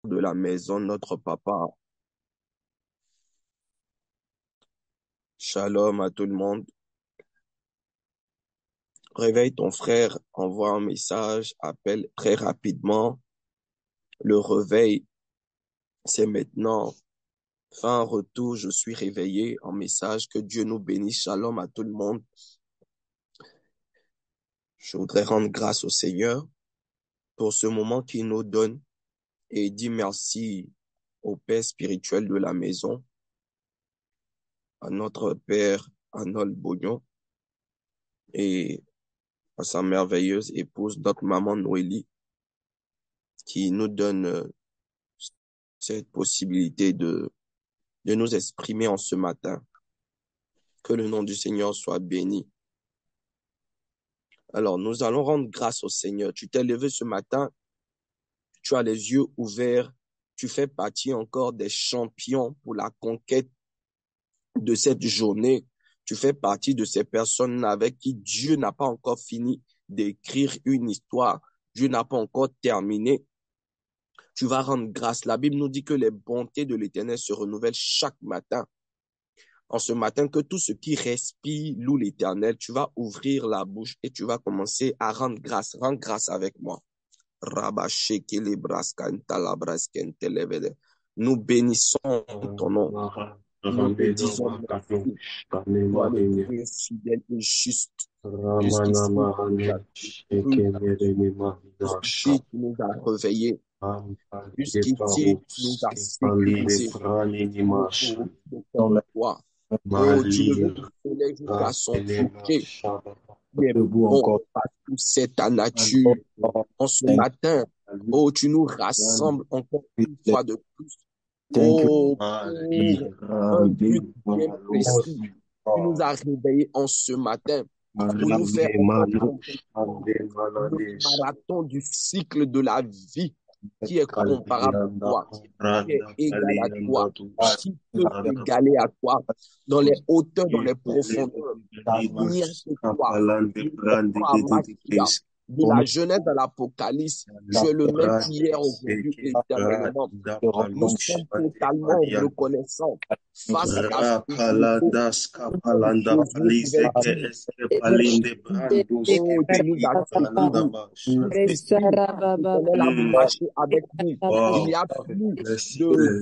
de la maison, notre papa. Shalom à tout le monde. Réveille ton frère, envoie un message, appelle très rapidement. Le réveil, c'est maintenant. Fais un retour, je suis réveillé. Un message, que Dieu nous bénisse. Shalom à tout le monde. Je voudrais rendre grâce au Seigneur pour ce moment qu'il nous donne et dire merci au Père spirituel de la maison, à notre Père Arnold Bognon et à sa merveilleuse épouse, notre maman Noélie, qui nous donne cette possibilité de nous exprimer en ce matin. Que le nom du Seigneur soit béni. Alors, nous allons rendre grâce au Seigneur. Tu t'es levé ce matin, tu as les yeux ouverts, tu fais partie encore des champions pour la conquête de cette journée. Tu fais partie de ces personnes avec qui Dieu n'a pas encore fini d'écrire une histoire. Dieu n'a pas encore terminé. Tu vas rendre grâce. La Bible nous dit que les bontés de l'Éternel se renouvellent chaque matin. En ce matin, que tout ce qui respire loue l'Éternel, tu vas ouvrir la bouche et tu vas commencer à rendre grâce. Rends grâce avec moi. Nous bénissons ton nom. Nous te disons merci. Toi, le Dieu fidèle et juste. Jusqu'ici, tu nous as réveillés. Jusqu'ici, tu nous as sécurisés. Dans la foi. Oh, tu le veux soleil jusqu'à son coucher. Tu es bon parce que c'est ta nature. En ce matin, oh, tu nous rassembles encore une fois de plus. Oh, pour un but bien précis. Tu nous as réveillés en ce matin pour nous faire le marathon du cycle de la vie qui est comparable à toi, qui est égal à toi, qui peut égaler à toi dans les hauteurs, dans les profondeurs. Il n'y a que toi. De la Genèse à l'Apocalypse, tu es le même hier, aujourd'hui et éternellement. Nous sommes totalement reconnaissants face à ta marché avec nous. Il y a plus de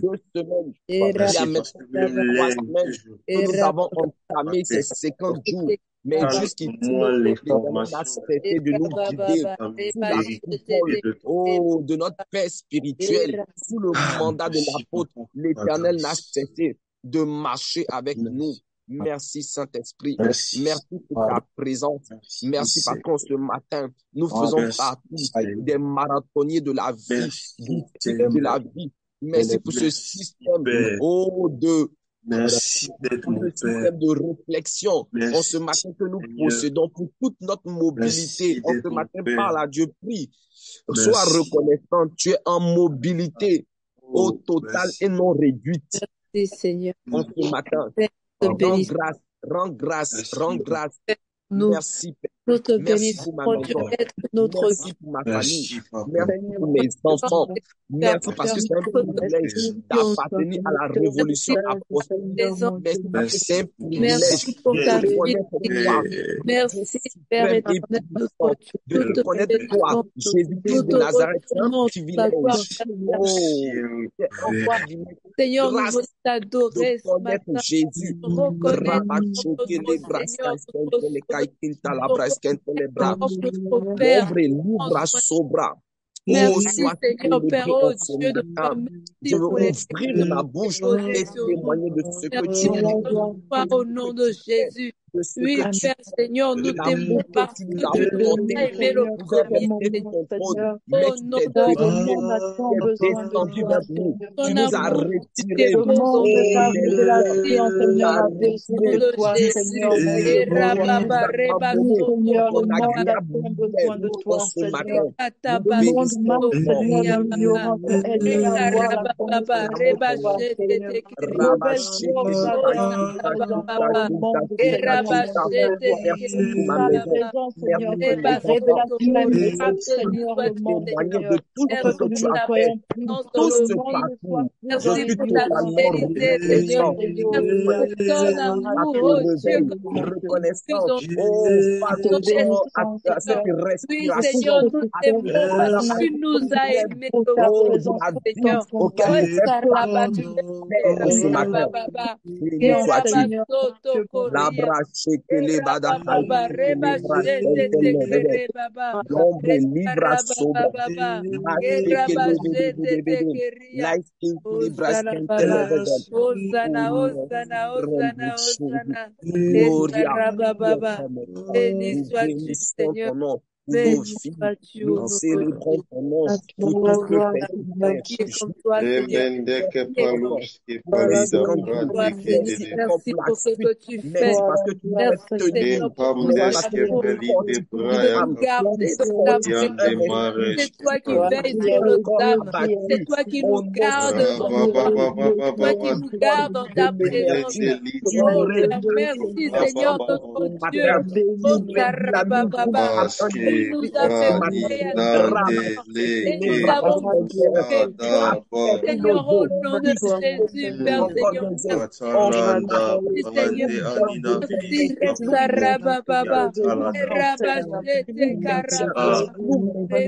2 semaines. Il y a maintenant 3 semaines que nous avons entamé ces 50 jours. Mais jusqu'ici, l'Éternel n'a cessé de nous guider sous la coupole de notre Père spirituel, sous le mandat de l'apôtre. L'Éternel n'a cessé de marcher avec nous. Merci Saint-Esprit. Merci pour ta présence. Merci parce qu'en ce matin, nous faisons partie des marathoniers de la vie, du cycle de la vie. Merci pour ce système Merci d'être mon système de réflexion. Merci, en ce matin que nous possédons pour toute notre mobilité. En ce matin, parle à Dieu, prie. Sois reconnaissant, tu es en mobilité au total et non réduite. Merci Seigneur. En ce matin, rends grâce. Merci Père. Nous te Merci pour ma maison. Merci pour ma famille. Merci pour mes enfants. Merci parce que c'est un privilège d'appartenir à la révolution apostolique. Merci parce que c'est un privilège de connaître toi. Merci Père éternel, de te connaître toi, Jésus-Christ de Nazareth. C'est un privilège. Seigneur, nous voulons t'adorer ce matin. Jésus. Notre Père, sobra. Merci Seigneur Père, oh Dieu de je veux ouvrir ma bouche et témoigner de ce que tu dis. Au nom de Jésus. Oui, Père Seigneur, nous t'aimons parce que tu nous as aimé le premier. Au nom de Jésus, tu nous as retiré Transforme, Seigneur, dans l'ignorance. Aide-les à voir la connaissance de toi, Seigneur. Nouvelle force, Seigneur, présence dans le monde, Seigneur, mon Dieu, toi. Ta présence, Seigneur, que ta révélation frappe, Seigneur, le monde, Seigneur, afin que nous ne soyons plus, tout que le ce monde ne soit parcours. plus Je dans suis l'ignorance, totalement Seigneur. reconnaissant. Alléluia. Reconnaissant à ce réveil, reconnaissant, oh Nous te Father God, bénissons, à cette Seigneur. Oui, Pour Seigneur, respiration, ce nous que à tu cette fais t'aimons parce dans que à notre tu nous vie, as Seigneur. aimés Pour au ta oh, de premier, présence, la pour ton vie Seigneur. auquel contact. tu fais place. Père, ce matin, Baba, béni Merci, sois-tu. Seigneur, Soto Dieu mon Dieu. Korea, Labra shekele badakai, Baba, Reba libra Shete sentele bebe, Tekere Baba, yombre libra Baba sobra, Baba, la Raba shekele bebe Shete bebe bebe, Tekeria, life king libra Osana sentele Baba, bebe, Osana, oh, Osana, Osana, rendition, Osana, gloria, Baba Baba, béni nous sois-tu bénissons Seigneur, ton nom, nous béni glorifions, sois-tu au nous nom de célébrons ton nom pour tout ce Oh, que il tu n'y a fais. qui est comme toi, Seigneur. Qui est comme Encore toi, 50 jours. toi, Seigneur. Merci encore Merci pour la pour ce suite. que tu Merci fais. parce que tu nous fais Merci, tenir. Seigneur, pour nous Merci donner parce que tu l'amour, nous fortifies, de nous âme. Tu garder nous dans ta fortifies un présence. esprit. C'est toi qui Tu veilles fortifies sur un nos corps âmes. C'est abattu. toi qui Au nous nom gardes dans puissant de ton amour. Jésus. C'est toi qui nous gardes dans ta Donne présence. l'énergie. Tu Oh Père, réveilles merci notre Seigneur esprit notre ce Dieu. matin. Tu Oh réveilles la maison Sarababa, par un tu nous esprit as fait informatique. veiller à Seigneur. et nous avons bouffé d'eau. Accède nos Seigneur, au eaux. nom de Puisse Jésus, nous Père encore Seigneur, des eaux. Oh, merci Seigneur. Merci, Sarababa, Rabachete, Karababa.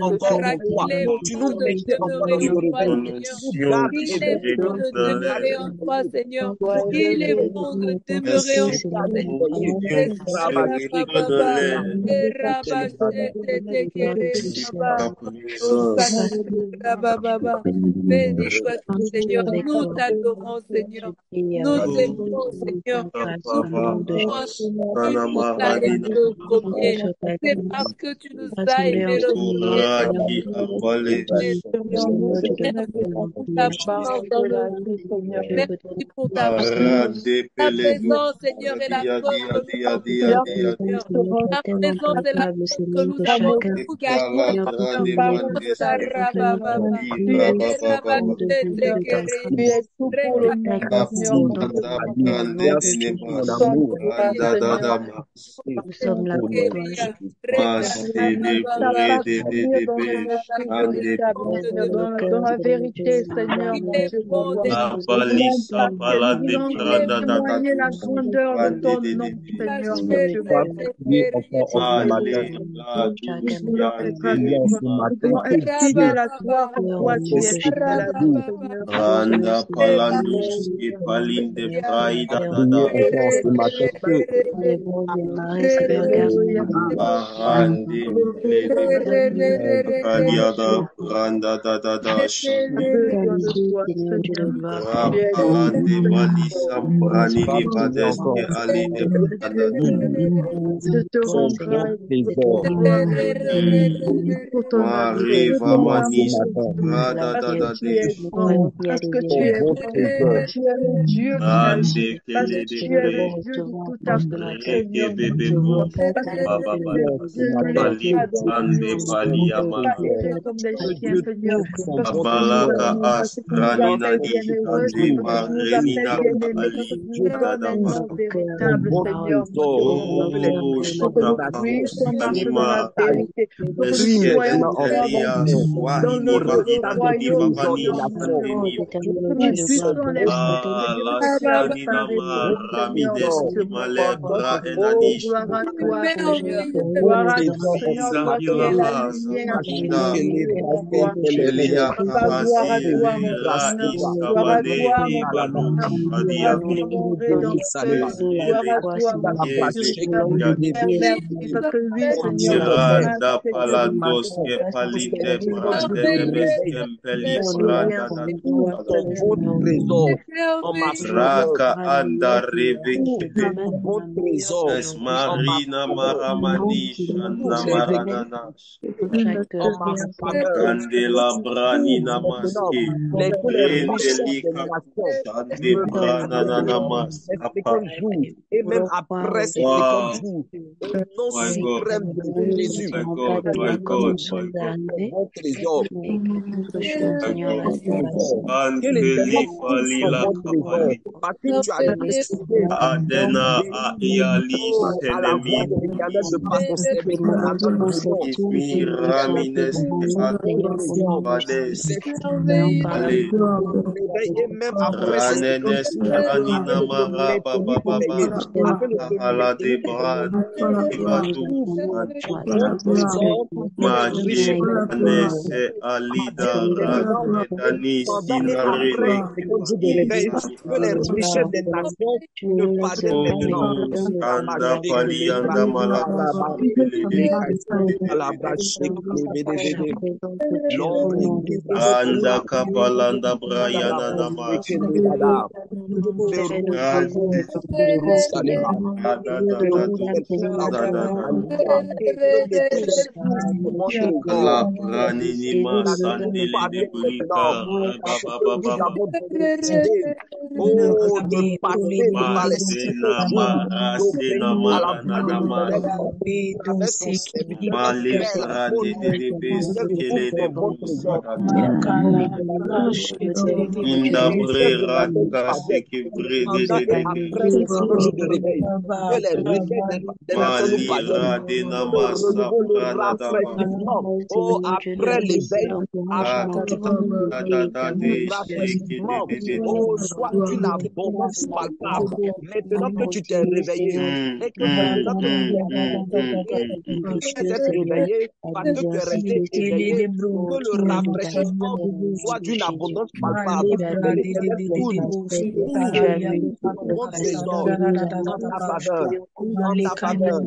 encore en toi. Il est Tu bon nous de maintiens encore demeurer dans en ce toi, réveil. Seigneur. Tu nous gardes Il est éveillés. bon de Tu nous gardes demeurer en toi, éveillés. Seigneur. Sois Il est élevé, bon de demeurer en Tu nous toi, gardes Seigneur. éveillés. Rababa, Rabachete, Tekere, Baba. Osana, Rababa. Béni sois-tu, Seigneur. Nous t'adorons, Seigneur. Nous t'aimons, Seigneur. Nous t'aimons tu nous as aimés au premier. C'est parce que tu nous as aimés le premier, Seigneur. Seigneur, nous te Merci remercions pour pour ta les barres présence dans de nos la vies. vie, Seigneur. Merci pour ta présence. Ta présence, Seigneur, est la force que nous portons, Merci pour Seigneur. ce Ta présence est la force que nous avons pour gagner, ta Seigneur. parole Oh, de la vie, Seigneur. Sarababa. Tu es Et tout pour nous, Rabachete, Seigneur. Kere. Tu es tout pour le monde, Merci Seigneur, mon pour Dieu. ta vie. Merci pour Nous mon sommes amour. là, Seigneur. Et Bénissons au ton nom de nom. Keria, Jésus. Ta Rekarababa, face lumière dans ton esprit véritable, Seigneur, dans la vérité, Seigneur, il mon est Dieu, mon bon roi. de Nous voulons passer, nous voulons il est bon témoigner la grandeur de ton nom, Seigneur, mon Dieu, mon Sois roi. prié encore en ce matin. Alléluia. Nous voulons être Prions avec en toi. ce Nous matin voulons que être Dieu fidèles à toi comme toi, tu es ressuscite fidèle à Jésus. nous, Seigneur. Alléluia. Prions encore en ce matin que Alléluia. A besoin de toi, Seigneur. Tu es digne, Seigneur. va prier encore en ce matin. Tu es Dieu digne. Je te Son rends bon grâce pour ton trésor. bon amour, pour ton amour, pour ton Prions en ce amour, matin. parce que tu es bon, parce que tu Son es bon bon, parce que trésor. tu es le Dieu qui agit, parce que tu es le Dieu du tout à coup, Seigneur, mon Dieu, parce que tu Prions en ce ne matin. laisses pas dans l'ignorance, tu ne laisses pas Trésor. errer comme des Que chiens, Dieu Seigneur, trouve son parce que bon tu nous trésor aimes, parce que tu nous appelles dans ce bienheureux, jour. parce que tu nous appelles Donne, bien-aimés, parce que tu Dieu nous donnes un trouve nom son véritable, bon Seigneur, mon Dieu, trésor. mon roi, Que les pour méchants que nous bâtiments puissions marcher dans la s'assagent. vérité, pour que nous Prie soyons maintenant en ce comme matin dans pour le rétablir royaume, l'ordre et Seigneur, la mon forme. Dieu, mon roi, Je pour que nous prie son puissions les bon voir, Seigneur, et se préparer pour eux, Seigneur, mon trésor. Dieu, mon roi. Pardonne Oh, gloire à toi, Seigneur. son bon Gloire à toi, trésor en Seigneur, ce toi qui es matin. la lumière, Seigneur, mon Machekele Dieu, mon roi. brasentele bebe. Pas gloire à toi, mon Libra Seigneur. soba. Gloire à toi, mon Salama. Seigneur. Gloire à toi, mon Libra salima. Rédempteur. Gloire à toi, mon Salabra Dieu shekele éternel. bebe. Merci, parce que oui, Oh Seigneur, Dieu ta de paix, grâce est ce infinie. matin, pour ces jours de réveil, ton bon trésor en ma faveur. Ton bon trésor en ma faveur. En ma faveur. Maintenant, les richesses des nations me permettront les 50 jours et même après ces 50 jours, au nom suprême de Jésus, ton bon trésor, que les démons touchent ton bon trésor, parce que tu as décidé à la voix de l'Éternel de par ton serviteur Aaron Bouillon, et même après ces 50 jours, afin de te maintenir éveillé, afin de te maintenir ton bon trésor et les richesses pendant et après les 50 jours de réveil, que les richesses des nations ne parviennent maintenant. Nous avons décidé, de passer par les 50 jours, d'obéir à la voix de l'Éternel avec ton serviteur Père, au nom de Seigneur, pour ton bon trésor. Pendant et après ces 50 jours de réveil, que les richesses des nations nous parviennent. Nous relevons le rafraîchissement. Oh, après l'éveil, le rafraîchissement, oh, soit d'une abondance palpable. Maintenant que tu t'es réveillé et que maintenant que tu t'es réveillé, parce que tu es resté éveillé, que le rafraîchissement soit d'une abondance palpable. Que l'Éternel ouvre ton bon trésor en ta faveur, en ta faveur,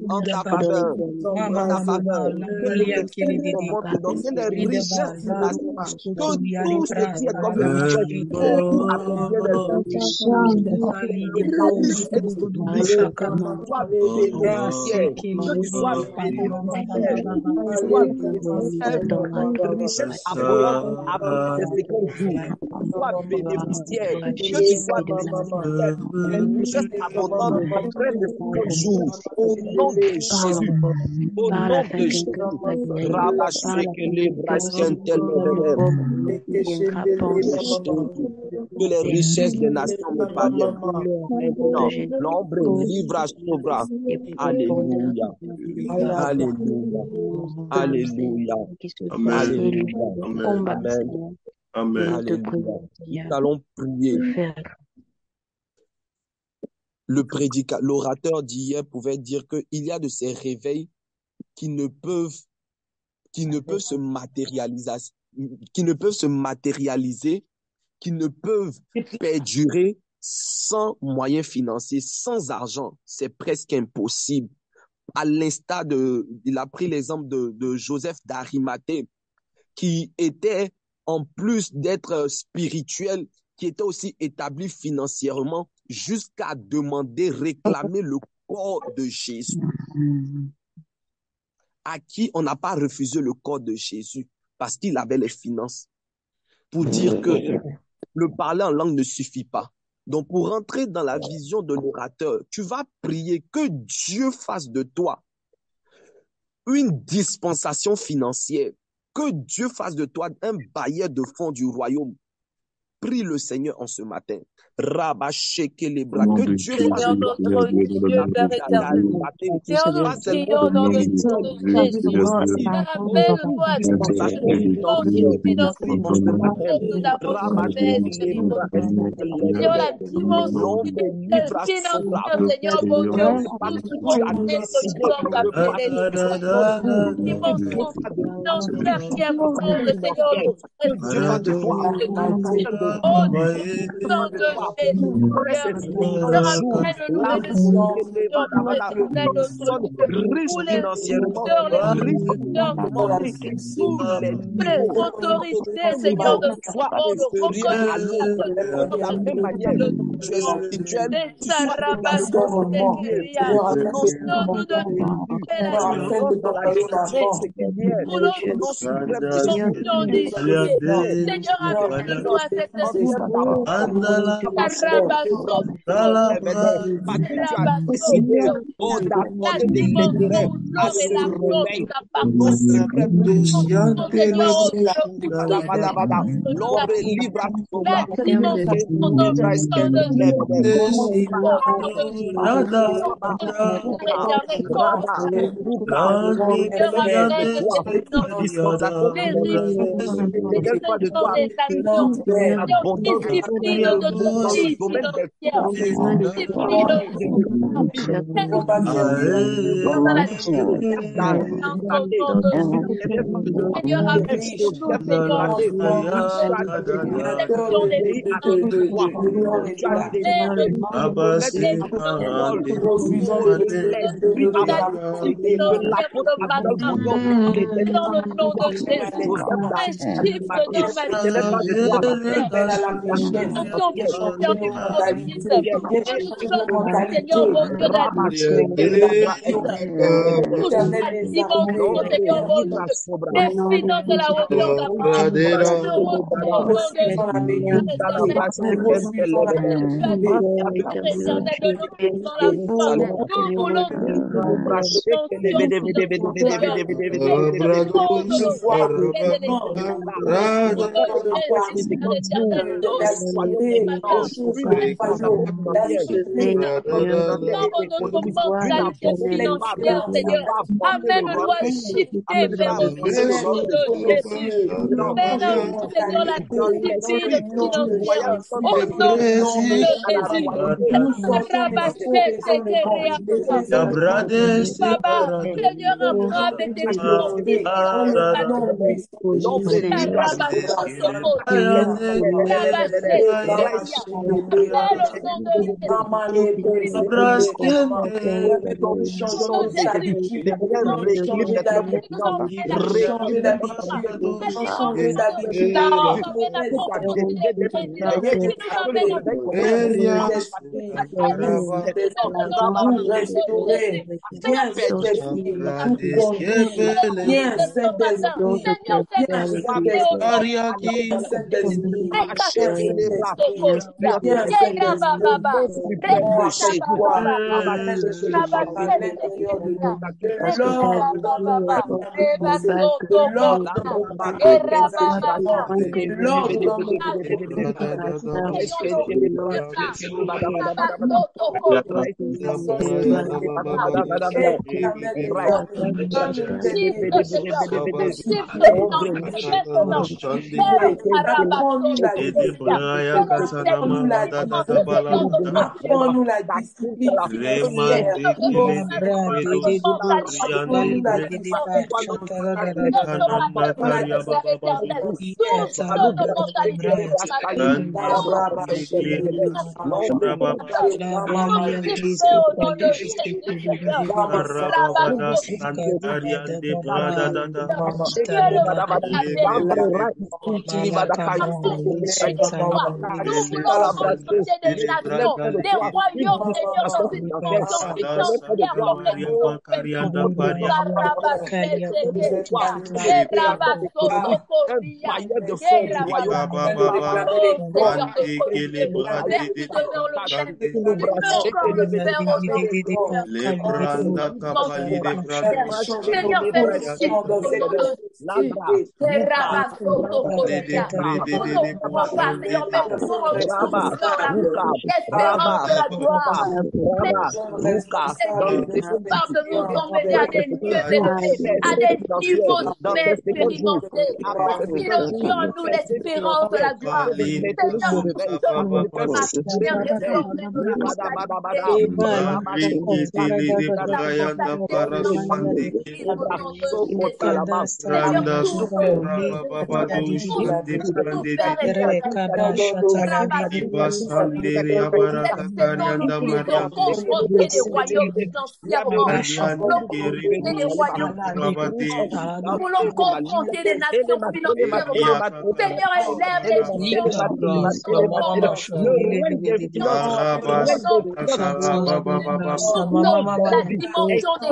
en ta faveur, en ta faveur. Que l'Éternel ton bon trésor, que les richesses de la que tout ce qui est comme richesse, tout à ton bien-être, soit bénéficiaire, que tu sois bénéficiaire, d'une richesse abondante après ces 50 jours, sois bénéficiaire, que tu sois bénéficiaire d'une richesse abondante après ces 50 jours, au nom de Jésus, au nom de Jésus. Que les richesses des nations me parviennent. Maintenant, l'ombre livre à Sobra. Alléluia. Alléluia. Alléluia. Alléluia. Amen. Amen. Alléluia. Nous allons prier. L'orateur d'hier pouvait dire qu'il y a de ces réveils qui ne peuvent se matérialiser, qui ne peuvent perdurer sans moyens financiers, sans argent. C'est presque impossible. À l'instar il a pris l'exemple de Joseph d'Arimathée, qui était, en plus d'être spirituel, qui était aussi établi financièrement, jusqu'à réclamer le corps de Jésus, à qui on n'a pas refusé le corps de Jésus, parce qu'il avait les finances. Pour dire que le parler en langue ne suffit pas. Donc, pour rentrer dans la vision de l'orateur, tu vas prier que Dieu fasse de toi une dispensation financière, que Dieu fasse de toi un bailleur de fonds du royaume. Prie le Seigneur en ce matin. Rabacheke les bras. Que Dieu fasse de toi. Au nom de Jésus, Seigneur, amène-nous des décisions professionnelles aujourd'hui. Tous les directeurs, les directeurs tous les autorités, Seigneur, de ce monde reconnaissent de la même manière, tu es spirituel, tu sois Donne-nous de rentre dans la décision séculière, non suprême de Seigneur, amène-nous à cette décision. par qui tu as décidé, d'accorder de l'intérêt à ce réveil, non secret de l'ombre libre à Amène-nous à shifter vers le nom de Jésus. Mène-nous, Seigneur, la discipline financière au nom de Jésus. Baba, Seigneur, Abraham était sorti apprends-nous la discipline l'espérance de la gloire. confronter les royaumes financièrement. Nous voulons confronter les nations financièrement. Seigneur, élève les nations de la dimension des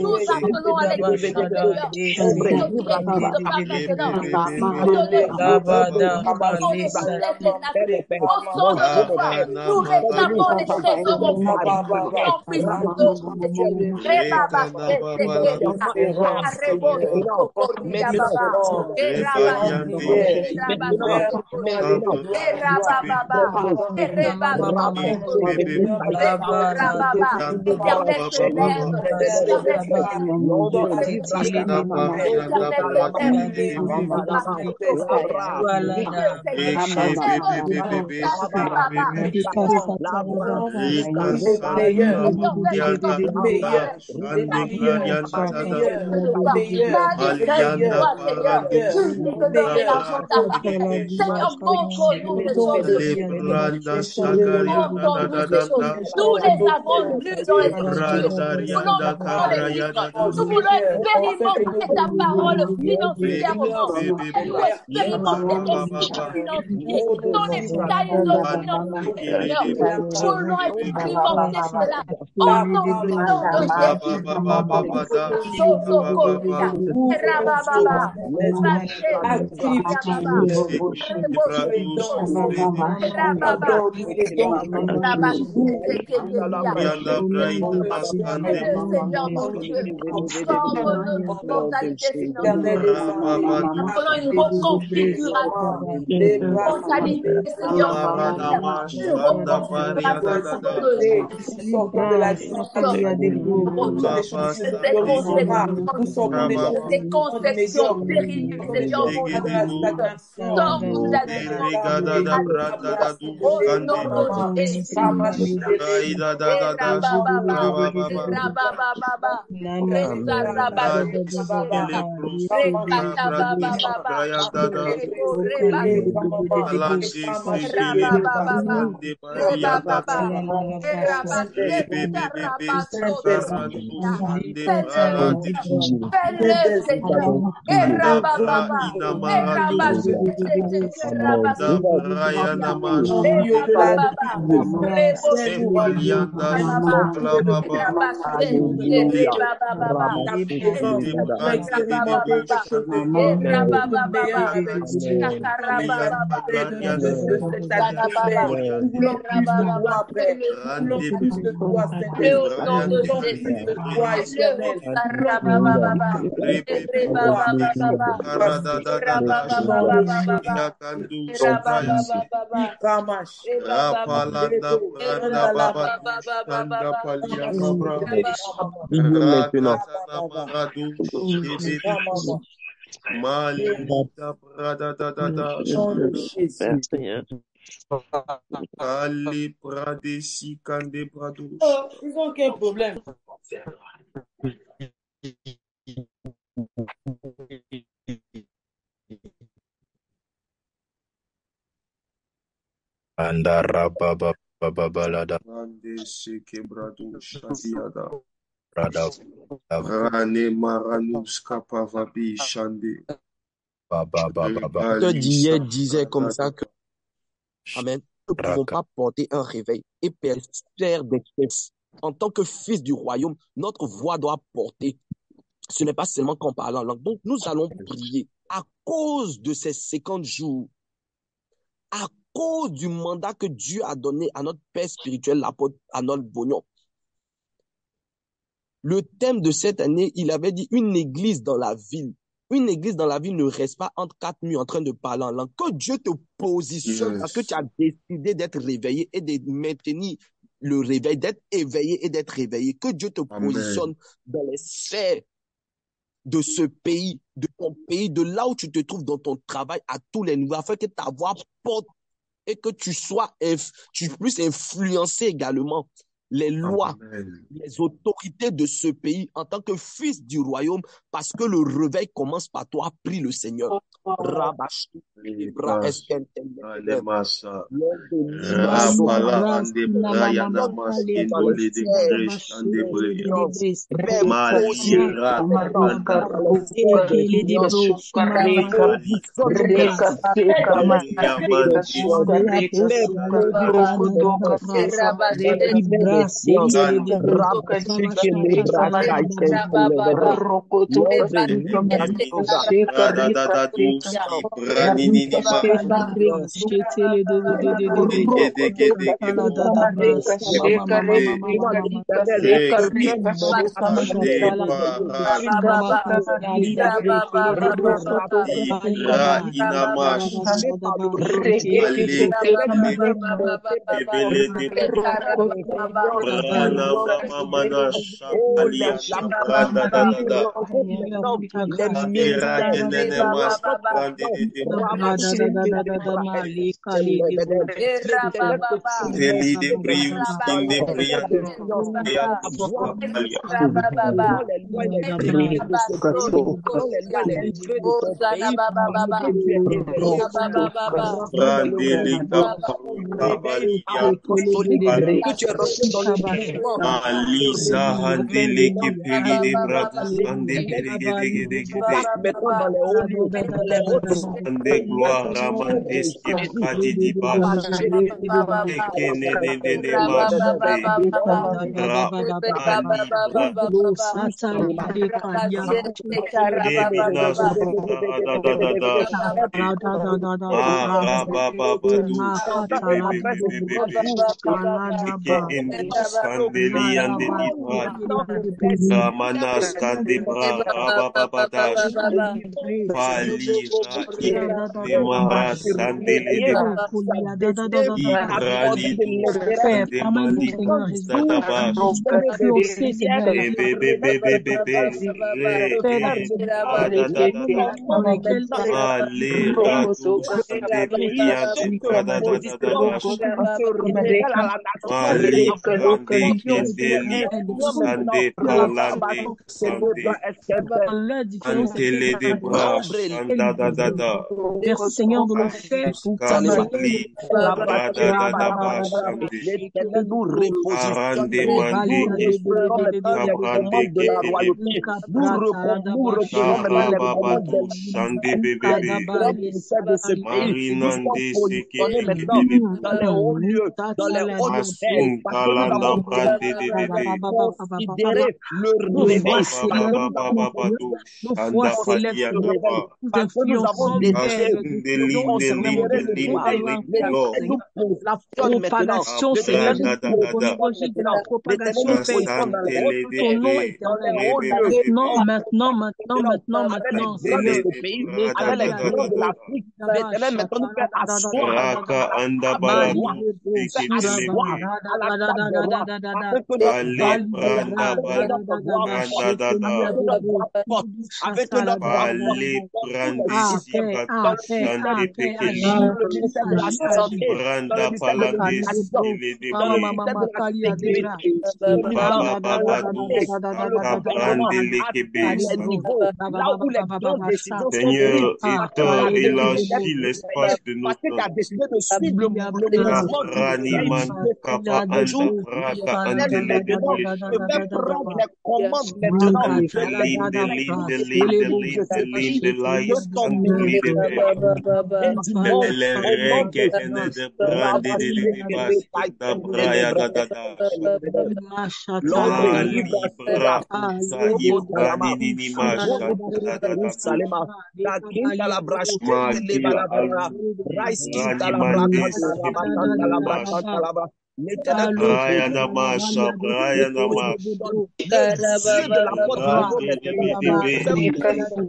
nous appelons à l'église de cœur. Nous réclamons les trésors Seigneur, montre-nous ces choses. Montre-nous ces choses. Nous les avons lues dans les Écritures. Nous voulons les vivre. Nous voulons expérimenter ta parole financièrement. Nous expérimenter ton style financier, ton intelligence financière. Nous voulons expérimenter cela. Au nom de Jésus. Une reconfiguration. Des conceptions périlleuses, Seigneur mon Dieu. Sors-nous de la dimension. Au nom de Jésus. Ils ont aucun problème. D'hier disait comme ça que Amen. Nous ne pouvons pas porter un réveil et faire des textes. En tant que fils du royaume, notre voix doit porter. Ce n'est pas seulement qu'en parlant en langue. Donc, nous allons prier à cause de ces 50 jours, à cause du mandat que Dieu a donné à notre Père spirituel, l'apôtre Arnold Bognon. Le thème de cette année, il avait dit une église dans la ville Une église dans la vie ne reste pas entre quatre murs en train de parler en langue. Que Dieu te positionne parce que tu as décidé d'être réveillé et de maintenir le réveil, d'être éveillé et d'être réveillé. Que Dieu te positionne dans les sphères de ce pays, de ton pays, de là où tu te trouves dans ton travail à tous les niveaux, afin que ta voix porte et que tu puisses influencer également les lois, les autorités de ce pays en tant que fils du royaume, parce que le réveil commence par toi. Prie le Seigneur. Merci Seigneur de le faire pour ta nous repositionne de la royauté. Nous reprenons maintenant les commandes de ce pays. Nous sommes positionnés maintenant dans les hauts lieux, dans les hautes sphères, parce que nous avons considéré le réveil, parce que nous avons considéré le réveil, parce que nous avons décidé de considérer le réveil. La propagation, Seigneur, de la propagation de ton nom éternel. Maintenant, Seigneur, avec les grands de l'Afrique, l'éternel, maintenant nous fait asseoir, à la table avec que notre Seigneur, étends, élargis l'espace de nos temps. L'Éternel te Rayanama, Shabrayanama, le Dieu de l'apôtre Pablo maintenant fait Radededede,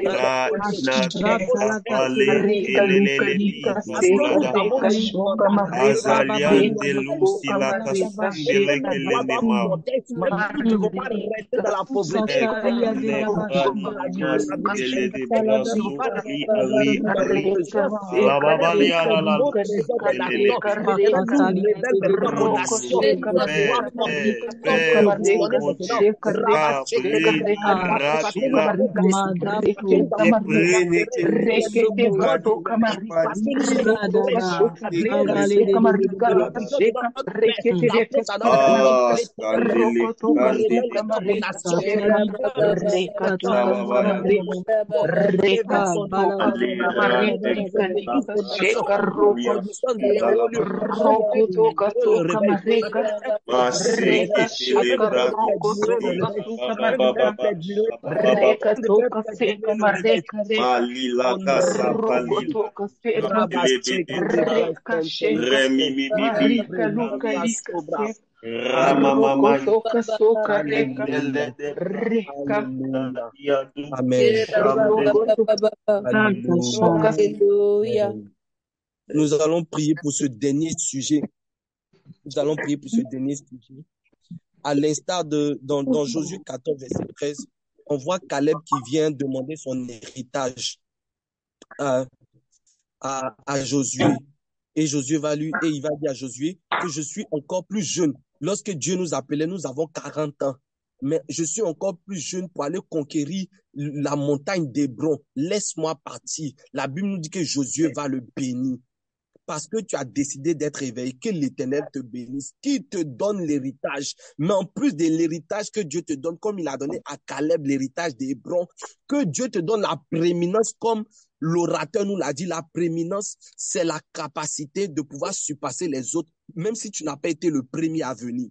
Radinati, Kapale, Keleleledi, parce que nous Zibrada, avons le mandat. Azalian de Lucila, Et que Kasundele, nos voix doivent Kelenema, porter, même nous ne devons pas rester dans la pauvreté comme les Le Prani, Nandele de Braso, Li Ali, Ali, Alababali, Alala, notre réserve est d'accord. Lelelele. L'Éternel nous révèle maintenant mon action. Notre voix sont positionnées maintenant. Parce que nous Ratila, avons décidé, parce que nous avons Yeprene, considéré que le mouvement du peuple, parce que nous sommes prêts à donner le Dieu de notre Père, la faute à notre Père. L'Éternel Scandele, nous révèle Candele, maintenant mon action. Maintenant, pour élever son nom. Production de l'évangile. Le réveil. Malila Kasa Palila, Ramamama, Amen. Alléluia. Nous allons prier pour ce dernier sujet. Nous allons prier pour ce dernier sujet. À l'instar dans Josué 14, verset 13, on voit Caleb qui vient demander son héritage à Josué. Et Josué il va dire à Josué que je suis encore plus jeune. Lorsque Dieu nous appelait, nous avons 40 ans. Mais je suis encore plus jeune pour aller conquérir la montagne d'Hébron. Laisse-moi partir. La Bible nous dit que Josué va le bénir. Parce que tu as décidé d'être éveillé, que l'Éternel te bénisse, qu'il te donne l'héritage. Mais en plus de l'héritage que Dieu te donne, comme il a donné à Caleb l'héritage d'Hébron, que Dieu te donne la prééminence, comme l'orateur nous l'a dit, la prééminence, c'est la capacité de pouvoir surpasser les autres, même si tu n'as pas été le premier à venir.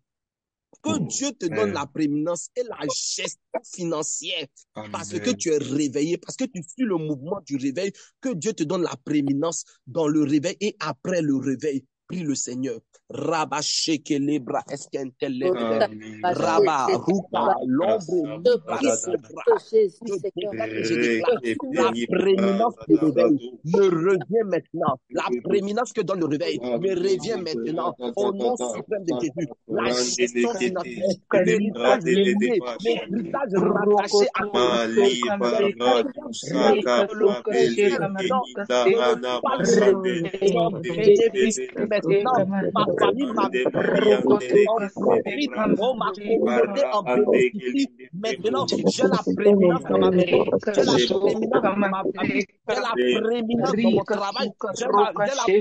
Que Dieu te donne la prééminence et la gestion financière parce que tu es réveillé, parce que tu suis le mouvement du réveil, que Dieu te donne la prééminence dans le réveil et après le réveil. Prie le Seigneur. Rabba shekelebra eskentele Rabba ruka l'ombre libra sobra. Je déclare et je déclare la prééminence du réveil me revient maintenant. La prééminence que donne le réveil me revient maintenant au nom suprême de Jésus. La gestion financière, l'héritage béni, l'héritage rattaché à maintenant, ma famille, ma ma communauté en bénéficie. Maintenant, j'ai la prééminence dans ma maison, j'ai la prééminence dans ma famille, j'ai la prééminence dans mon travail, j'ai la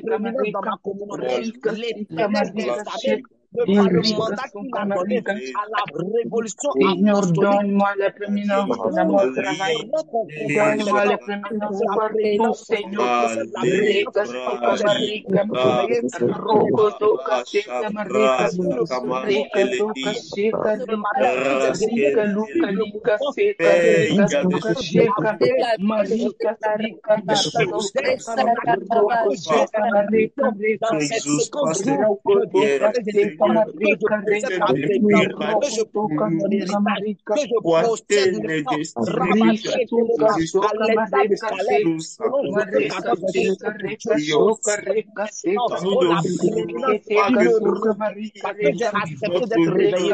prééminence dans ma communauté. L'Éternel examine par le mandat qu'il a donné à la révolution apostolique. Donne-moi la prééminence dans mon travail. Donne-moi la prééminence partout, Seigneur. Dans cette séquence de jour, que je possède mon héritage, que je possède maintenant à l'état de Caleb, selon Josué 14, verset 7, je possède maintenant la prééminence parce que j'ai accepté d'être réveillé.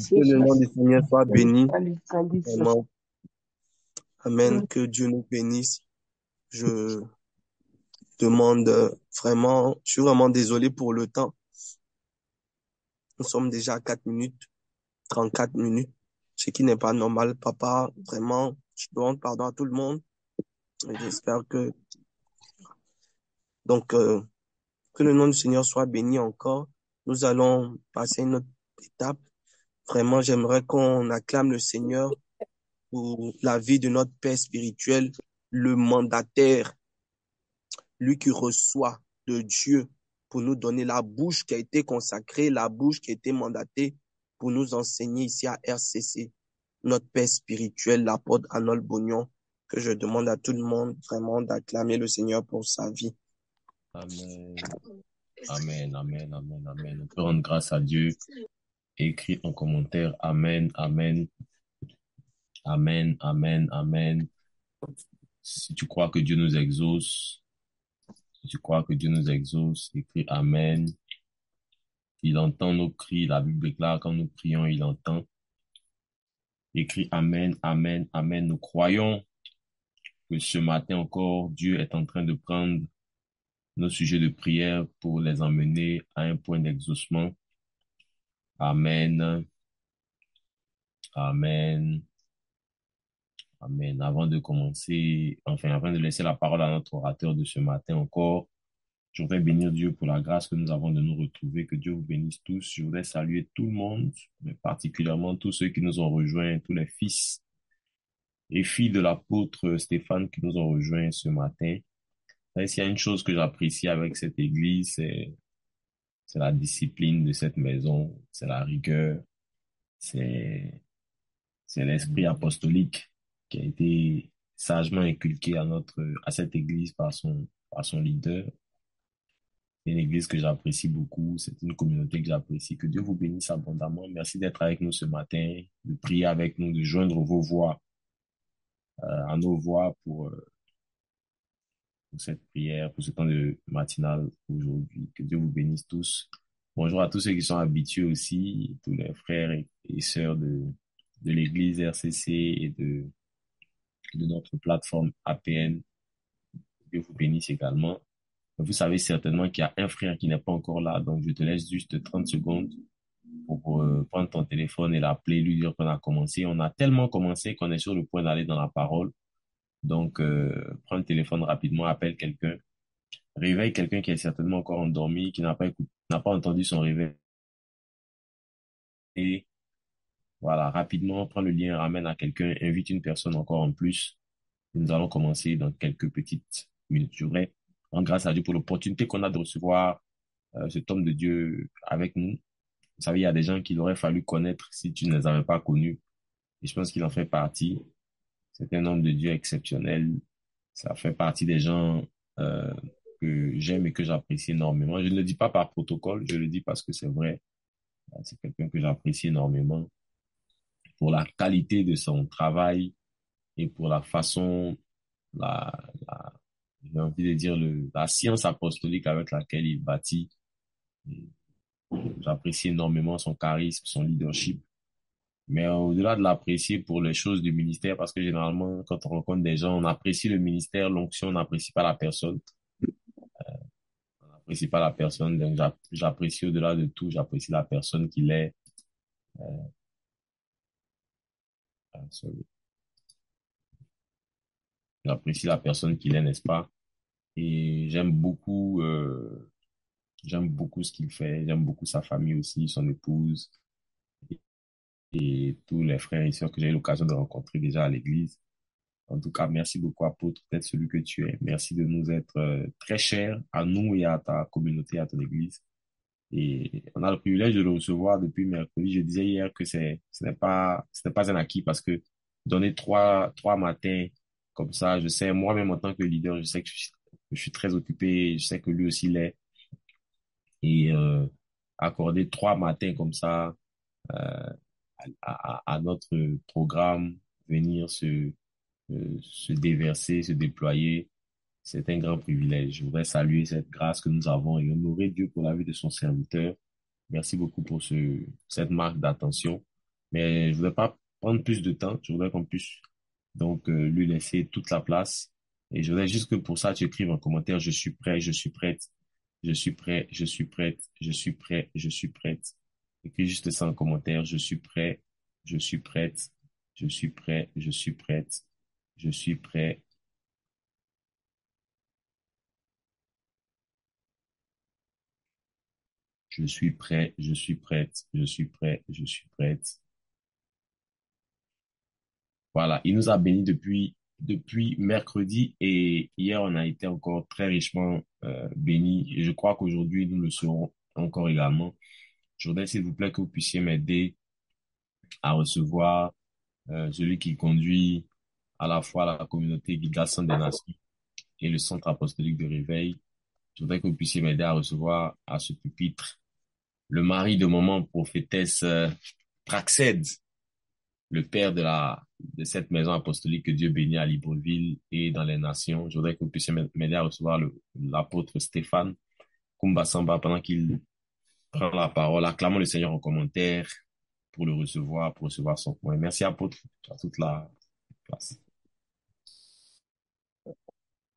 Que le nom du Seigneur soit béni. Amen. Que Dieu nous bénisse. Je demande vraiment, je suis vraiment désolé pour le temps. Nous sommes déjà à 4 minutes, 34 minutes. ce qui n'est pas normal, papa. Vraiment, je demande pardon à tout le monde. J'espère que, donc, que le nom du Seigneur soit béni encore. Nous allons passer une autre étape. Vraiment, j'aimerais qu'on acclame le Seigneur pour la vie de notre Père spirituel, le mandataire, lui qui reçoit de Dieu pour nous donner la bouche qui a été consacrée, la bouche qui a été mandatée pour nous enseigner ici à RCC. Notre Père spirituel, l'apôtre Arnold Bognon, que je demande à tout le monde vraiment d'acclamer le Seigneur pour sa vie. Amen. Amen, amen, amen, amen. On peut rendre grâce à Dieu. Écris en commentaire. Amen, amen. Amen, amen, amen. Si tu crois que Dieu nous exauce, si tu crois que Dieu nous exauce, écris Amen. Il entend nos cris. La Bible déclare quand nous prions, il entend. Écris Amen, amen, amen. Nous croyons que ce matin encore, Dieu est en train de prendre nos sujets de prière pour les emmener à un point d'exaucement. Amen. Amen. Amen. Avant de commencer, avant de laisser la parole à notre orateur de ce matin encore, je voudrais bénir Dieu pour la grâce que nous avons de nous retrouver. Que Dieu vous bénisse tous. Je voudrais saluer tout le monde, mais particulièrement tous ceux qui nous ont rejoints, tous les fils et filles de l'apôtre Stéphane qui nous ont rejoints ce matin. Et s'il y a une chose que j'apprécie avec cette église, c'est la discipline de cette maison, c'est la rigueur, c'est l'esprit apostolique qui a été sagement inculqué à cette église par son leader. C'est une église que j'apprécie beaucoup, c'est une communauté que j'apprécie. Que Dieu vous bénisse abondamment. Merci d'être avec nous ce matin, de prier avec nous, de joindre vos voix à nos voix pour cette prière, pour ce temps de matinale aujourd'hui. Que Dieu vous bénisse tous. Bonjour à tous ceux qui sont habitués aussi, tous les frères et sœurs de l'église RCC et de notre plateforme APN. Dieu vous bénisse également. Vous savez certainement qu'il y a un frère qui n'est pas encore là, donc je te laisse juste 30 secondes pour prendre ton téléphone et l'appeler, lui dire qu'on a commencé. On a tellement commencé qu'on est sur le point d'aller dans la parole. Donc, prends le téléphone rapidement, appelle quelqu'un, réveille quelqu'un qui est certainement encore endormi, qui n'a pas entendu son réveil. Et voilà, rapidement, prends le lien, ramène à quelqu'un, invite une personne encore en plus. Et nous allons commencer dans quelques petites minutes. Je voudrais rendre grâce à Dieu pour l'opportunité qu'on a de recevoir cet homme de Dieu avec nous. Vous savez, il y a des gens qu'il aurait fallu connaître si tu ne les avais pas connus. Et je pense qu'il en fait partie. C'est un homme de Dieu exceptionnel. Ça fait partie des gens que j'aime et que j'apprécie énormément. Je ne le dis pas par protocole, je le dis parce que c'est vrai. C'est quelqu'un que j'apprécie énormément pour la qualité de son travail et pour la façon, j'ai envie de dire la science apostolique avec laquelle il bâtit. J'apprécie énormément son charisme, son leadership. Mais au-delà de l'apprécier pour les choses du ministère, parce que généralement, quand on rencontre des gens, on apprécie le ministère, l'onction, on n'apprécie pas la personne. On n'apprécie pas la personne, donc j'apprécie au-delà de tout, j'apprécie la personne qu'il est. J'apprécie la personne qu'il est, n'est-ce pas? Et j'aime beaucoup ce qu'il fait, j'aime beaucoup sa famille aussi, son épouse et tous les frères et sœurs que j'ai eu l'occasion de rencontrer déjà à l'église. En tout cas, merci beaucoup, apôtre, d'être celui que tu es. Merci de nous être très cher à nous et à ta communauté, à ton église. Et on a le privilège de le recevoir depuis mercredi. Je disais hier que ce n'est pas un acquis parce que donner trois matins comme ça, je sais, moi-même en tant que leader, je sais que je suis très occupé, je sais que lui aussi l'est. Et accorder 3 matins comme ça à notre programme, venir se déverser, se déployer, c'est un grand privilège. Je voudrais saluer cette grâce que nous avons et honorer Dieu pour la vie de son serviteur. Merci beaucoup pour cette marque d'attention. Mais je voudrais pas prendre plus de temps. Je voudrais qu'on puisse donc lui laisser toute la place. Et je voudrais juste que pour ça, tu écrives en commentaire, je suis prêt, je suis prête, je suis prêt, je suis prête, je suis prêt, je suis prête. Écris juste ça en commentaire, je suis prêt, Je suis prête. Je suis prêt. Je suis prête. Je suis prêt. Je suis prêt. Je suis prête. Je suis prêt. Je suis prête. Voilà. Il nous a bénis depuis mercredi et hier, on a été encore très richement bénis. Et je crois qu'aujourd'hui, nous le serons encore également. Je voudrais, s'il vous plaît, que vous puissiez m'aider à recevoir celui qui conduit à la fois la communauté Guidation des Nations et le Centre apostolique de réveil. Je voudrais que vous puissiez m'aider à recevoir à ce pupitre le mari de maman prophétesse Praxède, le père de cette maison apostolique que Dieu bénit à Libreville et dans les nations. Je voudrais que vous puissiez m'aider à recevoir l'apôtre Stéphane Kumbasamba pendant qu'il prend la parole. Acclamons le Seigneur en commentaire pour recevoir son point. Merci apôtre, à toute la place.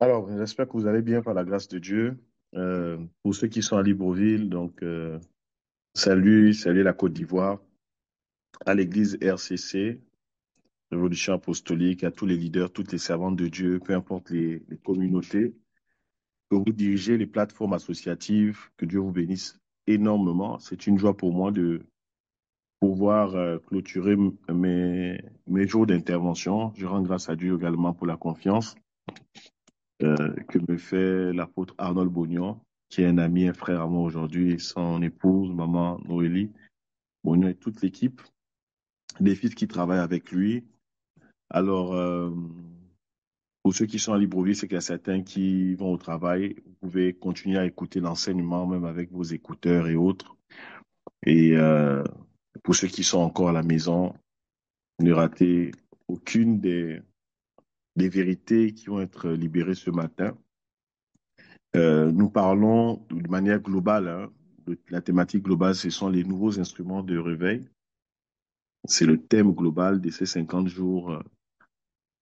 Alors, j'espère que vous allez bien par la grâce de Dieu. Pour ceux qui sont à Libreville, donc salut la Côte d'Ivoire, à l'église RCC, Révolution Apostolique, à tous les leaders, toutes les servantes de Dieu, peu importe les communautés, que vous dirigez les plateformes associatives, que Dieu vous bénisse énormément. C'est une joie pour moi de pouvoir clôturer mes jours d'intervention. Je rends grâce à Dieu également pour la confiance que me fait l'apôtre Arnold Bognon, qui est un ami, un frère à moi aujourd'hui, et son épouse, maman Noélie Bognon et toute l'équipe, des fils qui travaillent avec lui. Alors, pour ceux qui sont à Libreville, c'est qu'il y a certains qui vont au travail. Vous pouvez continuer à écouter l'enseignement, même avec vos écouteurs et autres. Et pour ceux qui sont encore à la maison, ne ratez aucune des vérités qui vont être libérées ce matin. Nous parlons de manière globale, hein, la thématique globale, ce sont les nouveaux instruments de réveil. C'est le thème global de ces 50 jours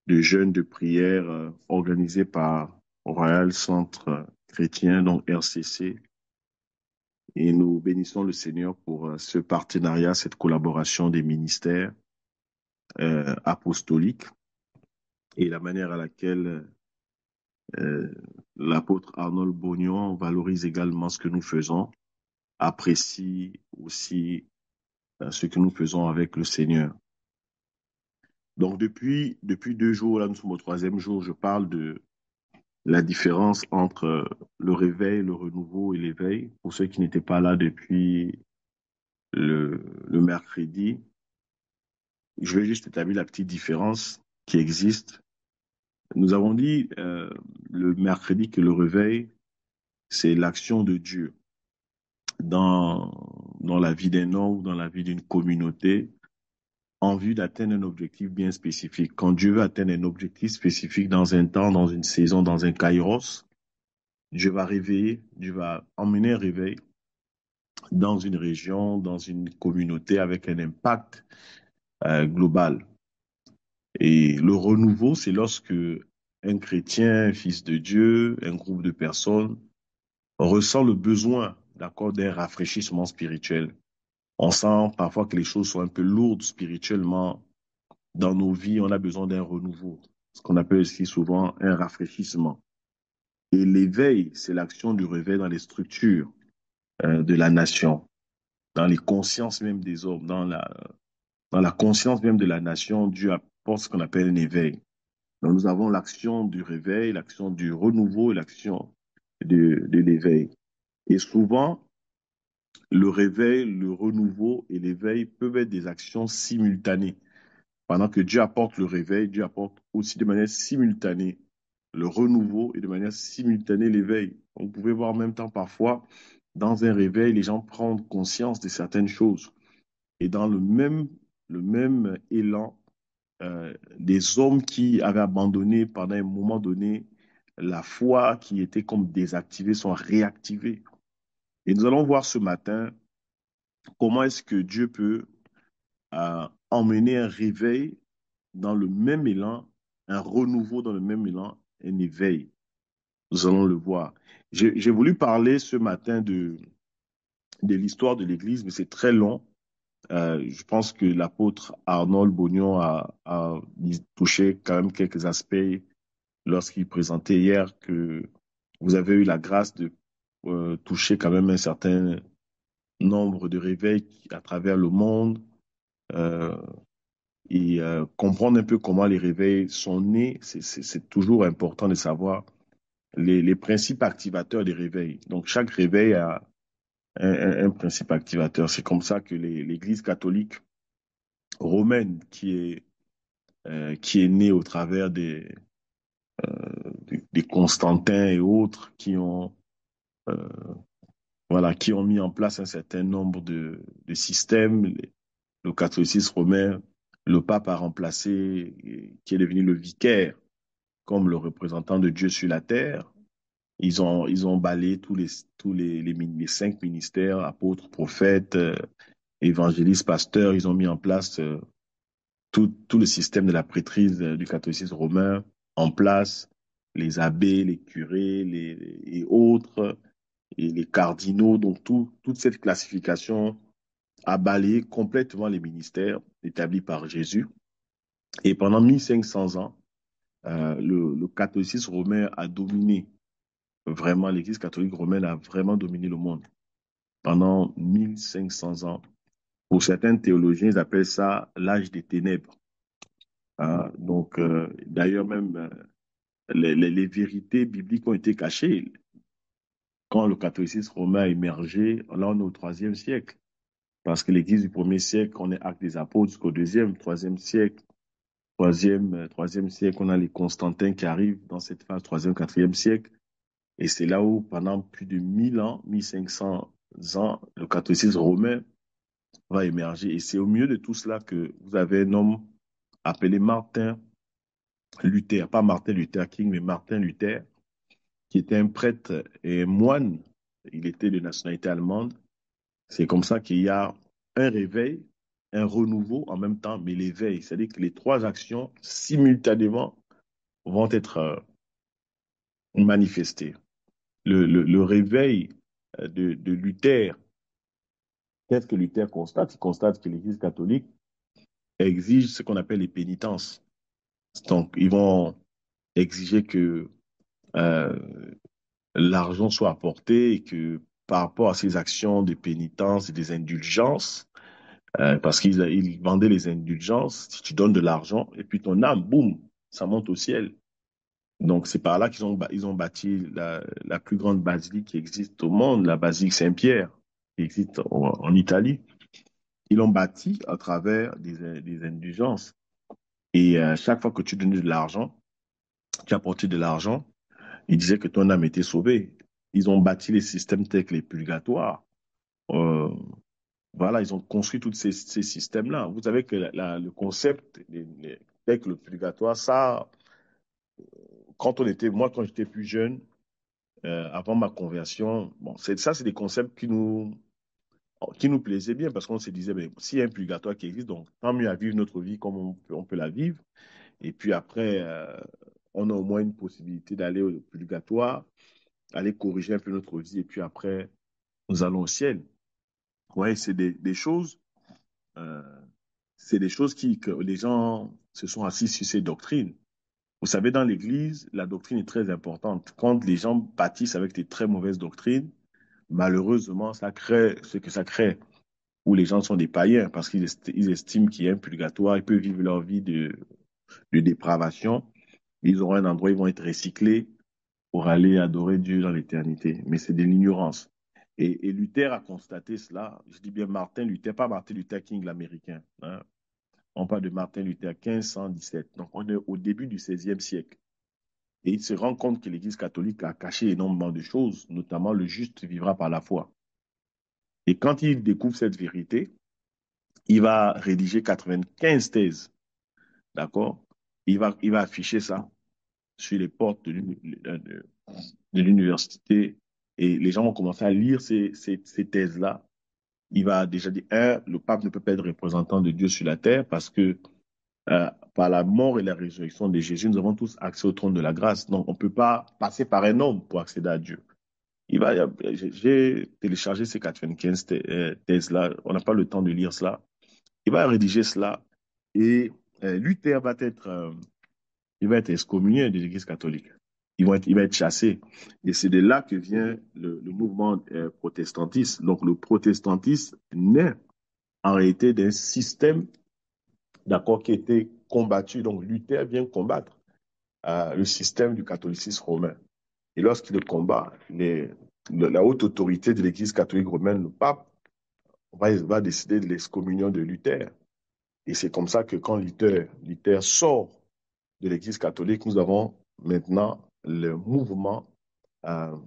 de jeûne, de prière organisés par Royal Centre Chrétien, donc RCC. Et nous bénissons le Seigneur pour ce partenariat, cette collaboration des ministères apostoliques et la manière à laquelle l'apôtre Arnold Bognon valorise également ce que nous faisons, apprécie aussi ce que nous faisons avec le Seigneur. Donc depuis 2 jours, là nous sommes au 3e jour, je parle de la différence entre le réveil, le renouveau et l'éveil. Pour ceux qui n'étaient pas là depuis le mercredi, je vais juste établir la petite différence qui existe. Nous avons dit le mercredi que le réveil, c'est l'action de Dieu dans la vie d'un homme ou dans la vie d'une communauté en vue d'atteindre un objectif bien spécifique. Quand Dieu veut atteindre un objectif spécifique dans un temps, dans une saison, dans un kairos, Dieu va réveiller, Dieu va emmener un réveil dans une région, dans une communauté avec un impact global. Et le renouveau, c'est lorsque un chrétien, un fils de Dieu, un groupe de personnes ressent le besoin, d'accord, d'un rafraîchissement spirituel. On sent parfois que les choses sont un peu lourdes spirituellement. Dans nos vies, on a besoin d'un renouveau, ce qu'on appelle aussi souvent un rafraîchissement. Et l'éveil, c'est l'action du réveil dans les structures de la nation, dans les consciences même des hommes, dans la conscience même de la nation, Dieu apporte ce qu'on appelle un éveil. Donc nous avons l'action du réveil, l'action du renouveau et l'action de l'éveil. Et souvent, le réveil, le renouveau et l'éveil peuvent être des actions simultanées. Pendant que Dieu apporte le réveil, Dieu apporte aussi de manière simultanée le renouveau et de manière simultanée l'éveil. On pouvait voir en même temps parfois, dans un réveil, les gens prennent conscience de certaines choses. Et dans le même élan, des hommes qui avaient abandonné pendant un moment donné la foi, qui était comme désactivée, sont réactivés. Et nous allons voir ce matin comment est-ce que Dieu peut emmener un réveil dans le même élan, un renouveau dans le même élan, un éveil. Nous allons le voir. J'ai voulu parler ce matin de l'histoire de l'Église, mais c'est très long. je pense que l'apôtre Arnold Bognon a touché quand même quelques aspects lorsqu'il présentait hier que vous avez eu la grâce de toucher quand même un certain nombre de réveils à travers le monde euh, et comprendre un peu comment les réveils sont nés. C'est toujours important de savoir les principes activateurs des réveils. Donc, chaque réveil a un principe activateur. C'est comme ça que l'Église catholique romaine, qui est née au travers des Constantins et autres, euh, voilà, qui ont mis en place un certain nombre de systèmes. Le catholicisme romain, le pape a remplacé, qui est devenu le vicaire, comme le représentant de Dieu sur la terre. Ils ont balayé les 5 ministères, apôtres, prophètes, évangélistes, pasteurs. Ils ont mis en place tout le système de la prêtrise du catholicisme romain en place, les abbés, les curés et autres, et les cardinaux. Donc, toute cette classification a balayé complètement les ministères établis par Jésus. Et pendant 1500 ans, le catholicisme romain a dominé. Vraiment, l'Église catholique romaine a vraiment dominé le monde pendant 1500 ans. Pour certains théologiens, ils appellent ça l'âge des ténèbres. Donc, d'ailleurs, même les vérités bibliques ont été cachées. Quand le catholicisme romain a émergé, là, on est au IIIe siècle. Parce que l'Église du 1er siècle, on est Actes des Apôtres jusqu'au 2e, 3e siècle. Troisième siècle, on a les Constantins qui arrivent dans cette phase, 3e, 4e siècle. Et c'est là où, pendant plus de 1000 ans, 1500 ans, le catholicisme romain va émerger. Et c'est au milieu de tout cela que vous avez un homme appelé Martin Luther, pas Martin Luther King, mais Martin Luther, qui était un prêtre et un moine. Il était de nationalité allemande. C'est comme ça qu'il y a un réveil, un renouveau en même temps, mais l'éveil. C'est-à-dire que les trois actions simultanément vont être manifestées. Le réveil de Luther, qu'est-ce que Luther constate? Il constate que l'Église catholique exige ce qu'on appelle les pénitences. Donc, ils vont exiger que euh, l'argent soit apporté et que par rapport à ces actions de pénitence et des indulgences, parce qu'ils vendaient les indulgences, si tu donnes de l'argent et puis ton âme, boum, ça monte au ciel. Donc c'est par là qu'ils ont bâti la plus grande basilique qui existe au monde, la basilique Saint-Pierre, qui existe en Italie. Ils l'ont bâti à travers des indulgences. Et chaque fois que tu donnais de l'argent, tu apportais de l'argent, ils disaient que ton âme était sauvée. Ils ont bâti les systèmes tels que les purgatoires. Euh, voilà, ils ont construit tous ces systèmes-là. Vous savez que le concept tel que le purgatoire, ça, moi, quand j'étais plus jeune, avant ma conversion, bon, c'est des concepts qui nous plaisaient bien parce qu'on se disait, ben, s'il y a un purgatoire qui existe, donc tant mieux à vivre notre vie comme on peut la vivre. Et puis après, on a au moins une possibilité d'aller au purgatoire, aller corriger un peu notre vie, et puis après, nous allons au ciel. Ouais, euh, c'est des choses que les gens se sont assis sur ces doctrines. Vous savez, dans l'Église, la doctrine est très importante. Quand les gens bâtissent avec des très mauvaises doctrines, malheureusement, ça crée ce que ça crée, où les gens sont des païens parce qu'ils estiment qu'il y a un purgatoire, ils peuvent vivre leur vie de dépravation. Ils auront un endroit, ils vont être recyclés pour aller adorer Dieu dans l'éternité. Mais c'est de l'ignorance. Et Luther a constaté cela. Je dis bien Martin Luther, pas Martin Luther King, l'Américain. Hein. On parle de Martin Luther, 1517. Donc, on est au début du XVIe siècle. Et il se rend compte que l'Église catholique a caché énormément de choses, notamment le juste vivra par la foi. Et quand il découvre cette vérité, il va rédiger 95 thèses. D'accord? Il va afficher ça sur les portes de l'université et les gens vont commencer à lire ces thèses-là. Il va déjà dire, le pape ne peut pas être représentant de Dieu sur la terre parce que par la mort et la résurrection de Jésus, nous avons tous accès au trône de la grâce. Donc, on ne peut pas passer par un homme pour accéder à Dieu. J'ai téléchargé ces 95 thèses-là. On n'a pas le temps de lire cela. Il va rédiger cela et Luther il va être excommunié de l'Église catholique. Il va être chassé. Et c'est de là que vient le mouvement protestantiste. Donc le protestantisme naît en réalité d'un système, d'accord, qui était combattu. Donc Luther vient combattre le système du catholicisme romain. Et lorsqu'il le combat, la haute autorité de l'Église catholique romaine, le pape, va décider de l'excommunion de Luther. Et c'est comme ça que quand Luther sort de l'Église catholique, nous avons maintenant le mouvement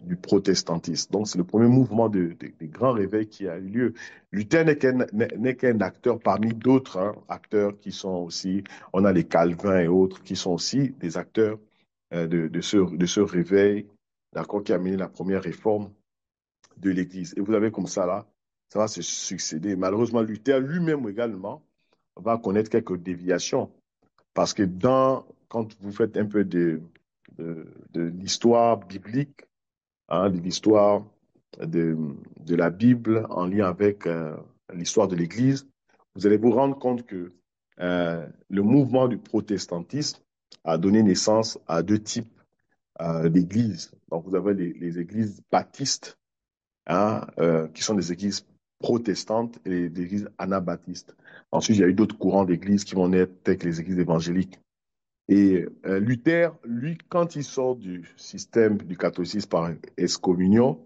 du protestantisme. Donc, c'est le premier mouvement de grand réveil qui a eu lieu. Luther n'est qu'un acteur parmi d'autres acteurs qui sont aussi, on a les Calvins et autres, qui sont aussi des acteurs de ce réveil, d'accord, qui a mené la première réforme de l'Église. Et vous avez comme ça, là, ça va se succéder. Malheureusement, Luther lui-même également va connaître quelques déviations. Parce que quand vous faites un peu de l'histoire biblique, de l'histoire de la Bible en lien avec l'histoire de l'Église, vous allez vous rendre compte que le mouvement du protestantisme a donné naissance à deux types d'églises. Donc, vous avez les églises baptistes, qui sont des églises protestantes, et des églises anabaptistes. Ensuite, il y a eu d'autres courants d'églises qui vont naître, tels que les églises évangéliques. Et Luther, lui, quand il sort du système du catholicisme par excommunion,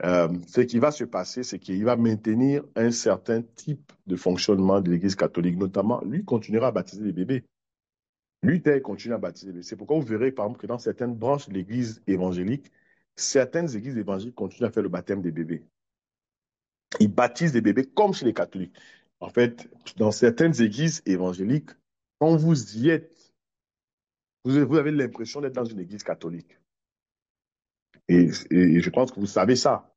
ce qui va se passer, c'est qu'il va maintenir un certain type de fonctionnement de l'Église catholique, notamment, lui continuera à baptiser les bébés. Luther continue à baptiser les bébés. C'est pourquoi vous verrez, par exemple, que dans certaines branches de l'Église évangélique, certaines églises évangéliques continuent à faire le baptême des bébés. Ils baptisent des bébés comme chez les catholiques. En fait, dans certaines églises évangéliques, quand vous y êtes, vous avez l'impression d'être dans une église catholique. Et je pense que vous savez ça.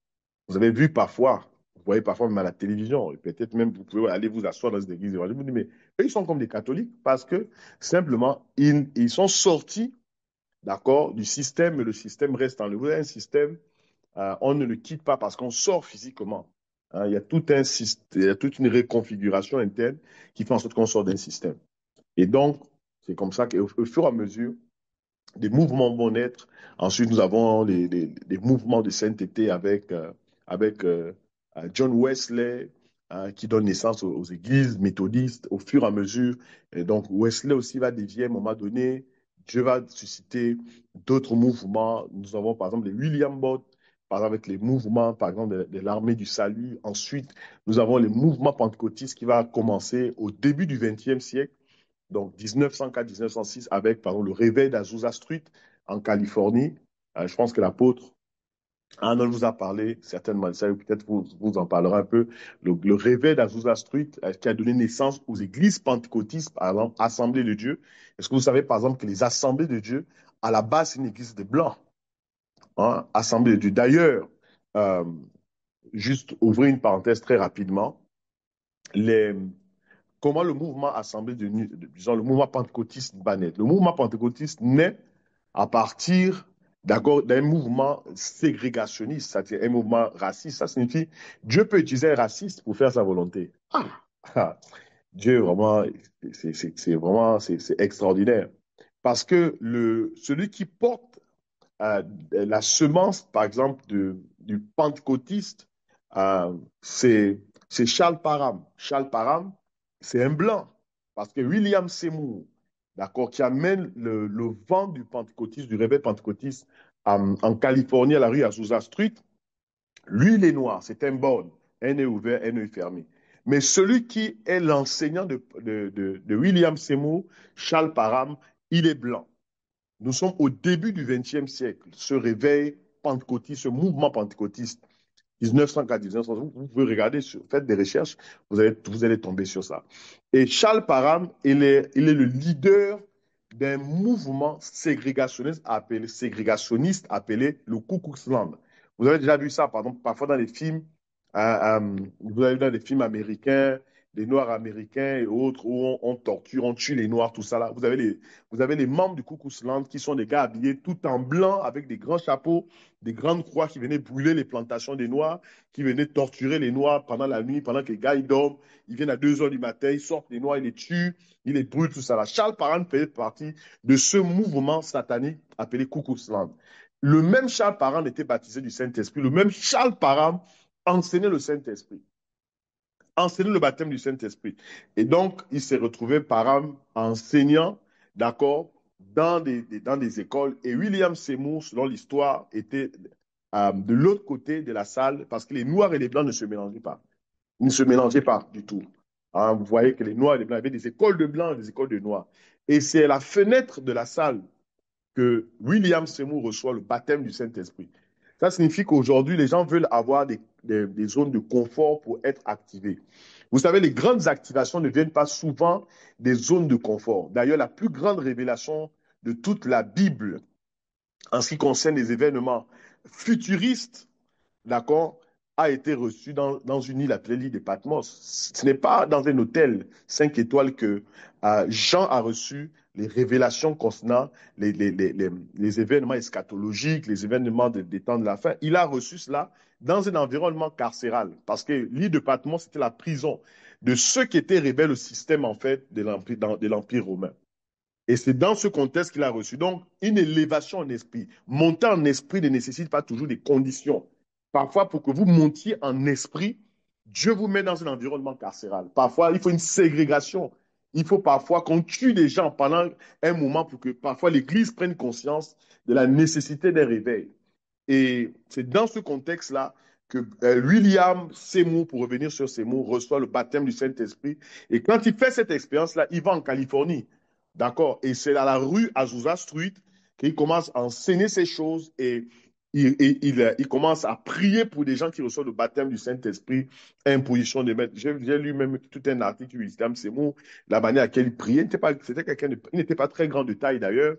Vous avez vu parfois, vous voyez parfois même à la télévision, et peut-être même vous pouvez aller vous asseoir dans une église évangélique. Vous dites, mais eux, ils sont comme des catholiques parce que simplement, ils sont sortis, d'accord, du système, mais le système reste en eux. Vous avez un système, on ne le quitte pas parce qu'on sort physiquement. Il y a tout un système, il y a toute une réconfiguration interne qui fait en sorte qu'on sort d'un système. Et donc, c'est comme ça qu'au fur et à mesure, des mouvements vont naître. Ensuite, nous avons les mouvements de sainteté avec John Wesley, qui donne naissance aux églises méthodistes au fur et à mesure. Et donc, Wesley aussi va dévier à un moment donné. Dieu va susciter d'autres mouvements. Nous avons par exemple les William Bott, par exemple avec les mouvements, par exemple, de l'armée du salut. Ensuite, nous avons les mouvements pentecôtistes qui va commencer au début du XXe siècle, donc 1904-1906, avec par exemple, le réveil d'Azusa Street en Californie. Je pense que l'apôtre Arnold vous a parlé certainement de ça, ou peut-être vous en parlera un peu. Le réveil d'Azusa Street qui a donné naissance aux églises pentecôtistes, par exemple, Assemblée de Dieu. Est-ce que vous savez, par exemple, que les Assemblées de Dieu, à la base, c'est une église de Blancs, Assemblée de Dieu. D'ailleurs, euh, juste ouvrir une parenthèse très rapidement, comment le mouvement assemblé disons, le mouvement pentecôtiste va naître. Le mouvement pentecôtiste naît à partir, d'accord, d'un mouvement ségrégationniste, c'est-à-dire un mouvement raciste. Ça signifie Dieu peut utiliser un raciste pour faire sa volonté. Dieu, vraiment, c'est extraordinaire. Parce que celui qui porte la semence, par exemple, du pentecôtiste, c'est Charles Parham. Charles Parham, c'est un blanc. Parce que William Seymour, d'accord, qui amène le vent du pentecôtisme, du réveil pentecôtiste en Californie, à la rue Azusa Street, lui, il est noir, c'est un bon, un œil ouvert, un œil fermé. Mais celui qui est l'enseignant de William Seymour, Charles Parham, il est blanc. Nous sommes au début du XXe siècle. Ce réveil pentecôtiste, ce mouvement pentecôtiste, 1904-1960, vous pouvez regarder, faites des recherches, vous allez tomber sur ça. Et Charles Parham, il est le leader d'un mouvement ségrégationniste appelé le Ku Klux Klan. Vous avez déjà vu ça, par exemple, parfois dans les films, vous avez vu dans les films américains, des Noirs américains et autres, où on torture, on tue les Noirs, tout ça là. Vous avez les membres du Ku Klux Klan qui sont des gars habillés tout en blanc avec des grands chapeaux, des grandes croix qui venaient brûler les plantations des Noirs, qui venaient torturer les Noirs pendant la nuit, pendant que les gars ils dorment. Ils viennent à 2 heures du matin, ils sortent les Noirs, ils les tuent, ils les brûlent, tout ça là. Charles Parham faisait partie de ce mouvement satanique appelé Ku Klux Klan. Le même Charles Parham était baptisé du Saint-Esprit. Le même Charles Parham enseignait le Saint-Esprit, enseignait le baptême du Saint-Esprit. Et donc, il s'est retrouvé Parham enseignant, d'accord, dans des écoles. Et William Seymour, selon l'histoire, était de l'autre côté de la salle parce que les Noirs et les Blancs ne se mélangeaient pas. Ils ne se mélangeaient pas du tout. Hein, vous voyez que les Noirs et les Blancs avaient des écoles de Blancs et des écoles de Noirs. Et c'est à la fenêtre de la salle que William Seymour reçoit le baptême du Saint-Esprit. Ça signifie qu'aujourd'hui, les gens veulent avoir des zones de confort pour être activés. Vous savez, les grandes activations ne viennent pas souvent des zones de confort. D'ailleurs, la plus grande révélation de toute la Bible en ce qui concerne les événements futuristes, d'accord, a été reçue dans une île appelée l'île de Patmos. Ce n'est pas dans un hôtel 5 étoiles que Jean a reçu les révélations concernant les événements eschatologiques, les événements des temps de la fin. Il a reçu cela dans un environnement carcéral parce que l'île de Patmos, c'était la prison de ceux qui étaient rebelles au système, en fait, de l'Empire romain. Et c'est dans ce contexte qu'il a reçu. Donc, une élévation en esprit. Monter en esprit ne nécessite pas toujours des conditions. Parfois, pour que vous montiez en esprit, Dieu vous met dans un environnement carcéral. Parfois, il faut une ségrégation. Il faut parfois qu'on tue des gens pendant un moment pour que parfois l'Église prenne conscience de la nécessité d'un réveil. Et c'est dans ce contexte-là que William Seymour, pour revenir sur Seymour, reçoit le baptême du Saint-Esprit. Et quand il fait cette expérience-là, il va en Californie. D'accord? Et c'est à la rue Azusa Street qu'il commence à enseigner ces choses et il commence à prier pour des gens qui reçoivent le baptême du Saint-Esprit, imposition des maîtres. J'ai lu même tout un article sur William Seymour, la manière à laquelle il priait. Il n'était pas très grand de taille d'ailleurs.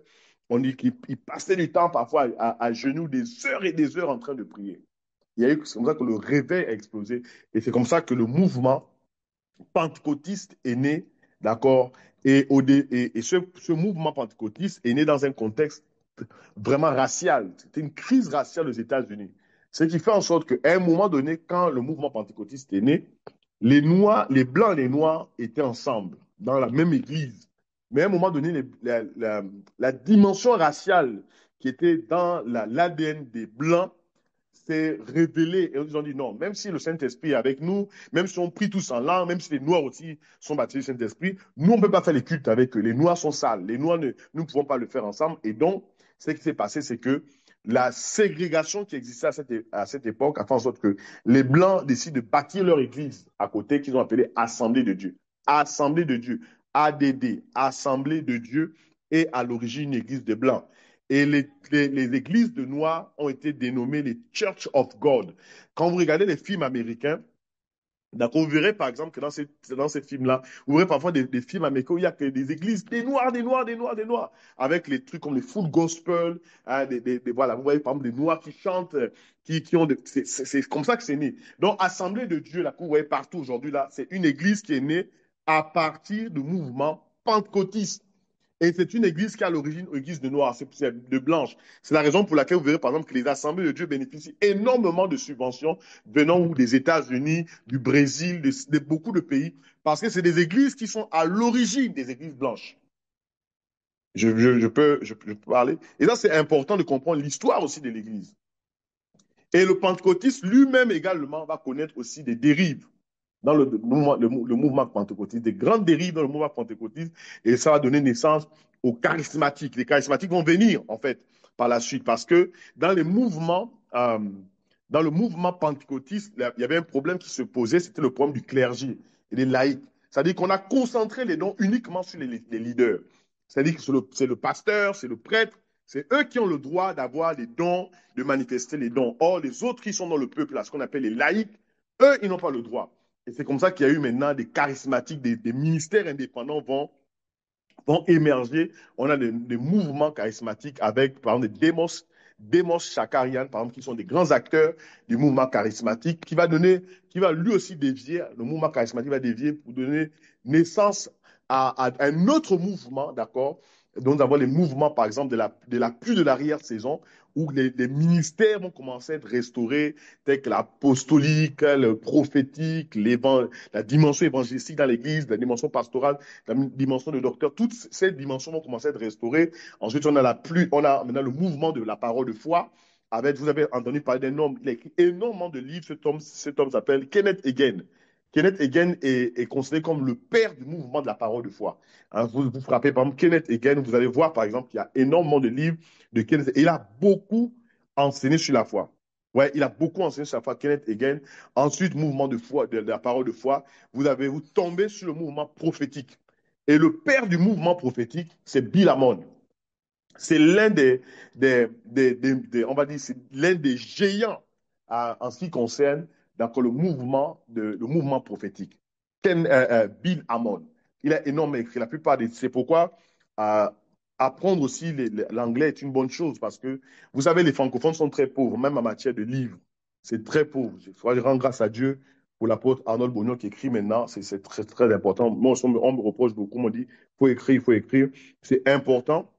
On dit qu'il passait du temps parfois à genoux des heures et des heures en train de prier. C'est comme ça que le réveil a explosé. Et c'est comme ça que le mouvement pentecôtiste est né, d'accord? Et ce mouvement pentecôtiste est né dans un contexte vraiment racial. C'était une crise raciale aux États-Unis. Ce qui fait en sorte qu'à un moment donné, quand le mouvement pentecôtiste est né, les Noirs, les Blancs et les Noirs étaient ensemble dans la même église. Mais à un moment donné, la dimension raciale qui était dans l'ADN des Blancs s'est révélée. Et ils ont dit non, même si le Saint-Esprit est avec nous, même si on prie tous en langue, même si les Noirs aussi sont baptisés du Saint-Esprit, nous, on ne peut pas faire les cultes avec eux. Les Noirs sont sales. Les Noirs, nous ne pouvons pas le faire ensemble. Et donc, ce qui s'est passé, c'est que la ségrégation qui existait à cette époque a fait en sorte que les Blancs décident de bâtir leur église à côté, qu'ils ont appelée Assemblée de Dieu. Assemblée de Dieu. ADD. Assemblée de Dieu. Et à l'origine, une église de Blancs. Et les églises de Noirs ont été dénommées les Church of God. Quand vous regardez les films américains, d'accord, vous verrez par exemple que dans ces films-là, vous verrez parfois des films américains où il y a que des églises, des Noirs, des Noirs, des Noirs, des Noirs, avec les trucs comme les full gospel, hein, voilà, vous voyez par exemple des Noirs qui chantent, qui ont c'est comme ça que c'est né. Donc, Assemblée de Dieu, là, que vous voyez partout aujourd'hui, là, c'est une église qui est née à partir du mouvement pentecôtiste. Et c'est une église qui a l'origine église de noir, c'est de blanche. C'est la raison pour laquelle vous verrez par exemple que les assemblées de Dieu bénéficient énormément de subventions venant des États-Unis, du Brésil, de beaucoup de pays, parce que c'est des églises qui sont à l'origine des églises blanches. Je peux parler. Et ça, c'est important de comprendre l'histoire aussi de l'église. Et le pentecôtiste lui-même également va connaître aussi des dérives dans le mouvement pentecôtiste, des grandes dérives dans le mouvement pentecôtiste, et ça va donner naissance aux charismatiques. Les charismatiques vont venir, en fait, par la suite, parce que dans le mouvement pentecôtiste, il y avait un problème qui se posait, c'était le problème du clergé et des laïcs. C'est-à-dire qu'on a concentré les dons uniquement sur les leaders. C'est-à-dire que c'est le pasteur, c'est le prêtre, c'est eux qui ont le droit d'avoir les dons, de manifester les dons. Or, les autres qui sont dans le peuple, là, ce qu'on appelle les laïcs, eux, ils n'ont pas le droit. Et c'est comme ça qu'il y a eu maintenant des charismatiques, des ministères indépendants vont émerger. On a des mouvements charismatiques avec, par exemple, Demos Shakarian, par exemple, qui sont des grands acteurs du mouvement charismatique, qui va lui aussi dévier, le mouvement charismatique va dévier pour donner naissance à un autre mouvement, d'accord? Donc, nous avons les mouvements, par exemple, plus de l'arrière-saison, où les ministères vont commencer à être restaurés, tels que l'apostolique, le prophétique, la dimension évangélistique dans l'Église, la dimension pastorale, la dimension de docteur. Toutes ces dimensions vont commencer à être restaurées. Ensuite, on a maintenant le mouvement de la parole de foi. Vous avez entendu parler d'un homme, il a écrit énormément de livres. Cet homme s'appelle Kenneth Hagin. Kenneth Hagin est considéré comme le père du mouvement de la parole de foi. Hein, vous frappez par exemple Kenneth Hagin, vous allez voir par exemple qu'il y a énormément de livres de Kenneth. Et il a beaucoup enseigné sur la foi. Ouais, il a beaucoup enseigné sur la foi, Kenneth Hagin. Ensuite, mouvement de foi, de la parole de foi. Vous tombez sur le mouvement prophétique. Et le père du mouvement prophétique, c'est Bill Hamon. C'est l'un on va dire, c'est l'un des géants en ce qui concerne le mouvement prophétique. Bill Hamon, il a énormément écrit. C'est pourquoi apprendre aussi l'anglais est une bonne chose parce que vous savez, les francophones sont très pauvres, même en matière de livres. C'est très pauvre. Je rends grâce à Dieu pour l'apôtre Arnold Bognon qui écrit maintenant. C'est très, très important. Moi, on me reproche beaucoup. On me dit, il faut écrire, il faut écrire. C'est important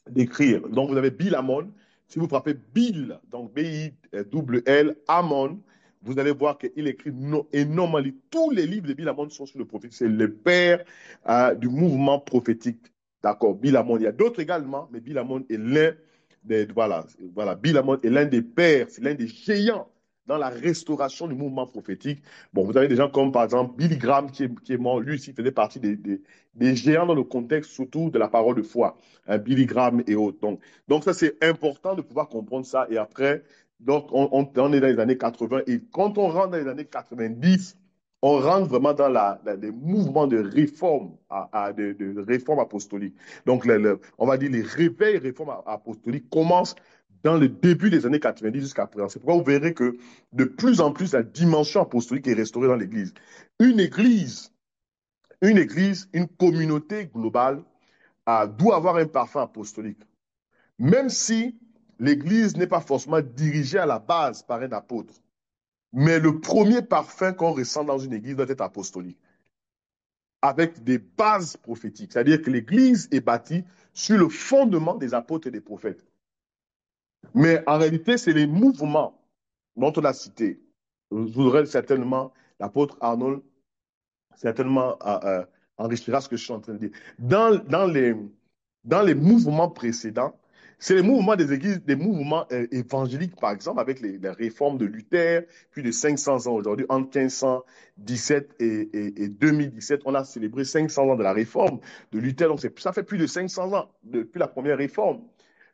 d'écrire. Donc, vous avez Bill Hamon. Si vous frappez Bill, donc B-I-L-L, Hamon, vous allez voir qu'il écrit énormément. Tous les livres de Bill Hamon sont sur le prophète. C'est le père du mouvement prophétique. D'accord, Bill Hamon. Il y a d'autres également, mais Bill Hamon est l'un des, voilà, Bill Hamon est l'un des pères, c'est l'un des géants dans la restauration du mouvement prophétique. Bon, vous avez des gens comme, par exemple, Billy Graham, qui est mort. Lui aussi faisait partie des géants dans le contexte, surtout de la parole de foi. Billy Graham et autres. Donc ça, c'est important de pouvoir comprendre ça. Et après, donc, on est dans les années 80. Et quand on rentre dans les années 90, on rentre vraiment dans les mouvements de réforme, de réforme apostolique. Donc, on va dire les réveils réformes apostoliques commencent dans le début des années 90 jusqu'à présent. C'est pourquoi vous verrez que de plus en plus, la dimension apostolique est restaurée dans l'Église. Une église, une communauté globale doit avoir un parfum apostolique. Même si l'Église n'est pas forcément dirigée à la base par un apôtre. Mais le premier parfum qu'on ressent dans une église doit être apostolique, avec des bases prophétiques. C'est-à-dire que l'église est bâtie sur le fondement des apôtres et des prophètes. Mais en réalité, c'est les mouvements dont on a cité. Je voudrais certainement, l'apôtre Arnold, certainement enrichira ce que je suis en train de dire. Dans les mouvements précédents, c'est les mouvements des églises, des mouvements évangéliques, par exemple, avec les réformes de Luther, plus de 500 ans aujourd'hui, entre 1517 et 2017, on a célébré 500 ans de la réforme de Luther. Donc, ça fait plus de 500 ans depuis la première réforme.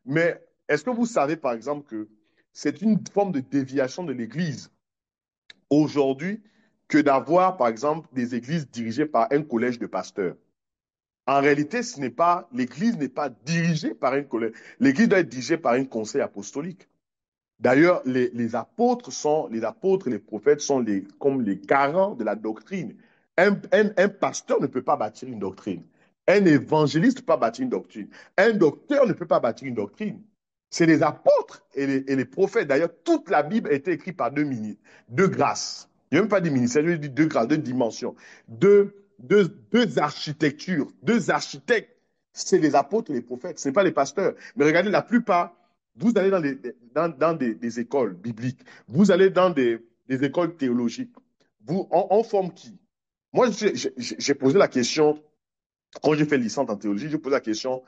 Mais est-ce que vous savez, par exemple, que c'est une forme de déviation de l'Église aujourd'hui que d'avoir, par exemple, des églises dirigées par un collège de pasteurs? En réalité, l'Église n'est pas dirigée par un collège. L'Église doit être dirigée par un conseil apostolique. D'ailleurs, les apôtres et les prophètes sont comme les garants de la doctrine. Un pasteur ne peut pas bâtir une doctrine. Un évangéliste ne peut pas bâtir une doctrine. Un docteur ne peut pas bâtir une doctrine. C'est les apôtres et les prophètes. D'ailleurs, toute la Bible a été écrite par deux grâces. Il n'y a même pas des ministères, je dis deux grâces, deux dimensions, deux architectures, deux architectes. C'est les apôtres et les prophètes, ce n'est pas les pasteurs. Mais regardez, la plupart, vous allez dans des écoles bibliques, vous allez dans des écoles théologiques. On forme qui? Moi, j'ai posé la question, quand j'ai fait licence en théologie, j'ai posé la question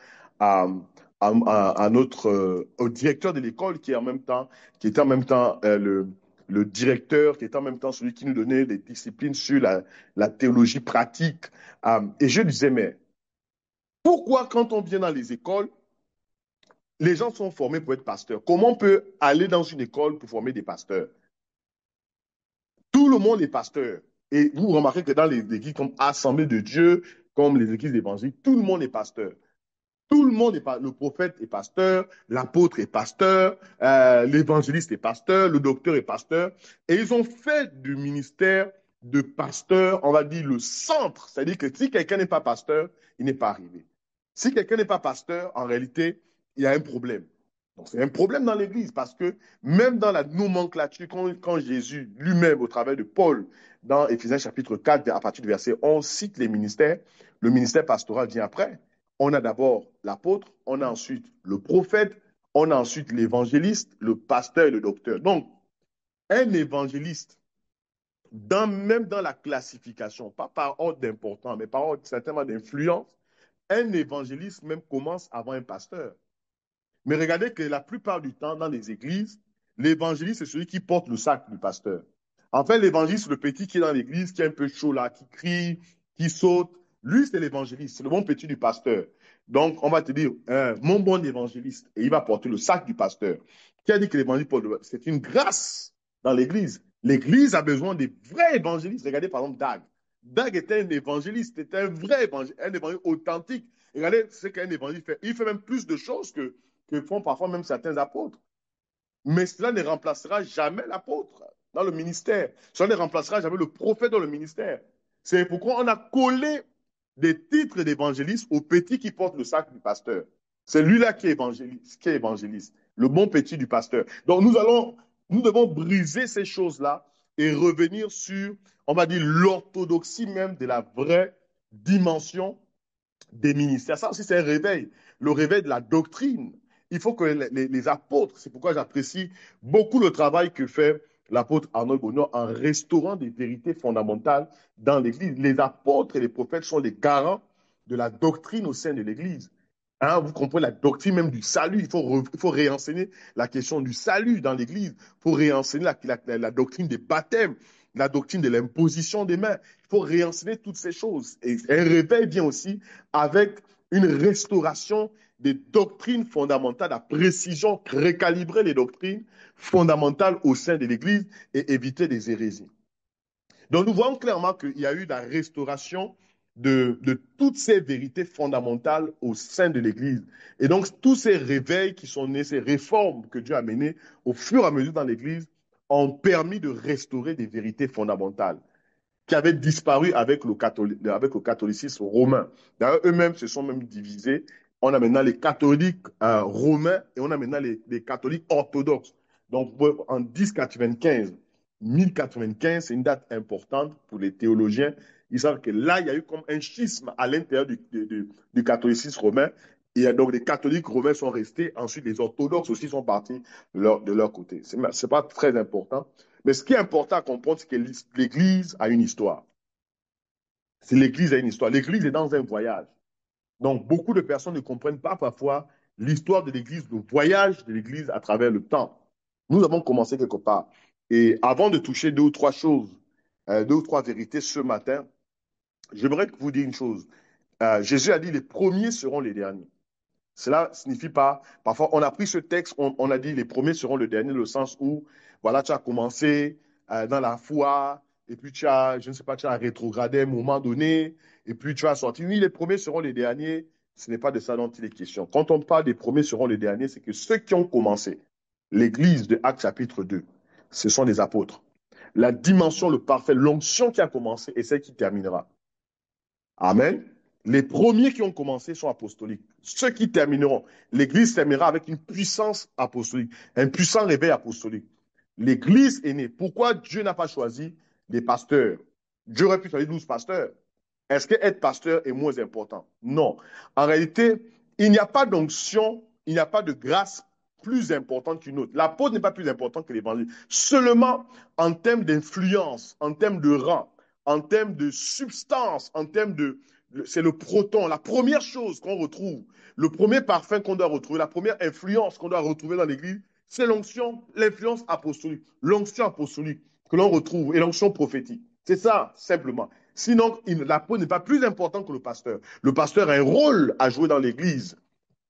au directeur de l'école qui était en même temps le directeur, qui était en même temps celui qui nous donnait des disciplines sur la théologie pratique. Et je disais, mais pourquoi quand on vient dans les écoles, les gens sont formés pour être pasteurs? Comment on peut aller dans une école pour former des pasteurs? Tout le monde est pasteur. Et vous remarquez que dans les églises comme Assemblée de Dieu, comme les églises d'évangile, tout le monde est pasteur. Tout le monde le prophète est pasteur, l'apôtre est pasteur, l'évangéliste est pasteur, le docteur est pasteur. Et ils ont fait du ministère de pasteur, on va dire, le centre. C'est-à-dire que si quelqu'un n'est pas pasteur, il n'est pas arrivé. Si quelqu'un n'est pas pasteur, en réalité, il y a un problème. Donc, c'est un problème dans l'Église parce que même dans la nomenclature, quand Jésus lui-même, au travers de Paul, dans Éphésiens chapitre 4, à partir du verset 11, cite les ministères, le ministère pastoral vient après. On a d'abord l'apôtre, on a ensuite le prophète, on a ensuite l'évangéliste, le pasteur et le docteur. Donc, un évangéliste, même dans la classification, pas par ordre d'importance, mais par ordre certainement d'influence, un évangéliste même commence avant un pasteur. Mais regardez que la plupart du temps, dans les églises, l'évangéliste, c'est celui qui porte le sac du pasteur. En fait, l'évangéliste, c'est le petit qui est dans l'église, qui est un peu chaud là, qui crie, qui saute. Lui, c'est l'évangéliste, c'est le bon petit du pasteur. Donc, on va te dire, mon bon évangéliste, et il va porter le sac du pasteur. Qui a dit que l'évangéliste porte le... C'est une grâce dans l'église. L'église a besoin des vrais évangélistes. Regardez par exemple Dag. Dag était un évangéliste, était un vrai évangéliste, un évangéliste authentique. Regardez ce qu'un évangéliste fait. Il fait même plus de choses que font parfois même certains apôtres. Mais cela ne remplacera jamais l'apôtre dans le ministère. Cela ne remplacera jamais le prophète dans le ministère. C'est pourquoi on a collé des titres d'évangéliste au petit qui porte le sac du pasteur. C'est lui-là qui est évangéliste, le bon petit du pasteur. Donc nous devons briser ces choses-là et revenir sur, on va dire, l'orthodoxie même de la vraie dimension des ministères. Ça aussi, c'est un réveil, le réveil de la doctrine. Il faut que les apôtres, c'est pourquoi j'apprécie beaucoup le travail que fait l'apôtre Arnold Bonneau en restaurant des vérités fondamentales dans l'Église. Les apôtres et les prophètes sont les garants de la doctrine au sein de l'Église. Hein, vous comprenez la doctrine même du salut. Il faut réenseigner la question du salut dans l'Église. Il faut réenseigner la doctrine des baptêmes, la doctrine de l'imposition des mains. Il faut réenseigner toutes ces choses. Et un réveil vient aussi avec une restauration des doctrines fondamentales, la précision, recalibrer les doctrines fondamentales au sein de l'Église et éviter des hérésies. Donc nous voyons clairement qu'il y a eu la restauration de toutes ces vérités fondamentales au sein de l'Église. Et donc tous ces réveils qui sont nés, ces réformes que Dieu a menées au fur et à mesure dans l'Église ont permis de restaurer des vérités fondamentales qui avaient disparu avec le catholicisme romain. D'ailleurs, eux-mêmes se sont même divisés. On a maintenant les catholiques romains et on a maintenant les catholiques orthodoxes. Donc, en 1095, c'est une date importante pour les théologiens. Ils savent que là, il y a eu comme un schisme à l'intérieur du catholicisme romain. Et donc, les catholiques romains sont restés. Ensuite, les orthodoxes aussi sont partis de leur côté. Ce n'est pas très important. Mais ce qui est important à comprendre, c'est que l'Église a une histoire. L'Église a une histoire. L'Église est dans un voyage. Donc, beaucoup de personnes ne comprennent pas parfois l'histoire de l'Église, le voyage de l'Église à travers le temps. Nous avons commencé quelque part. Et avant de toucher deux ou trois choses, deux ou trois vérités ce matin, j'aimerais vous dire une chose. Jésus a dit les premiers seront les derniers. Cela ne signifie pas, parfois on a pris ce texte, on a dit les premiers seront les derniers, le sens où, voilà, tu as commencé dans la foi, et puis tu as, je ne sais pas, tu as rétrogradé à un moment donné, et puis tu as sorti. Oui, les premiers seront les derniers, ce n'est pas de ça dont il est question. Quand on parle des premiers seront les derniers, c'est que ceux qui ont commencé l'église de Actes chapitre 2, ce sont les apôtres. La dimension, le parfait, l'onction qui a commencé et celle qui terminera. Amen. Les premiers qui ont commencé sont apostoliques. Ceux qui termineront, l'Église terminera avec une puissance apostolique, un puissant réveil apostolique. L'Église est née. Pourquoi Dieu n'a pas choisi des pasteurs? Dieu aurait pu choisir 12 pasteurs. Est-ce que être pasteur est moins important? Non. En réalité, il n'y a pas d'onction, il n'y a pas de grâce plus importante qu'une autre. L'apôtre n'est pas plus important que l'évangile. Seulement en termes d'influence, en termes de rang, en termes de substance, en termes de... C'est le proton, la première chose qu'on retrouve, le premier parfum qu'on doit retrouver, la première influence qu'on doit retrouver dans l'Église, c'est l'onction, l'influence apostolique, l'onction apostolique que l'on retrouve et l'onction prophétique. C'est ça, simplement. Sinon, l'apôtre n'est pas plus important que le pasteur. Le pasteur a un rôle à jouer dans l'Église,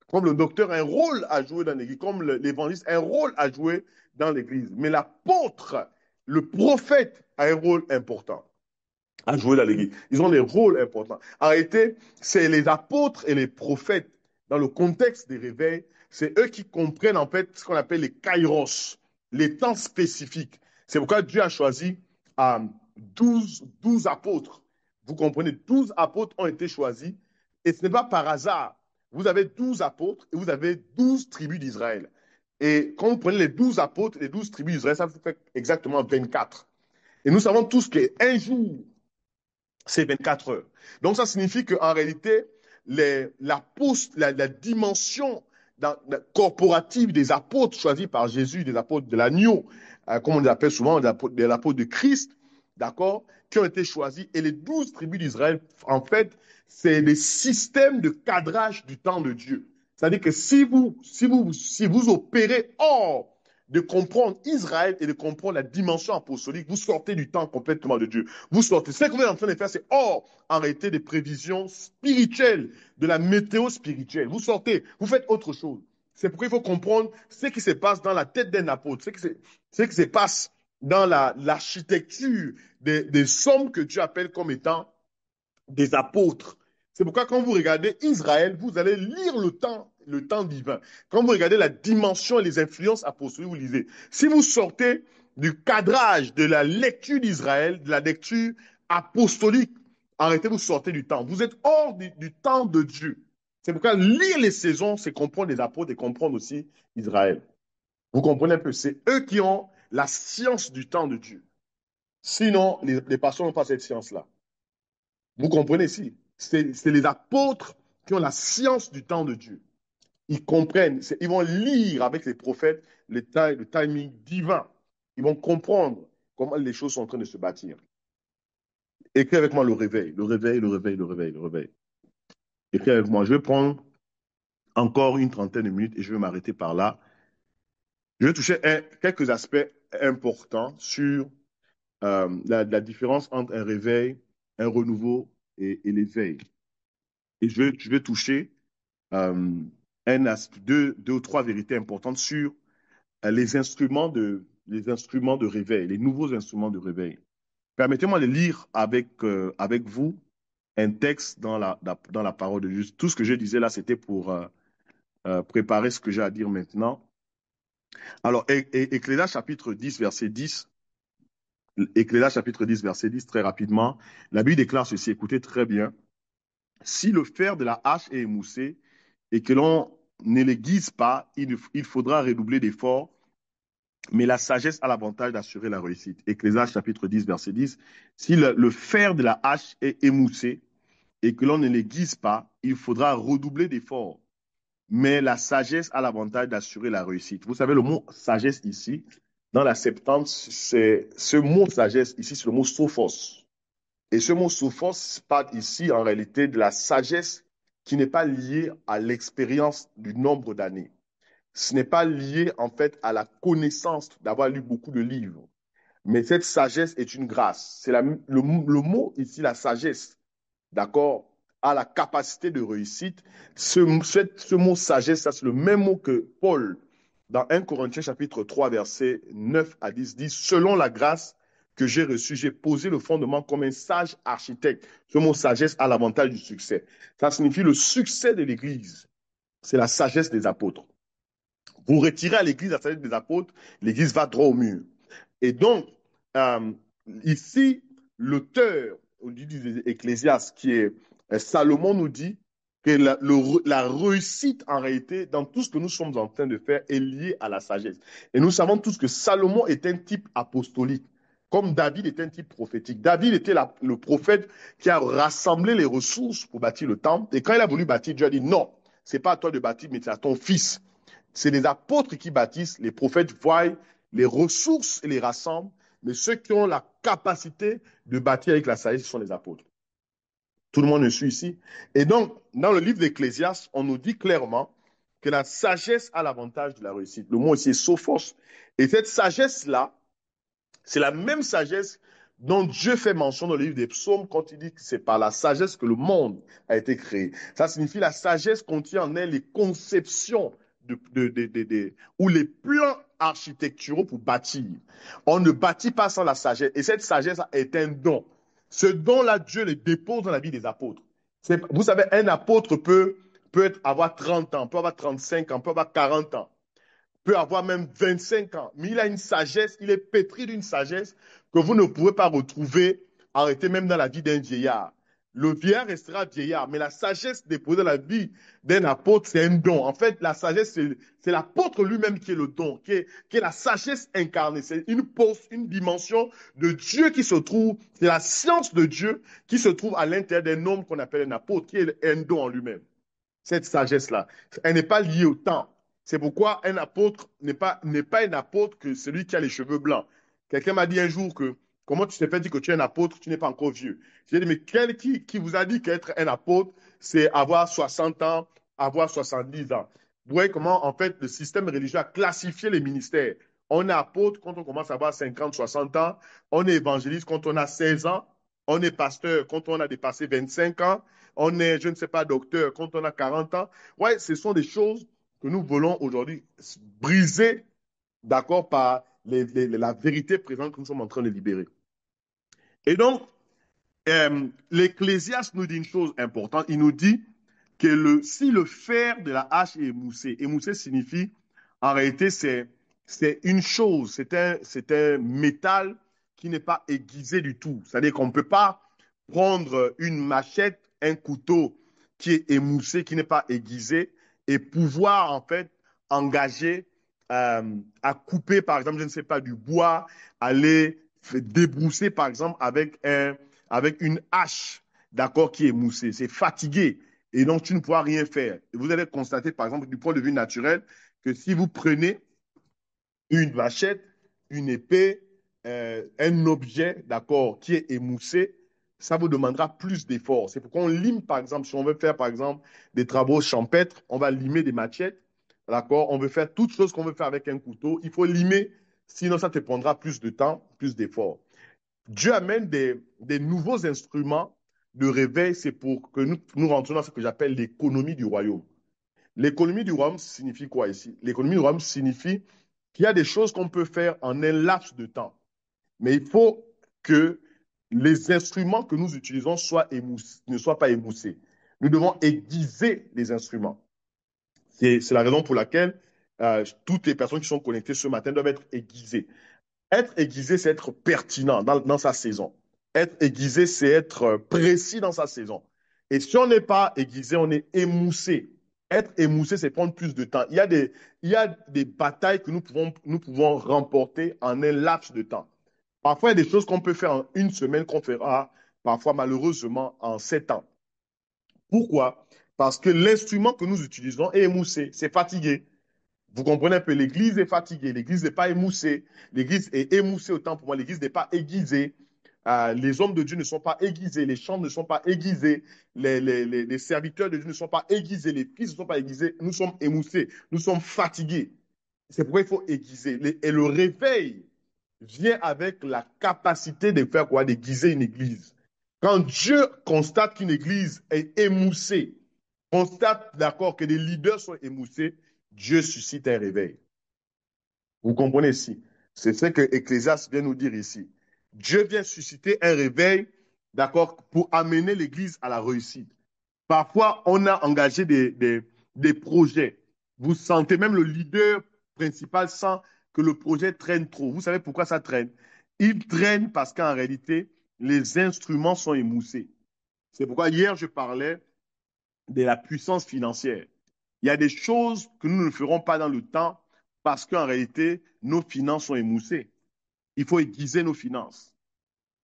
comme le docteur a un rôle à jouer dans l'Église, comme l'évangéliste a un rôle à jouer dans l'Église. Mais l'apôtre, le prophète a un rôle important à jouer dans l'Église. Ils ont des rôles importants. En réalité, c'est les apôtres et les prophètes, dans le contexte des réveils, c'est eux qui comprennent en fait ce qu'on appelle les kairos, les temps spécifiques. C'est pourquoi Dieu a choisi 12 apôtres. Vous comprenez, 12 apôtres ont été choisis et ce n'est pas par hasard. Vous avez 12 apôtres et vous avez 12 tribus d'Israël. Et quand vous prenez les 12 apôtres, les 12 tribus d'Israël, ça vous fait exactement 24. Et nous savons tous qu'un jour, c'est 24 heures. Donc ça signifie qu'en réalité, la dimension corporative des apôtres choisis par Jésus, des apôtres de l'agneau, comme on les appelle souvent, des apôtres de Christ, d'accord, qui ont été choisis. Et les 12 tribus d'Israël, en fait, c'est des systèmes de cadrage du temps de Dieu. C'est-à-dire que si vous opérez hors de comprendre Israël et de comprendre la dimension apostolique, vous sortez du temps complètement de Dieu. Vous sortez. Ce que vous êtes en train de faire, c'est hors, en réalité, des prévisions spirituelles, de la météo spirituelle. Vous sortez, vous faites autre chose. C'est pourquoi il faut comprendre ce qui se passe dans la tête d'un apôtre, ce qui se passe dans l'architecture des sommes que Dieu appelle comme étant des apôtres. C'est pourquoi quand vous regardez Israël, vous allez lire le temps divin. Quand vous regardez la dimension et les influences apostoliques, vous lisez. Si vous sortez du cadrage de la lecture d'Israël, de la lecture apostolique, arrêtez, vous sortez du temps. Vous êtes hors du temps de Dieu. C'est pourquoi lire les saisons, c'est comprendre les apôtres et comprendre aussi Israël. Vous comprenez un peu, c'est eux qui ont la science du temps de Dieu. Sinon, les pasteurs n'ont pas cette science-là. Vous comprenez ici? C'est les apôtres qui ont la science du temps de Dieu. Ils comprennent, ils vont lire avec les prophètes le timing divin. Ils vont comprendre comment les choses sont en train de se bâtir. Écris avec moi le réveil, le réveil, le réveil, le réveil, le réveil. Écris avec moi. Je vais prendre encore une trentaine de minutes et je vais m'arrêter par là. Je vais toucher quelques aspects importants sur la différence entre un réveil, un renouveau et l'éveil. Et je vais toucher deux ou trois vérités importantes sur les instruments de réveil, les nouveaux instruments de réveil. Permettez-moi de lire avec vous un texte dans la parole de Dieu. Tout ce que je disais là, c'était pour préparer ce que j'ai à dire maintenant. Alors, Ecclésiaste chapitre 10, verset 10. Ecclésiaste chapitre 10, verset 10, très rapidement. La Bible déclare ceci, écoutez très bien. Si le fer de la hache est émoussé et que l'on ne l'aiguise pas, il faudra redoubler d'efforts, mais la sagesse a l'avantage d'assurer la réussite. Ecclésiaste chapitre 10, verset 10. Si le fer de la hache est émoussé et que l'on ne l'aiguise pas, il faudra redoubler d'efforts, mais la sagesse a l'avantage d'assurer la réussite. Vous savez, le mot sagesse ici, dans la Septante, ce mot sagesse ici, c'est le mot sophos. Et ce mot sophos parle ici en réalité de la sagesse qui n'est pas liée à l'expérience du nombre d'années. Ce n'est pas lié en fait à la connaissance d'avoir lu beaucoup de livres. Mais cette sagesse est une grâce. C'est le mot ici, la sagesse, d'accord, a la capacité de réussite. Ce mot sagesse, ça c'est le même mot que Paul, dans 1 Corinthiens chapitre 3, versets 9 à 10, dit « Selon la grâce que j'ai reçue, j'ai posé le fondement comme un sage architecte. » Ce mot sagesse a l'avantage du succès. Ça signifie le succès de l'Église. C'est la sagesse des apôtres. Vous retirez à l'Église la sagesse des apôtres, l'Église va droit au mur. Et donc, ici, l'auteur de Ecclésiaste, qui est Salomon, nous dit que la réussite, en réalité, dans tout ce que nous sommes en train de faire, est liée à la sagesse. Et nous savons tous que Salomon est un type apostolique, comme David est un type prophétique. David était le prophète qui a rassemblé les ressources pour bâtir le temple. Et quand il a voulu bâtir, Dieu a dit non, c'est pas à toi de bâtir, mais c'est à ton fils. C'est les apôtres qui bâtissent, les prophètes voient les ressources et les rassemblent, mais ceux qui ont la capacité de bâtir avec la sagesse, ce sont les apôtres. Tout le monde me suit ici. Et donc, dans le livre d'Ecclésiaste, on nous dit clairement que la sagesse a l'avantage de la réussite. Le mot ici est sophos. Et cette sagesse-là, c'est la même sagesse dont Dieu fait mention dans le livre des psaumes quand il dit que c'est par la sagesse que le monde a été créé. Ça signifie la sagesse contient en elle les conceptions ou les plans architecturaux pour bâtir. On ne bâtit pas sans la sagesse. Et cette sagesse est un don. Ce don-là, Dieu le dépose dans la vie des apôtres. Vous savez, un apôtre peut avoir 30 ans, peut avoir 35 ans, peut avoir 40 ans, peut avoir même 25 ans. Mais il a une sagesse, il est pétri d'une sagesse que vous ne pouvez pas retrouver arrêté même dans la vie d'un vieillard. Le vieillard restera vieillard, mais la sagesse déposée dans la vie d'un apôtre, c'est un don. En fait, la sagesse, c'est l'apôtre lui-même qui est le don, qui est la sagesse incarnée. C'est une dimension de Dieu qui se trouve, c'est la science de Dieu qui se trouve à l'intérieur d'un homme qu'on appelle un apôtre, qui est un don en lui-même. Cette sagesse-là, elle n'est pas liée au temps. C'est pourquoi un apôtre n'est pas un apôtre que celui qui a les cheveux blancs. Quelqu'un m'a dit un jour que, comment tu t'es fait dire que tu es un apôtre, tu n'es pas encore vieux. J'ai dit, mais qui vous a dit qu'être un apôtre, c'est avoir 60 ans, avoir 70 ans? Vous voyez comment, en fait, le système religieux a classifié les ministères. On est apôtre quand on commence à avoir 50, 60 ans. On est évangéliste quand on a 16 ans. On est pasteur quand on a dépassé 25 ans. On est, je ne sais pas, docteur quand on a 40 ans. Ouais, ce sont des choses que nous voulons aujourd'hui briser, d'accord, par la vérité présente que nous sommes en train de libérer. Et donc, l'Ecclésiaste nous dit une chose importante. Il nous dit que si le fer de la hache est émoussé, émoussé signifie, en réalité, c'est une chose, c'est un métal qui n'est pas aiguisé du tout. C'est-à-dire qu'on ne peut pas prendre une machette, un couteau qui est émoussé, qui n'est pas aiguisé, et pouvoir en fait engager à couper, par exemple, je ne sais pas, du bois, aller débrousser, par exemple, avec une hache, d'accord, qui est émoussée. C'est fatigué. Et donc, tu ne pourras rien faire. Et vous allez constater, par exemple, du point de vue naturel, que si vous prenez une machette, une épée, un objet, d'accord, qui est émoussé, ça vous demandera plus d'efforts. C'est pourquoi on lime, par exemple, si on veut faire, par exemple, des travaux champêtres, on va limer des machettes, d'accord? On veut faire toutes choses qu'on veut faire avec un couteau, il faut limer, sinon ça te prendra plus de temps, plus d'efforts. Dieu amène des nouveaux instruments de réveil, c'est pour que nous rentrions dans ce que j'appelle l'économie du royaume. L'économie du royaume signifie quoi ici? L'économie du royaume signifie qu'il y a des choses qu'on peut faire en un laps de temps. Mais il faut que les instruments que nous utilisons ne soient pas émoussés. Nous devons aiguiser les instruments. C'est la raison pour laquelle toutes les personnes qui sont connectées ce matin doivent être aiguisées. Être aiguisé, c'est être pertinent dans sa saison. Être aiguisé, c'est être précis dans sa saison. Et si on n'est pas aiguisé, on est émoussé. Être émoussé, c'est prendre plus de temps. Il y a des batailles que nous pouvons remporter en un laps de temps. Parfois, il y a des choses qu'on peut faire en une semaine qu'on fera parfois malheureusement en 7 ans. Pourquoi? Parce que l'instrument que nous utilisons est émoussé, c'est fatigué. Vous comprenez un peu, l'Église est fatiguée, l'Église n'est pas émoussée, l'Église est émoussée autant pour moi, l'Église n'est pas aiguisée, les hommes de Dieu ne sont pas aiguisés, les chants ne sont pas aiguisés, les serviteurs de Dieu ne sont pas aiguisés, les fils ne sont pas aiguisés, nous sommes émoussés, nous sommes fatigués. C'est pourquoi il faut aiguiser. Et le réveil vient avec la capacité de faire quoi? D'aiguiser une église. Quand Dieu constate qu'une église est émoussée, constate d'accord que les leaders sont émoussés, Dieu suscite un réveil. Vous comprenez ici? C'est ce que Ecclésiaste vient nous dire ici. Dieu vient susciter un réveil, d'accord, pour amener l'église à la réussite. Parfois, on a engagé des projets. Vous sentez même le leader principal sent que le projet traîne trop. Vous savez pourquoi ça traîne? Il traîne parce qu'en réalité, les instruments sont émoussés. C'est pourquoi hier, je parlais de la puissance financière. Il y a des choses que nous ne ferons pas dans le temps parce qu'en réalité, nos finances sont émoussées. Il faut aiguiser nos finances.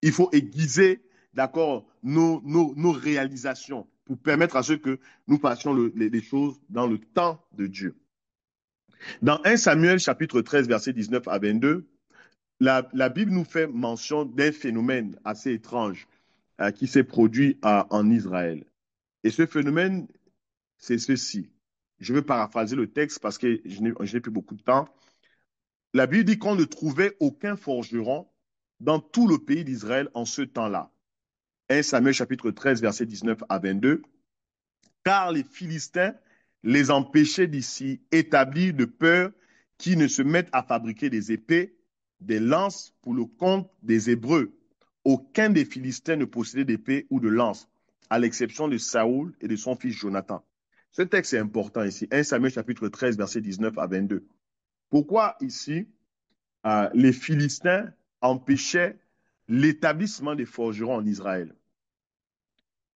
Il faut aiguiser, d'accord, nos réalisations pour permettre à ce que nous fassions les choses dans le temps de Dieu. Dans 1 Samuel chapitre 13, verset 19 à 22, la Bible nous fait mention d'un phénomène assez étrange qui s'est produit en Israël. Et ce phénomène, c'est ceci. Je vais paraphraser le texte parce que je n'ai plus beaucoup de temps. La Bible dit qu'on ne trouvait aucun forgeron dans tout le pays d'Israël en ce temps-là. 1 Samuel chapitre 13, verset 19 à 22. Car les Philistins les empêchaient d'ici établir de peur qu'ils ne se mettent à fabriquer des épées, des lances pour le compte des Hébreux. Aucun des Philistins ne possédait d'épée ou de lance, à l'exception de Saoul et de son fils Jonathan. Ce texte est important ici. 1 Samuel chapitre 13, verset 19 à 22. Pourquoi ici les Philistins empêchaient l'établissement des forgerons en Israël?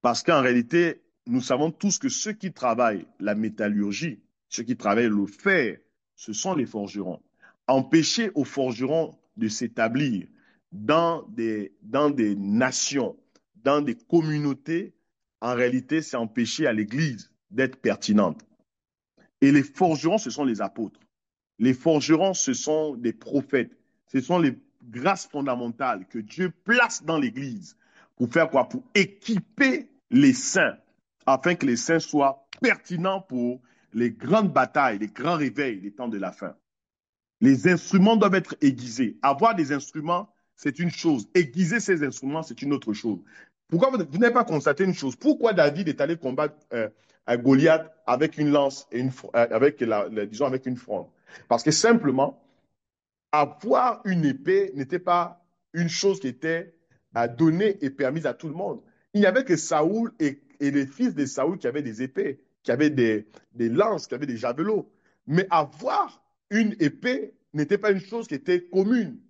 Parce qu'en réalité, nous savons tous que ceux qui travaillent la métallurgie, ceux qui travaillent le fer, ce sont les forgerons. Empêcher aux forgerons de s'établir dans des nations, dans des communautés, en réalité, c'est empêcher à l'Église d'être pertinente. Et les forgerons, ce sont les apôtres. Les forgerons, ce sont des prophètes. Ce sont les grâces fondamentales que Dieu place dans l'Église. Pour faire quoi? Pour équiper les saints, afin que les saints soient pertinents pour les grandes batailles, les grands réveils, les temps de la fin. Les instruments doivent être aiguisés. Avoir des instruments, c'est une chose. Aiguiser ces instruments, c'est une autre chose. Pourquoi vous n'avez pas constaté une chose? Pourquoi David est allé combattre Goliath avec une lance et disons avec une fronde? Parce que simplement, avoir une épée n'était pas une chose qui était donnée et permise à tout le monde. Il n'y avait que Saoul et les fils de Saoul qui avaient des épées, qui avaient des lances, qui avaient des javelots. Mais avoir une épée n'était pas une chose qui était commune.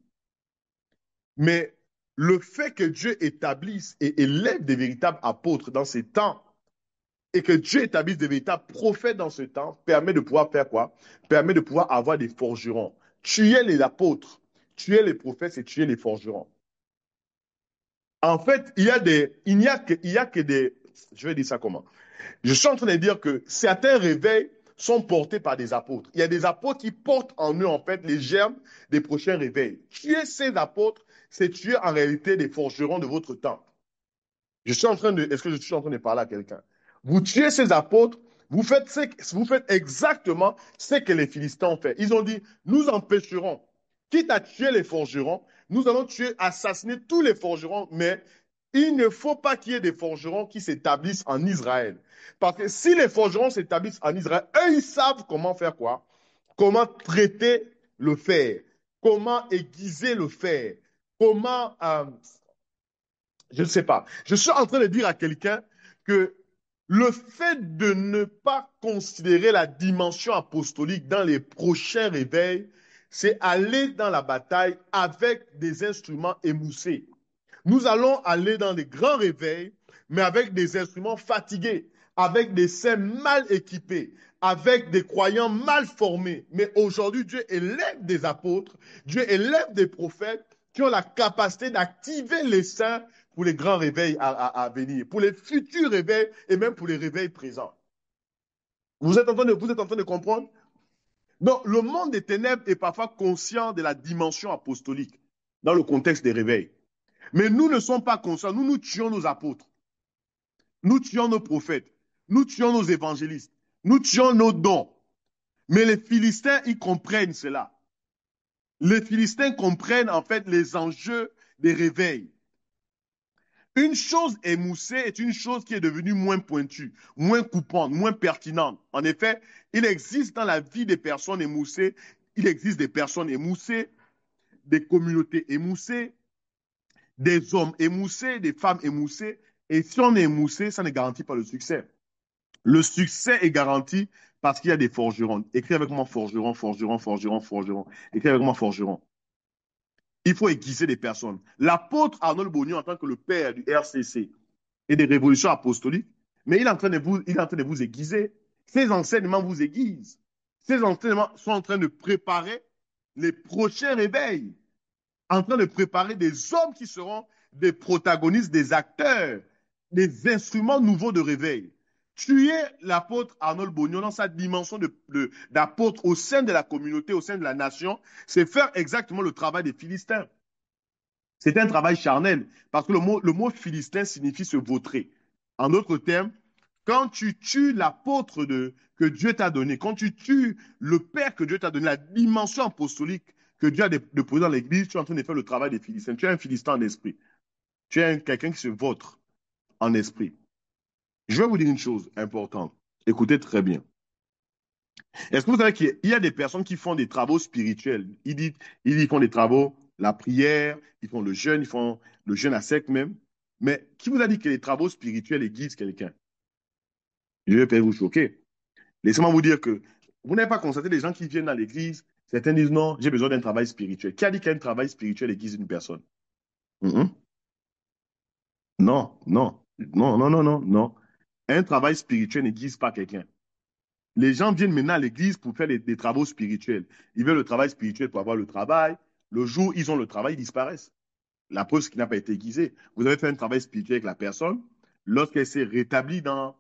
Mais le fait que Dieu établisse et élève des véritables apôtres dans ces temps, et que Dieu établisse des véritables prophètes dans ce temps, permet de pouvoir faire quoi? Permet de pouvoir avoir des forgerons. Tuer les apôtres, tuer les prophètes, c'est tuer les forgerons. En fait, il n'y a que des, je vais dire ça comment? Je suis en train de dire que certains réveils sont portés par des apôtres. Il y a des apôtres qui portent en eux, en fait, les germes des prochains réveils. Tuer ces apôtres, c'est tuer en réalité des forgerons de votre temps. Est-ce que je suis en train de parler à quelqu'un? Vous tuez ces apôtres, vous faites exactement ce que les Philistins ont fait. Ils ont dit, nous empêcherons, quitte à tuer les forgerons, nous allons assassiner tous les forgerons, mais il ne faut pas qu'il y ait des forgerons qui s'établissent en Israël. Parce que si les forgerons s'établissent en Israël, eux, ils savent comment faire quoi? Comment traiter le fer, comment aiguiser le fer, comment je ne sais pas. Je suis en train de dire à quelqu'un que le fait de ne pas considérer la dimension apostolique dans les prochains réveils, c'est aller dans la bataille avec des instruments émoussés. Nous allons aller dans les grands réveils, mais avec des instruments fatigués, avec des saints mal équipés, avec des croyants mal formés. Mais aujourd'hui, Dieu élève des apôtres, Dieu élève des prophètes qui ont la capacité d'activer les saints pour les grands réveils à venir, pour les futurs réveils et même pour les réveils présents. Vous êtes en train de comprendre? Donc, le monde des ténèbres est parfois conscient de la dimension apostolique dans le contexte des réveils. Mais nous ne sommes pas conscients. Nous tuons nos apôtres. Nous tuons nos prophètes. Nous tuons nos évangélistes. Nous tuons nos dons. Mais les Philistins, ils comprennent cela. Les Philistins comprennent en fait les enjeux des réveils. Une chose émoussée est une chose qui est devenue moins pointue, moins coupante, moins pertinente. En effet, il existe dans la vie des personnes émoussées, il existe des personnes émoussées, des communautés émoussées, des hommes émoussés, des femmes émoussées. Et si on est émoussé, ça ne garantit pas le succès. Le succès est garanti parce qu'il y a des forgerons. Écris avec moi forgeron, forgeron, forgeron, forgeron. Écris avec moi forgeron. Il faut aiguiser des personnes. L'apôtre Arnold Bognon, en tant que le père du RCC et des révolutions apostoliques, mais il est en train de vous aiguiser. Ses enseignements vous aiguisent. Ces enseignements sont en train de préparer les prochains réveils, en train de préparer des hommes qui seront des protagonistes, des acteurs, des instruments nouveaux de réveil. Tuer l'apôtre Arnold Bognon dans sa dimension d'apôtre au sein de la communauté, au sein de la nation, c'est faire exactement le travail des Philistins. C'est un travail charnel, parce que le mot philistin signifie se vautrer. En d'autres termes, quand tu tues l'apôtre que Dieu t'a donné, quand tu tues le père que Dieu t'a donné, la dimension apostolique que Dieu a déposée dans l'église, tu es en train de faire le travail des Philistins. Tu es un Philistin en esprit. Tu es quelqu'un qui se vautre en esprit. Je vais vous dire une chose importante. Écoutez très bien. Est-ce que vous savez qu'il y a des personnes qui font des travaux spirituels? Ils font des travaux, la prière, ils font le jeûne à sec même. Mais qui vous a dit que les travaux spirituels aiguisent quelqu'un? Je vais peut-être vous choquer. Laissez-moi vous dire que vous n'avez pas constaté les gens qui viennent dans l'église, certains disent non, j'ai besoin d'un travail spirituel. Qui a dit qu'un travail spirituel aiguise une personne? Non, non. Non, non, non, non, non. Un travail spirituel n'aiguise pas quelqu'un. Les gens viennent maintenant à l'église pour faire des travaux spirituels. Ils veulent le travail spirituel pour avoir le travail. Le jour où ils ont le travail, ils disparaissent. La preuve, c'est qu'il n'a pas été aiguisé. Vous avez fait un travail spirituel avec la personne. Lorsqu'elle s'est rétablie dans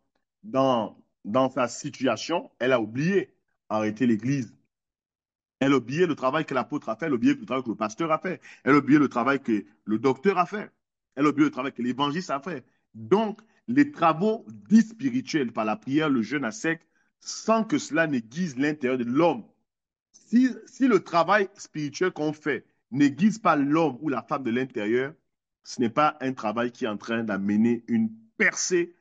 sa situation, elle a oublié arrêter l'église. Elle a oublié le travail que l'apôtre a fait, elle a oublié le travail que le pasteur a fait, elle a oublié le travail que le docteur a fait, elle a oublié le travail que l'évangile a fait. Donc, les travaux dits spirituels par la prière, le jeûne à sec, sans que cela n'aiguise l'intérieur de l'homme. Si le travail spirituel qu'on fait n'aiguise pas l'homme ou la femme de l'intérieur, ce n'est pas un travail qui est en train d'amener une percée,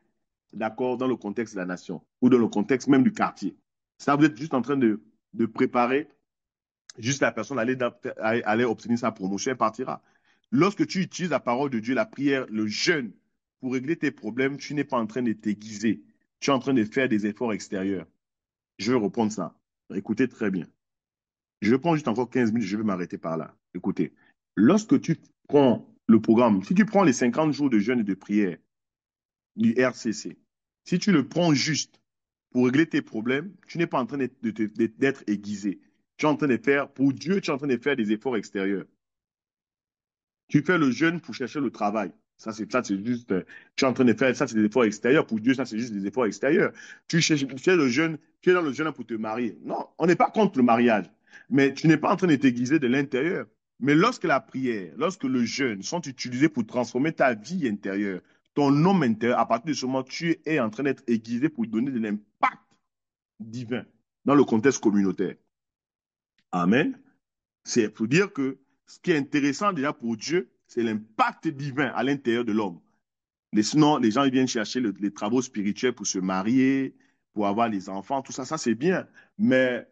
d'accord, dans le contexte de la nation ou dans le contexte même du quartier. Ça, vous êtes juste en train de préparer juste la personne aller obtenir sa promotion, elle partira. Lorsque tu utilises la parole de Dieu, la prière, le jeûne pour régler tes problèmes, tu n'es pas en train de t'aiguiser. Tu es en train de faire des efforts extérieurs. Je vais reprendre ça. Écoutez très bien. Je prends juste encore 15 minutes, je vais m'arrêter par là. Écoutez, lorsque tu prends le programme, si tu prends les 50 jours de jeûne et de prière du RCC, si tu le prends juste pour régler tes problèmes, tu n'es pas en train d'être aiguisé. Tu es en train de faire, pour Dieu, tu es en train de faire des efforts extérieurs. Tu fais le jeûne pour chercher le travail. Ça, c'est juste, tu es en train de faire, ça, c'est des efforts extérieurs. Pour Dieu, ça, c'est juste des efforts extérieurs. Tu fais le jeûne, tu es dans le jeûne pour te marier. Non, on n'est pas contre le mariage, mais tu n'es pas en train de t'aiguiser de l'intérieur. Mais lorsque la prière, lorsque le jeûne sont utilisés pour transformer ta vie intérieure, ton homme intérieur, à partir de ce moment, tu es en train d'être aiguisé pour donner de l'impact divin dans le contexte communautaire. Amen. C'est pour dire que ce qui est intéressant déjà pour Dieu, c'est l'impact divin à l'intérieur de l'homme. Sinon, les gens ils viennent chercher les travaux spirituels pour se marier, pour avoir les enfants, tout ça, ça c'est bien. Mais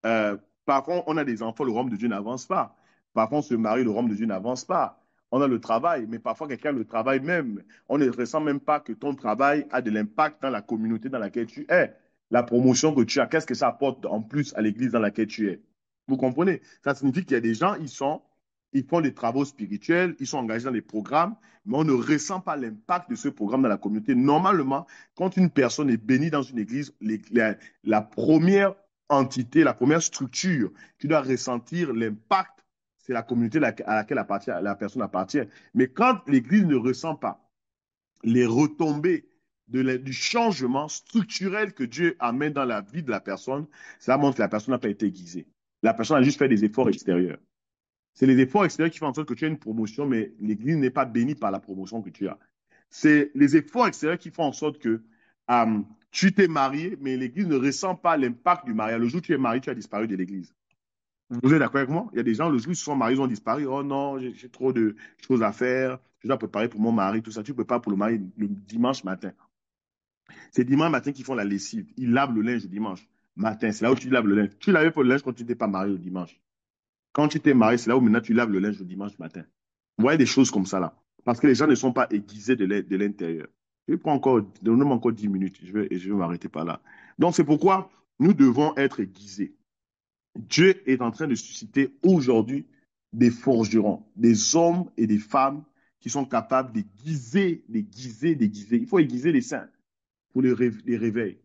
euh, parfois, on a des enfants, le royaume de Dieu n'avance pas. Parfois, on se marie, le royaume de Dieu n'avance pas. On a le travail, mais parfois, quelqu'un a le travail même. On ne ressent même pas que ton travail a de l'impact dans la communauté dans laquelle tu es. La promotion que tu as, qu'est-ce que ça apporte en plus à l'église dans laquelle tu es? Vous comprenez? Ça signifie qu'il y a des gens, ils font des travaux spirituels, ils sont engagés dans les programmes, mais on ne ressent pas l'impact de ce programme dans la communauté. Normalement, quand une personne est bénie dans une église, la première entité, la première structure qui doit ressentir l'impact, c'est la communauté à laquelle la personne appartient. Mais quand l'Église ne ressent pas les retombées du changement structurel que Dieu amène dans la vie de la personne, ça montre que la personne n'a pas été aiguisée. La personne a juste fait des efforts extérieurs. C'est les efforts extérieurs qui font en sorte que tu as une promotion, mais l'Église n'est pas bénie par la promotion que tu as. C'est les efforts extérieurs qui font en sorte que tu t'es marié, mais l'Église ne ressent pas l'impact du mariage. Le jour où tu es marié, tu as disparu de l'Église. Vous êtes d'accord avec moi? Il y a des gens, le jour où ils se sont mariés, ils ont disparu. Oh non, j'ai trop de choses à faire. Je dois préparer pour mon mari, tout ça. Tu prépares pour le mari le dimanche matin. C'est dimanche matin qu'ils font la lessive. Ils lavent le linge le dimanche matin. C'est là où tu laves le linge. Tu lavais pas le linge quand tu n'étais pas marié le dimanche. Quand tu t'es marié, c'est là où maintenant tu laves le linge le dimanche matin. Vous voyez des choses comme ça là. Parce que les gens ne sont pas aiguisés de l'intérieur. Je prends encore, donne-moi encore 10 minutes. Je vais m'arrêter par là. Donc c'est pourquoi nous devons être aiguisés. Dieu est en train de susciter aujourd'hui des forgerons, des hommes et des femmes qui sont capables d'aiguiser. Il faut aiguiser les saints pour les réveiller.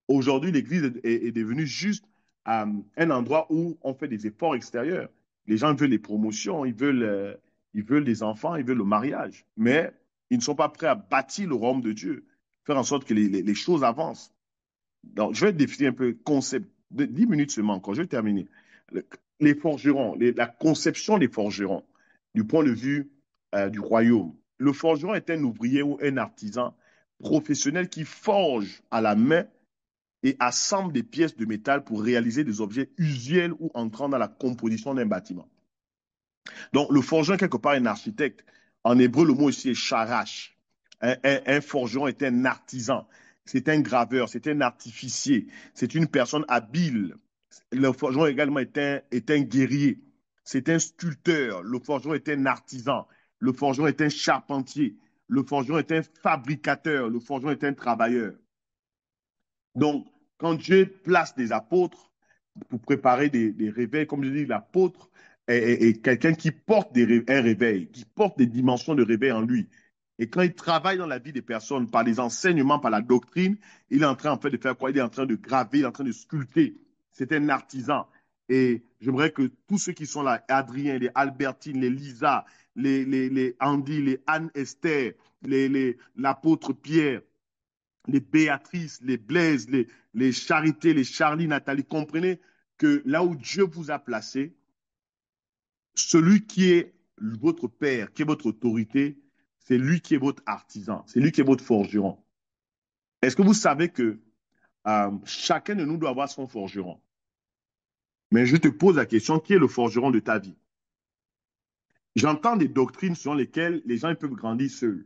Aujourd'hui, l'Église est devenue juste un endroit où on fait des efforts extérieurs. Les gens veulent les promotions, ils veulent des enfants, ils veulent le mariage, mais ils ne sont pas prêts à bâtir le royaume de Dieu, faire en sorte que les choses avancent. Donc, je vais définir un peu le concept. 10 minutes seulement encore, je vais terminer. Les forgerons, la conception des forgerons, du point de vue du royaume. Le forgeron est un ouvrier ou un artisan professionnel qui forge à la main et assemble des pièces de métal pour réaliser des objets usuels ou entrant dans la composition d'un bâtiment. Donc, le forgeron est quelque part un architecte. En hébreu, le mot ici est sharash. Un forgeron est un artisan. C'est un graveur, c'est un artificier, c'est une personne habile. Le forgeron également est un guerrier, c'est un sculpteur. Le forgeron est un artisan. Le forgeron est un charpentier. Le forgeron est un fabricateur. Le forgeron est un travailleur. Donc, quand Dieu place des apôtres pour préparer des réveils, comme je dis, l'apôtre est quelqu'un qui porte un réveil, qui porte des dimensions de réveil en lui. Et quand il travaille dans la vie des personnes, par les enseignements, par la doctrine, il est en train en fait de faire quoi? Il est en train de graver, il est en train de sculpter. C'est un artisan. Et j'aimerais que tous ceux qui sont là, Adrien, les Albertine, les Lisa, les Andy, les Anne-Esther, l'apôtre Pierre, les Béatrice, les Blaise, les Charité, les Charlie, Nathalie, comprenez que là où Dieu vous a placé, celui qui est votre père, qui est votre autorité, c'est lui qui est votre artisan, c'est lui qui est votre forgeron. Est-ce que vous savez que chacun de nous doit avoir son forgeron? Mais je te pose la question, qui est le forgeron de ta vie? J'entends des doctrines selon lesquelles les gens ils peuvent grandir seuls.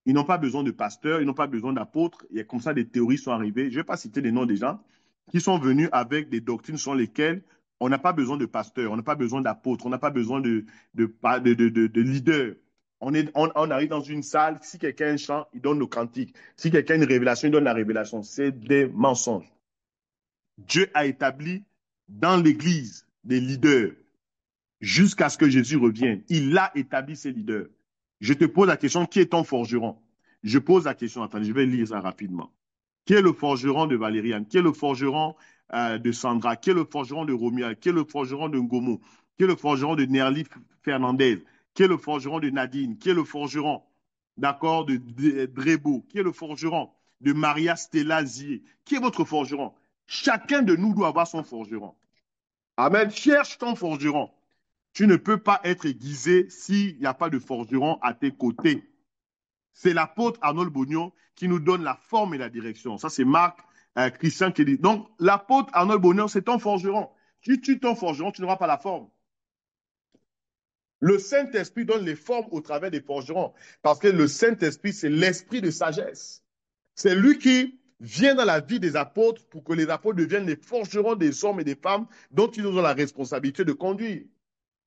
Ils n'ont pas besoin de pasteurs, ils n'ont pas besoin d'apôtres. Il y a comme ça des théories sont arrivées. Je ne vais pas citer les noms des gens qui sont venus avec des doctrines selon lesquelles on n'a pas besoin de pasteurs, on n'a pas besoin d'apôtres, on n'a pas besoin de leaders. On arrive dans une salle, si quelqu'un a un chant, il donne le cantique. Si quelqu'un a une révélation, il donne la révélation. C'est des mensonges. Dieu a établi dans l'Église des leaders jusqu'à ce que Jésus revienne. Il a établi ses leaders. Je te pose la question, qui est ton forgeron? Je pose la question, attendez, je vais lire ça rapidement. Qui est le forgeron de Valériane? Qui est le forgeron de Sandra? Qui est le forgeron de Romuald? Qui est le forgeron de Ngomo? Qui est le forgeron de Nerly Fernandez? Qui est le forgeron de Nadine? Qui est le forgeron, d'accord, de Drebo? Qui est le forgeron de Maria Stella Zier? Qui est votre forgeron? Chacun de nous doit avoir son forgeron. Amen. Cherche ton forgeron. Tu ne peux pas être aiguisé s'il n'y a pas de forgeron à tes côtés. C'est l'apôtre Arnold Bognon qui nous donne la forme et la direction. Ça, c'est Marc Christian qui dit. Donc, l'apôtre Arnold Bognon, c'est ton forgeron. Tu tues ton forgeron, tu n'auras pas la forme. Le Saint-Esprit donne les formes au travers des forgerons. Parce que le Saint-Esprit, c'est l'esprit de sagesse. C'est lui qui vient dans la vie des apôtres pour que les apôtres deviennent les forgerons des hommes et des femmes dont ils ont la responsabilité de conduire.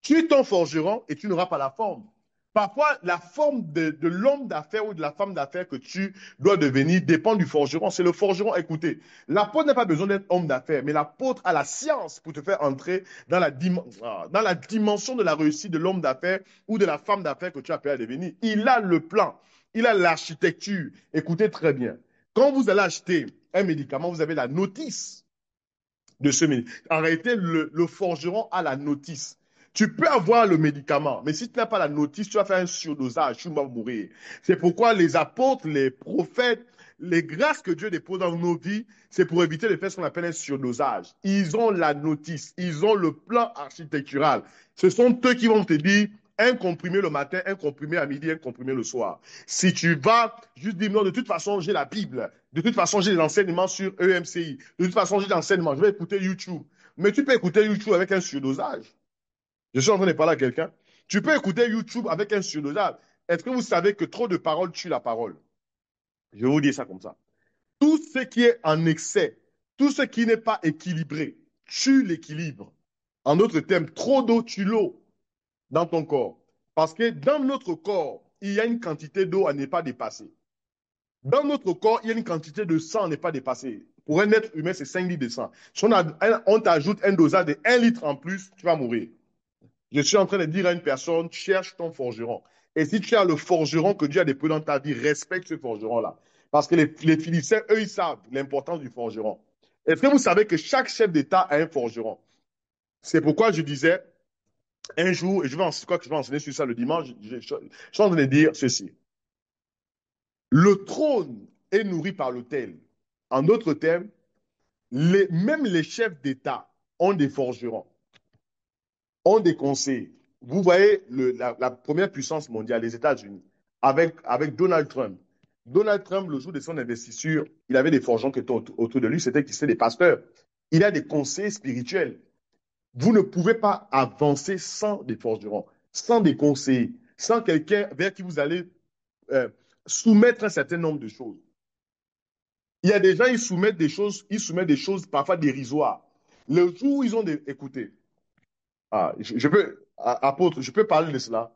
Tu es ton forgeron et tu n'auras pas la forme. Parfois, la forme de l'homme d'affaires ou de la femme d'affaires que tu dois devenir dépend du forgeron. C'est le forgeron. Écoutez, l'apôtre n'a pas besoin d'être homme d'affaires, mais l'apôtre a la science pour te faire entrer dans la dimension de la réussite de l'homme d'affaires ou de la femme d'affaires que tu as appelé à devenir. Il a le plan, il a l'architecture. Écoutez très bien. Quand vous allez acheter un médicament, vous avez la notice de ce médicament. En réalité, le forgeron a la notice. Tu peux avoir le médicament, mais si tu n'as pas la notice, tu vas faire un surdosage, tu vas mourir. C'est pourquoi les apôtres, les prophètes, les grâces que Dieu dépose dans nos vies, c'est pour éviter de faire ce qu'on appelle un surdosage. Ils ont la notice, ils ont le plan architectural. Ce sont eux qui vont te dire un comprimé le matin, un comprimé à midi, un comprimé le soir. Si tu vas juste dire non, de toute façon, j'ai la Bible, de toute façon, j'ai des enseignements sur EMCI, de toute façon, j'ai des enseignements, je vais écouter YouTube. Mais tu peux écouter YouTube avec un surdosage. Je suis en train de parler à quelqu'un. Tu peux écouter YouTube avec un surdosage. Est-ce que vous savez que trop de paroles tue la parole? Je vais vous dire ça comme ça. Tout ce qui est en excès, tout ce qui n'est pas équilibré, tue l'équilibre. En d'autres termes, trop d'eau tue l'eau dans ton corps. Parce que dans notre corps, il y a une quantité d'eau à ne pas dépasser. Dans notre corps, il y a une quantité de sang à ne pas dépasser. Pour un être humain, c'est 5 litres de sang. Si on t'ajoute un dosage de 1 litre en plus, tu vas mourir. Je suis en train de dire à une personne, cherche ton forgeron. Et si tu as le forgeron que Dieu a déposé dans ta vie, respecte ce forgeron-là. Parce que les Philistins, eux, ils savent l'importance du forgeron. Est-ce que vous savez que chaque chef d'État a un forgeron? C'est pourquoi je disais, un jour, et je vais enseigner sur ça le dimanche, je suis en train de dire ceci. Le trône est nourri par l'autel. En d'autres termes, même les chefs d'État ont des forgerons, ont des conseils. Vous voyez la première puissance mondiale, les États-Unis, avec Donald Trump. Donald Trump, le jour de son investiture, il avait des forgerons qui étaient autour de lui, c'était des pasteurs. Il a des conseils spirituels. Vous ne pouvez pas avancer sans des forgerons, sans des conseillers, sans quelqu'un vers qui vous allez soumettre un certain nombre de choses. Il y a des gens, ils soumettent des choses parfois dérisoires. Le jour où ils ont des... Écoutez, apôtre, je peux parler de cela.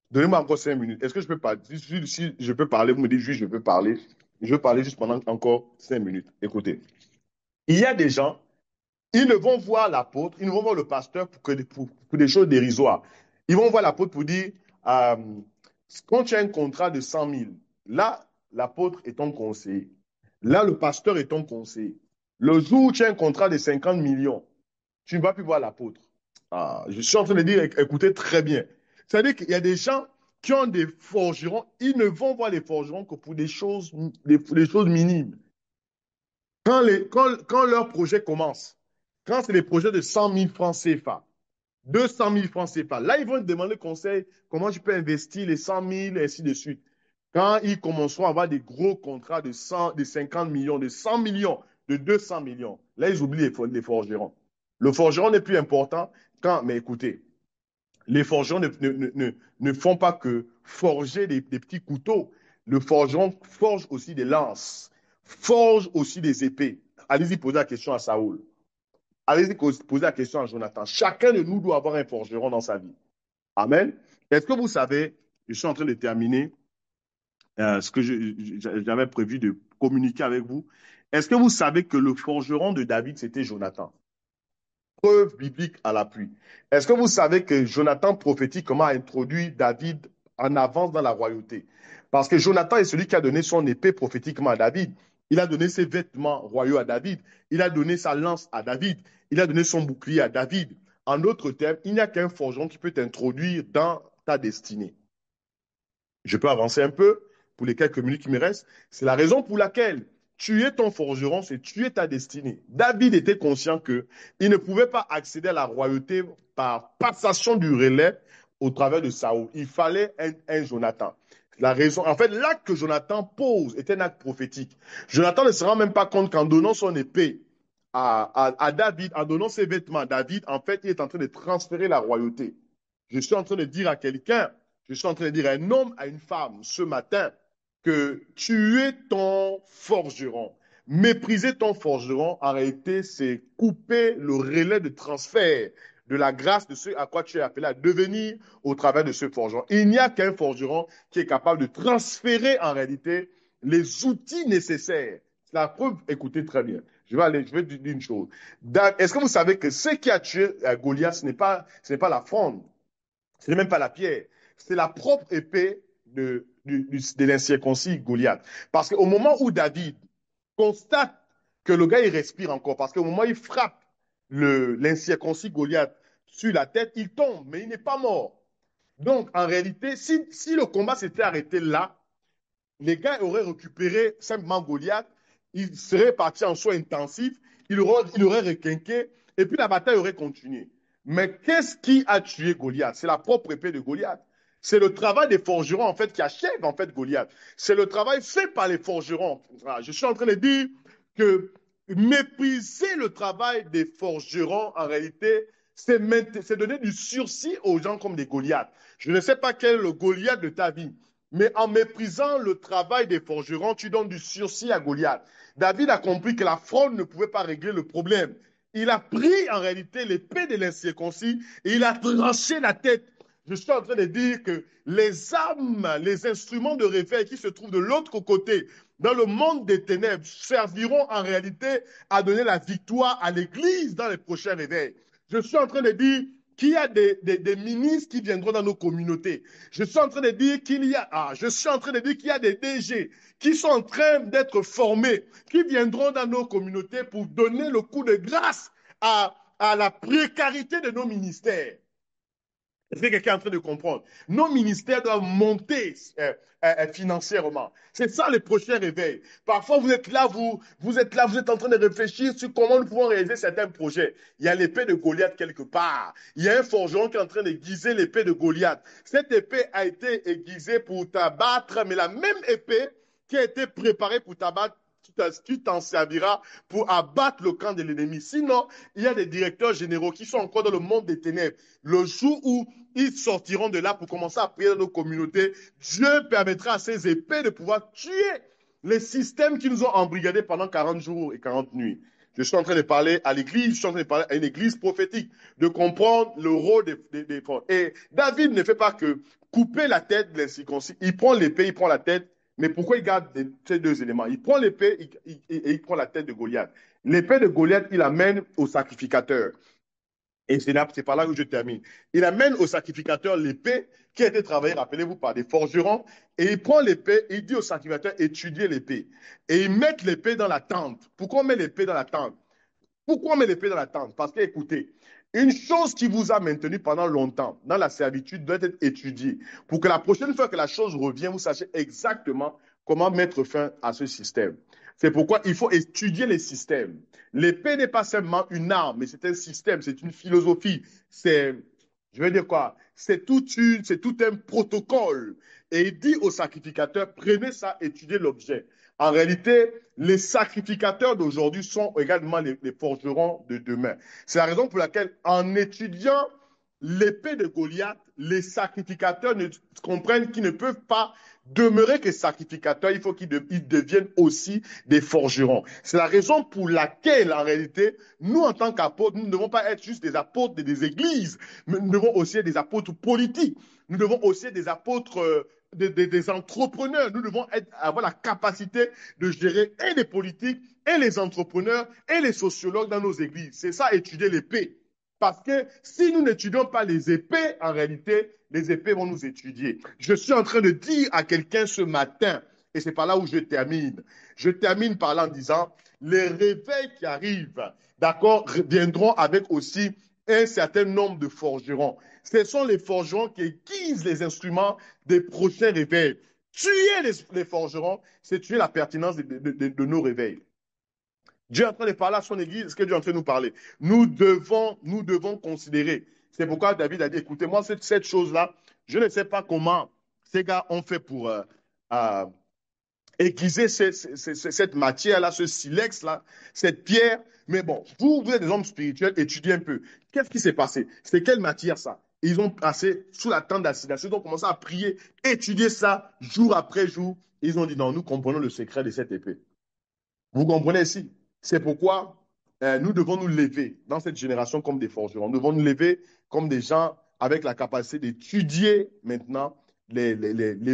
Donnez-moi encore 5 minutes. Est-ce que je peux parler? Si je peux parler, vous me dites juste, je peux parler. Je veux parler juste pendant encore 5 minutes. Écoutez, il y a des gens, ils ne vont voir l'apôtre, ils ne vont voir le pasteur pour des choses dérisoires. Ils vont voir l'apôtre pour dire, Quand tu as un contrat de 100 000, là, l'apôtre est ton conseiller. Là, le pasteur est ton conseiller. Le jour où tu as un contrat de 50 millions, tu ne vas plus voir l'apôtre. Ah, je suis en train de dire, écoutez très bien. C'est-à-dire qu'il y a des gens qui ont des forgerons, ils ne vont voir les forgerons que pour des choses minimes. Quand leur projet commence, quand c'est des projets de 100 000 francs CFA, 200 000 francs CFA, là, ils vont te demander conseil, comment je peux investir les 100 000, et ainsi de suite. Quand ils commenceront à avoir des gros contrats de 100, de 50 millions, de 100 millions, de 200 millions, là, ils oublient les forgerons. Le forgeron n'est plus important mais écoutez, les forgerons ne font pas que forger des petits couteaux. Le forgeron forge aussi des lances, forge aussi des épées. Allez-y poser la question à Saoul. Allez-y poser la question à Jonathan. Chacun de nous doit avoir un forgeron dans sa vie. Amen. Est-ce que vous savez, je suis en train de terminer ce que j'avais prévu de communiquer avec vous. Est-ce que vous savez que le forgeron de David, c'était Jonathan? Preuve biblique à l'appui. Est-ce que vous savez que Jonathan prophétique comment a introduit David en avance dans la royauté? Parce que Jonathan est celui qui a donné son épée prophétiquement à David. Il a donné ses vêtements royaux à David. Il a donné sa lance à David. Il a donné son bouclier à David. En d'autres termes, il n'y a qu'un forgeron qui peut t'introduire dans ta destinée. Je peux avancer un peu pour les quelques minutes qui me restent. C'est la raison pour laquelle tu es ton forgeron, c'est tu es ta destinée. David était conscient qu'il ne pouvait pas accéder à la royauté par passation du relais au travers de Saoul. Il fallait un Jonathan. La raison, en fait, l'acte que Jonathan pose est un acte prophétique. Jonathan ne se rend même pas compte qu'en donnant son épée à David, en donnant ses vêtements à David, en fait, il est en train de transférer la royauté. Je suis en train de dire à quelqu'un, je suis en train de dire à un homme, à une femme ce matin que tu es ton forgeron. Mépriser ton forgeron, en réalité, c'est couper le relais de transfert de la grâce de ce à quoi tu es appelé à devenir au travers de ce forgeron. Il n'y a qu'un forgeron qui est capable de transférer en réalité les outils nécessaires. C'est la preuve, écoutez très bien. Je vais dire une chose. Est-ce que vous savez que ce qui a tué Goliath, ce n'est pas la fronde, ce n'est même pas la pierre, c'est la propre épée de l'incirconcis Goliath. Parce qu'au moment où David constate que le gars, il respire encore, parce qu'au moment où il frappe l'incirconcis Goliath sur la tête, il tombe, mais il n'est pas mort. Donc, en réalité, si le combat s'était arrêté là, les gars auraient récupéré simplement Goliath, il serait parti en soins intensifs, il aurait requinqué, et puis la bataille aurait continué. Mais qu'est-ce qui a tué Goliath? C'est la propre épée de Goliath. C'est le travail des forgerons, en fait, qui achève, en fait, Goliath. C'est le travail fait par les forgerons. Je suis en train de dire que mépriser le travail des forgerons, en réalité, c'est donner du sursis aux gens comme des Goliaths. Je ne sais pas quel est le Goliath de ta vie, mais en méprisant le travail des forgerons, tu donnes du sursis à Goliath. David a compris que la fronde ne pouvait pas régler le problème. Il a pris en réalité l'épée de l'incirconcis et il a tranché la tête. Je suis en train de dire que les armes, les instruments de réveil qui se trouvent de l'autre côté, dans le monde des ténèbres, serviront en réalité à donner la victoire à l'Église dans les prochains réveils. Je suis en train de dire qu'il y a des ministres qui viendront dans nos communautés. Je suis en train de dire qu'il y a des DG qui sont en train d'être formés, qui viendront dans nos communautés pour donner le coup de grâce à la précarité de nos ministères. Est-ce que quelqu'un est en train de comprendre? Nos ministères doivent monter financièrement. C'est ça le prochain réveil. Parfois, vous êtes en train de réfléchir sur comment nous pouvons réaliser certains projets. Il y a l'épée de Goliath quelque part. Il y a un forgeron qui est en train d'aiguiser l'épée de Goliath. Cette épée a été aiguisée pour t'abattre, mais la même épée qui a été préparée pour t'abattre, tu t'en serviras pour abattre le camp de l'ennemi. Sinon, il y a des directeurs généraux qui sont encore dans le monde des ténèbres. Le jour où ils sortiront de là pour commencer à prier dans nos communautés, Dieu permettra à ces épées de pouvoir tuer les systèmes qui nous ont embrigadés pendant 40 jours et 40 nuits. Je suis en train de parler à l'église, je suis en train de parler à une église prophétique, de comprendre le rôle des forces. Et David ne fait pas que couper la tête de l'incirconcis. Il prend l'épée, il prend la tête. Mais pourquoi il garde ces deux éléments? Il prend l'épée et il prend la tête de Goliath. L'épée de Goliath, il l'amène au sacrificateur. Et c'est par là que je termine. Il amène au sacrificateur l'épée qui a été travaillée, rappelez-vous, par des forgerons. Et il prend l'épée, il dit au sacrificateur, étudiez l'épée. Et ils mettent l'épée dans la tente. Pourquoi on met l'épée dans la tente? Pourquoi on met l'épée dans la tente? Parce que, écoutez, une chose qui vous a maintenu pendant longtemps dans la servitude doit être étudiée pour que la prochaine fois que la chose revient, vous sachiez exactement comment mettre fin à ce système. C'est pourquoi il faut étudier les systèmes. L'épée n'est pas seulement une arme, mais c'est un système, c'est une philosophie, c'est, je veux dire quoi, c'est tout un protocole. Et il dit au sacrificateur, prenez ça, étudiez l'objet. En réalité, les sacrificateurs d'aujourd'hui sont également les forgerons de demain. C'est la raison pour laquelle, en étudiant l'épée de Goliath, les sacrificateurs comprennent qu'ils ne peuvent pas demeurer que sacrificateurs, il faut qu'ils deviennent aussi des forgerons. C'est la raison pour laquelle, en réalité, nous, en tant qu'apôtres, nous ne devons pas être juste des apôtres des églises, mais nous devons aussi être des apôtres politiques. Nous devons aussi être des apôtres des entrepreneurs. Nous devons avoir la capacité de gérer et les politiques, et les entrepreneurs, et les sociologues dans nos églises. C'est ça, étudier l'épée. Parce que si nous n'étudions pas les épées, en réalité, les épées vont nous étudier. Je suis en train de dire à quelqu'un ce matin, et c'est par là où je termine. Je termine par là en disant, les réveils qui arrivent, d'accord, viendront avec aussi un certain nombre de forgerons. Ce sont les forgerons qui aiguisent les instruments des prochains réveils. Tuer les forgerons, c'est tuer la pertinence de nos réveils. Dieu est en train de parler à son église, ce que Dieu est en train de nous parler. Nous devons considérer. C'est pourquoi David a dit, écoutez, moi, cette chose-là, je ne sais pas comment ces gars ont fait pour aiguiser cette matière-là, ce silex-là, cette pierre. Mais bon, vous êtes des hommes spirituels, étudiez un peu. Qu'est-ce qui s'est passé? C'est quelle matière ça? Ils ont passé sous la tente d'assignation, ils ont commencé à prier, étudier ça jour après jour. Ils ont dit, non, nous comprenons le secret de cette épée. Vous comprenez ici? C'est pourquoi nous devons nous lever dans cette génération comme des forgerons. Nous devons nous lever comme des gens avec la capacité d'étudier maintenant les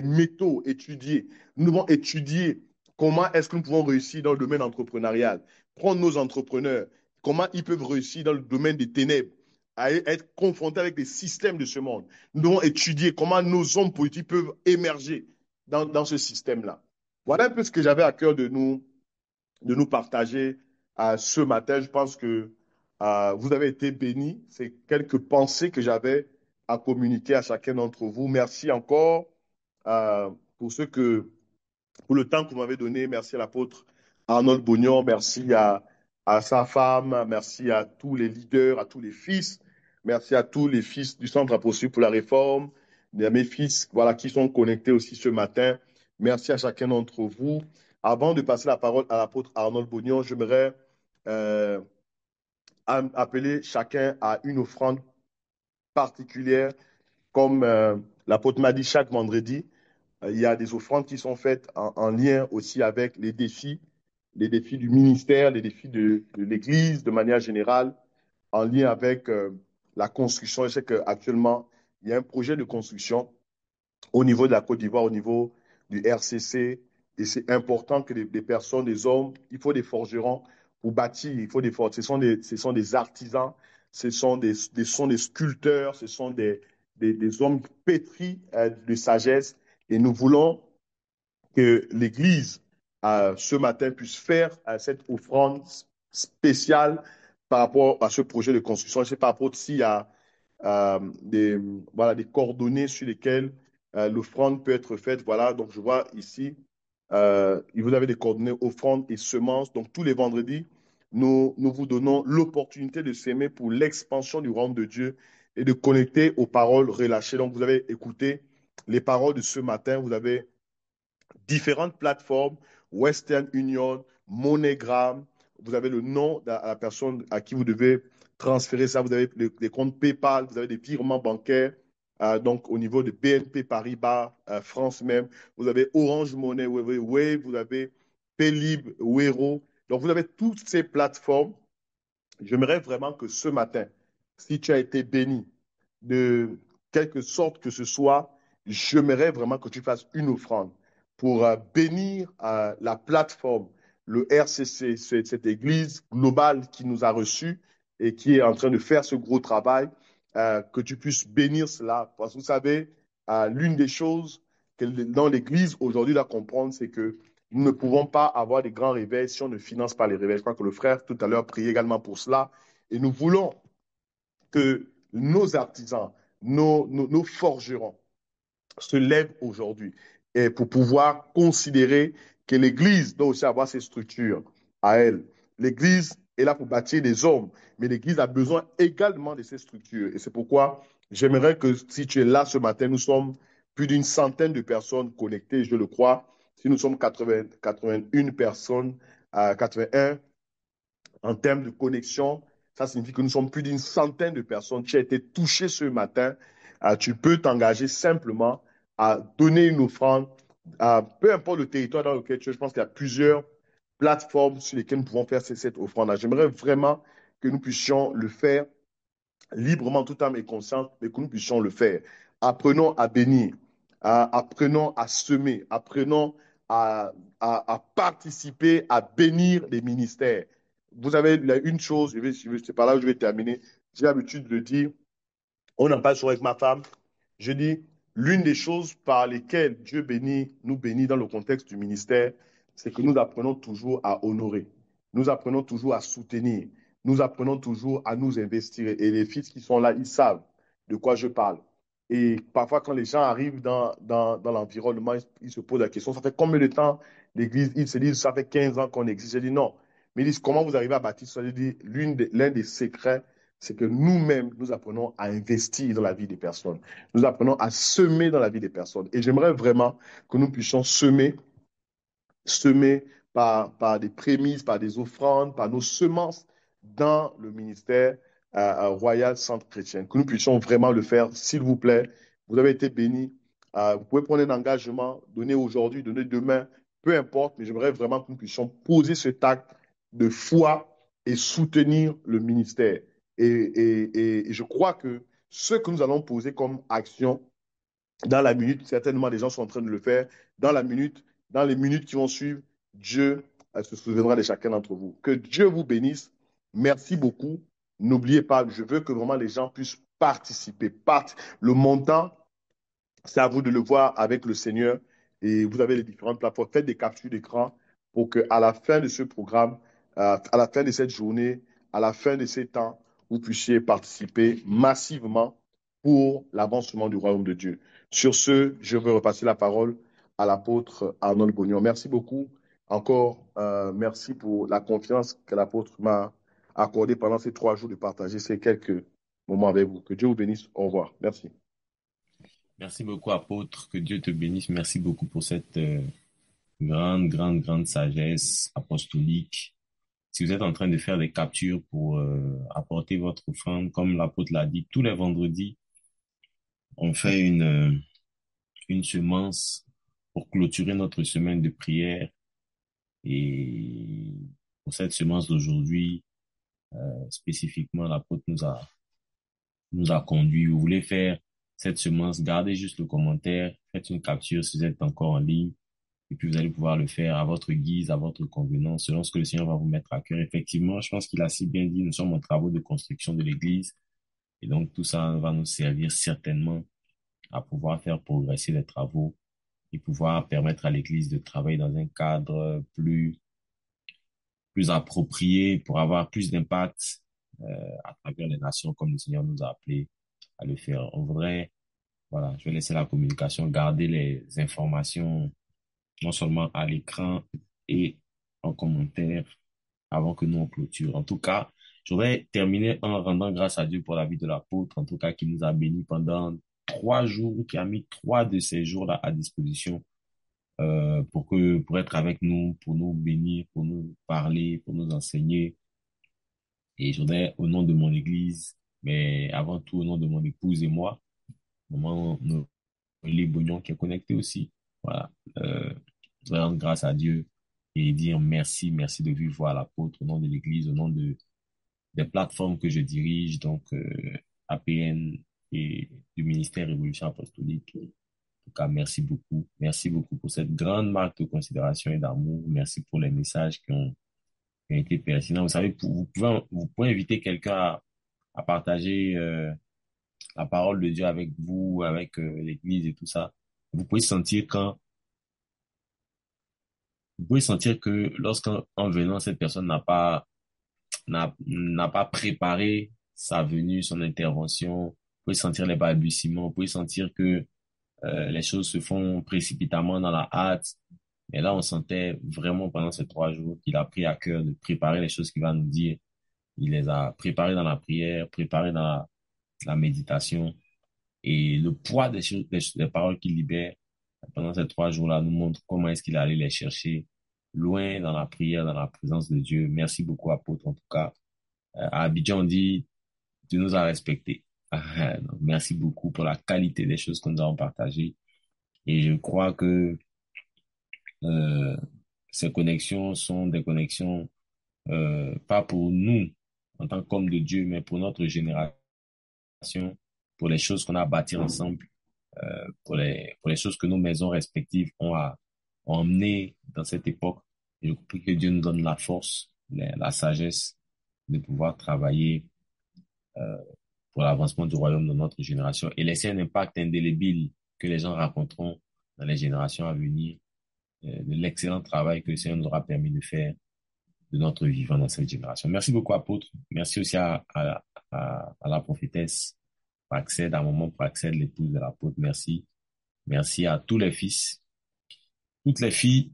métaux, étudier. Nous devons étudier comment est-ce que nous pouvons réussir dans le domaine entrepreneurial. Prendre nos entrepreneurs, comment ils peuvent réussir dans le domaine des ténèbres, à être confrontés avec des systèmes de ce monde. Nous devons étudier comment nos hommes politiques peuvent émerger dans ce système-là. Voilà un peu ce que j'avais à cœur de nous partager ce matin. Je pense que vous avez été bénis. C'est quelques pensées que j'avais à communiquer à chacun d'entre vous. Merci encore pour pour le temps que vous m'avez donné. Merci à l'apôtre Arnold Bognon. Merci à sa femme. Merci à tous les leaders, à tous les fils. Merci à tous les fils du Centre Apostolique pour la Réforme. À mes fils, voilà, qui sont connectés aussi ce matin. Merci à chacun d'entre vous. Avant de passer la parole à l'apôtre Arnold Bognon, j'aimerais appeler chacun à une offrande particulière, comme l'apôtre m'a dit chaque vendredi. Il y a des offrandes qui sont faites en lien aussi avec les défis du ministère, les défis de l'Église de manière générale, en lien avec la construction. Je sais qu'actuellement, il y a un projet de construction au niveau de la Côte d'Ivoire, au niveau du RCC. Et c'est important que des personnes, des hommes, il faut des forgerons pour bâtir, il faut ce sont des artisans, ce sont des sculpteurs, ce sont des hommes pétris de sagesse. Et nous voulons que l'Église, ce matin, puisse faire cette offrande spéciale par rapport à ce projet de construction. Je ne sais pas s'il y a des coordonnées sur lesquelles l'offrande peut être faite. Voilà, donc je vois ici, vous avez des coordonnées offrande et semences. Donc tous les vendredis, nous vous donnons l'opportunité de s'aimer pour l'expansion du royaume de Dieu et de connecter aux paroles relâchées. Donc vous avez écouté les paroles de ce matin. Vous avez différentes plateformes, Western Union, MoneyGram. Vous avez le nom de la personne à qui vous devez transférer ça. Vous avez des comptes PayPal, vous avez des virements bancaires. Donc, au niveau de BNP Paribas, France même, vous avez Orange Money, Wave, vous avez Paylib, Wero. Donc, vous avez toutes ces plateformes. J'aimerais vraiment que ce matin, si tu as été béni de quelque sorte que ce soit, j'aimerais vraiment que tu fasses une offrande pour bénir la plateforme, le RCC, cette église globale qui nous a reçus et qui est en train de faire ce gros travail, que tu puisses bénir cela. Parce que vous savez, l'une des choses que dans l'Église aujourd'hui, là, comprendre, c'est que nous ne pouvons pas avoir des grands réveils si on ne finance pas les réveils. Je crois que le frère tout à l'heure priait également pour cela. Et nous voulons que nos artisans, nos forgerons se lèvent aujourd'hui et pour pouvoir considérer que l'Église doit aussi avoir ses structures à elle. L'Église est là pour bâtir des hommes, mais l'Église a besoin également de ces structures. Et c'est pourquoi j'aimerais que si tu es là ce matin, nous sommes plus d'une centaine de personnes connectées, je le crois. Si nous sommes 81 personnes, 81 en termes de connexion, ça signifie que nous sommes plus d'une centaine de personnes. Tu as été touché ce matin. Tu peux t'engager simplement à donner une offrande, peu importe le territoire dans lequel tu es. Je pense qu'il y a plusieurs plateformes sur lesquelles nous pouvons faire cette offrande-là. J'aimerais vraiment que nous puissions le faire librement, tout âme et conscience, mais que nous puissions le faire. Apprenons à bénir, apprenons à semer, apprenons à participer, à bénir les ministères. Vous avez une chose, c'est par là où je vais terminer, j'ai l'habitude de le dire, on en parle souvent avec ma femme, je dis, l'une des choses par lesquelles Dieu bénit, nous bénit dans le contexte du ministère, c'est que nous apprenons toujours à honorer. Nous apprenons toujours à soutenir. Nous apprenons toujours à nous investir. Et les fils qui sont là, ils savent de quoi je parle. Et parfois, quand les gens arrivent dans l'environnement, ils se posent la question, ça fait combien de temps l'Église, ils se disent, ça fait 15 ans qu'on existe. Je dis non. Mais ils disent, comment vous arrivez à bâtir ça? Je dis, l'un des secrets, c'est que nous-mêmes, nous apprenons à investir dans la vie des personnes. Nous apprenons à semer dans la vie des personnes. Et j'aimerais vraiment que nous puissions semer par des prémices, par des offrandes, par nos semences dans le ministère royal centre chrétien. Que nous puissions vraiment le faire, s'il vous plaît. Vous avez été bénis. Vous pouvez prendre un engagement, donner aujourd'hui, donner demain, peu importe, mais j'aimerais vraiment que nous puissions poser cet acte de foi et soutenir le ministère. Et je crois que ce que nous allons poser comme action dans la minute, certainement les gens sont en train de le faire, dans la minute, dans les minutes qui vont suivre, Dieu se souviendra de chacun d'entre vous. Que Dieu vous bénisse. Merci beaucoup. N'oubliez pas, je veux que vraiment les gens puissent participer. Le montant, c'est à vous de le voir avec le Seigneur. Et vous avez les différentes plateformes. Faites des captures d'écran pour qu'à la fin de ce programme, à la fin de cette journée, à la fin de ces temps, vous puissiez participer massivement pour l'avancement du royaume de Dieu. Sur ce, je veux repasser la parole à l'apôtre Arnold Bognon. Merci beaucoup. Encore, merci pour la confiance que l'apôtre m'a accordée pendant ces 3 jours de partager ces quelques moments avec vous. Que Dieu vous bénisse. Au revoir. Merci. Merci beaucoup, apôtre. Que Dieu te bénisse. Merci beaucoup pour cette grande sagesse apostolique. Si vous êtes en train de faire des captures pour apporter votre offrande, comme l'apôtre l'a dit, tous les vendredis, on fait une semence pour clôturer notre semaine de prière. Et pour cette semence d'aujourd'hui, spécifiquement, l'apôtre nous a conduit. Vous voulez faire cette semence, gardez juste le commentaire, faites une capture si vous êtes encore en ligne, et puis vous allez pouvoir le faire à votre guise, à votre convenance, selon ce que le Seigneur va vous mettre à cœur. Effectivement, je pense qu'il a si bien dit, nous sommes en travaux de construction de l'Église, et donc tout ça va nous servir certainement à pouvoir faire progresser les travaux et pouvoir permettre à l'Église de travailler dans un cadre plus approprié pour avoir plus d'impact à travers les nations comme le Seigneur nous a appelés à le faire. On voudrait, voilà, je vais laisser la communication, garder les informations non seulement à l'écran et en commentaire avant que nous on clôture. En tout cas, je voudrais terminer en rendant grâce à Dieu pour la vie de l'apôtre, en tout cas qui nous a bénis pendant 3 jours, qui a mis 3 de ces jours-là à disposition pour être avec nous, pour nous bénir, pour nous parler, pour nous enseigner. Et je voudrais, au nom de mon église, mais avant tout au nom de mon épouse et moi, maman Noélie Bognon qui est connectée aussi. Voilà. Je voudrais rendre grâce à Dieu et dire merci de vivre voix à l'apôtre au nom de l'église, au nom des plateformes que je dirige, donc APN et du ministère Révolution Apostolique. En tout cas, merci beaucoup pour cette grande marque de considération et d'amour. Merci pour les messages qui ont été pertinents. Vous savez, vous pouvez inviter quelqu'un à partager la parole de Dieu avec vous, avec l'Église et tout ça. Vous pouvez sentir quand, vous pouvez sentir que lorsqu'en venant, cette personne n'a pas préparé sa venue, son intervention. Vous pouvez sentir les balbutiements. Vous pouvez sentir que les choses se font précipitamment dans la hâte. Et là, on sentait vraiment pendant ces 3 jours qu'il a pris à cœur de préparer les choses qu'il va nous dire. Il les a préparées dans la prière, préparées dans la méditation. Et le poids des choses, des paroles qu'il libère pendant ces 3 jours-là nous montre comment est-ce qu'il est allé les chercher loin dans la prière, dans la présence de Dieu. Merci beaucoup, apôtre, en tout cas. À Abidjan, on dit, tu nous as respectés. Donc, merci beaucoup pour la qualité des choses que nous avons partagées. Et je crois que euh, ces connexions sont des connexions pas pour nous en tant qu'hommes de Dieu, mais pour notre génération, pour les choses qu'on a bâties ensemble, pour les choses que nos maisons respectives ont emmenées dans cette époque. Et je prie que Dieu nous donne la force, la sagesse de pouvoir travailler pour l'avancement du royaume de notre génération et laisser un impact indélébile que les gens raconteront dans les générations à venir de l'excellent travail que le Seigneur nous aura permis de faire de notre vivant dans cette génération. Merci beaucoup, apôtre. Merci aussi à la prophétesse Praxède, à maman Praxède, l'épouse de l'apôtre. Merci. Merci à tous les fils, toutes les filles.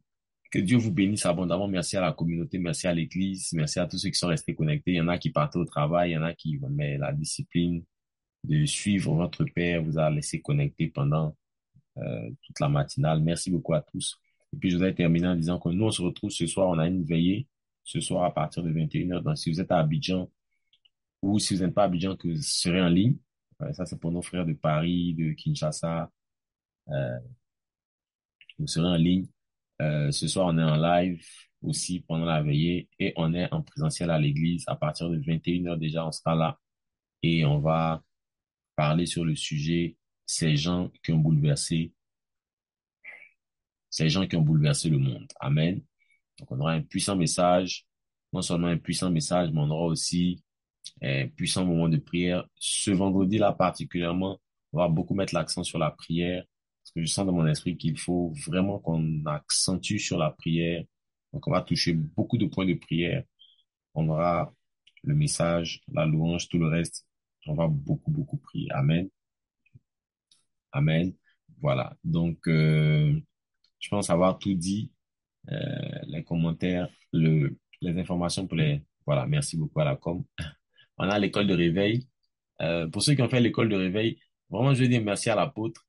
Que Dieu vous bénisse abondamment. Merci à la communauté, merci à l'église, merci à tous ceux qui sont restés connectés. Il y en a qui partent au travail, il y en a qui, mais la discipline de suivre votre Père vous a laissé connecter pendant toute la matinale. Merci beaucoup à tous. Et puis, je voudrais terminer en disant que nous, on se retrouve ce soir, on a une veillée ce soir à partir de 21h. Donc, si vous êtes à Abidjan ou si vous n'êtes pas à Abidjan, que vous serez en ligne. Ça, c'est pour nos frères de Paris, de Kinshasa. Vous serez en ligne. Ce soir, on est en live aussi pendant la veillée et on est en présentiel à l'église. À partir de 21h déjà, on sera là et on va parler sur le sujet ces gens qui ont bouleversé le monde. Amen. Donc, on aura un puissant message, non seulement un puissant message, mais on aura aussi un puissant moment de prière. Ce vendredi-là, particulièrement, on va beaucoup mettre l'accent sur la prière, parce que je sens dans mon esprit qu'il faut vraiment qu'on accentue sur la prière. Donc, on va toucher beaucoup de points de prière. On aura le message, la louange, tout le reste. On va beaucoup, beaucoup prier. Amen. Amen. Voilà. Donc, je pense avoir tout dit. Les commentaires, les informations pour les... Voilà, merci beaucoup à la com. On a l'école de réveil. Pour ceux qui ont fait l'école de réveil, vraiment, je veux dire merci à l'apôtre,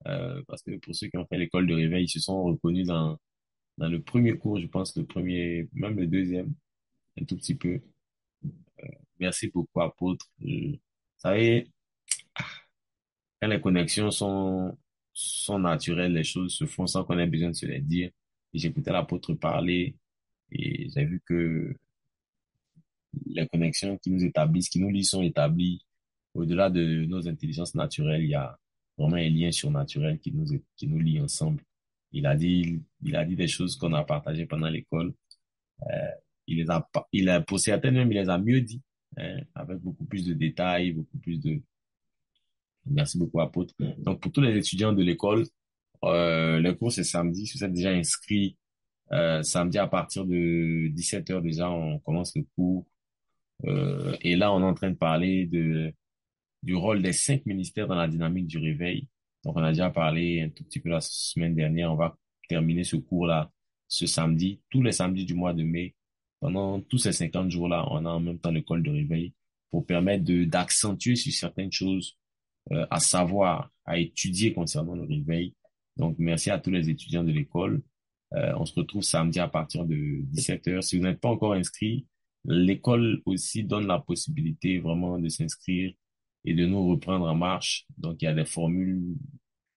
parce que pour ceux qui ont fait l'école de réveil, ils se sont reconnus dans le premier cours, je pense, le premier, même le deuxième, un tout petit peu. Merci beaucoup, apôtre. Vous savez, quand les connexions sont naturelles, les choses se font sans qu'on ait besoin de se les dire. Et j'écoutais l'apôtre parler et j'ai vu que les connexions qui nous établissent, qui nous lient sont établies au-delà de nos intelligences naturelles. Il y a vraiment un lien surnaturel qui nous lie ensemble. Il a dit des choses qu'on a partagées pendant l'école. Pour certaines même, il les a mieux dit, hein, avec beaucoup plus de détails, beaucoup plus de... Merci beaucoup, apôtre. Donc, pour tous les étudiants de l'école, le cours, c'est samedi. Si vous êtes déjà inscrit, samedi à partir de 17h déjà, on commence le cours. Et là, on est en train de parler du rôle des 5 ministères dans la dynamique du réveil. Donc, on a déjà parlé un tout petit peu la semaine dernière. On va terminer ce cours-là ce samedi, tous les samedis du mois de mai. Pendant tous ces 50 jours-là, on a en même temps l'école de réveil pour permettre d'accentuer sur certaines choses, à savoir, à étudier concernant le réveil. Donc, merci à tous les étudiants de l'école. On se retrouve samedi à partir de 17h. Si vous n'êtes pas encore inscrit, l'école aussi donne la possibilité vraiment de s'inscrire et de nous reprendre en marche. Donc, il y a des formules,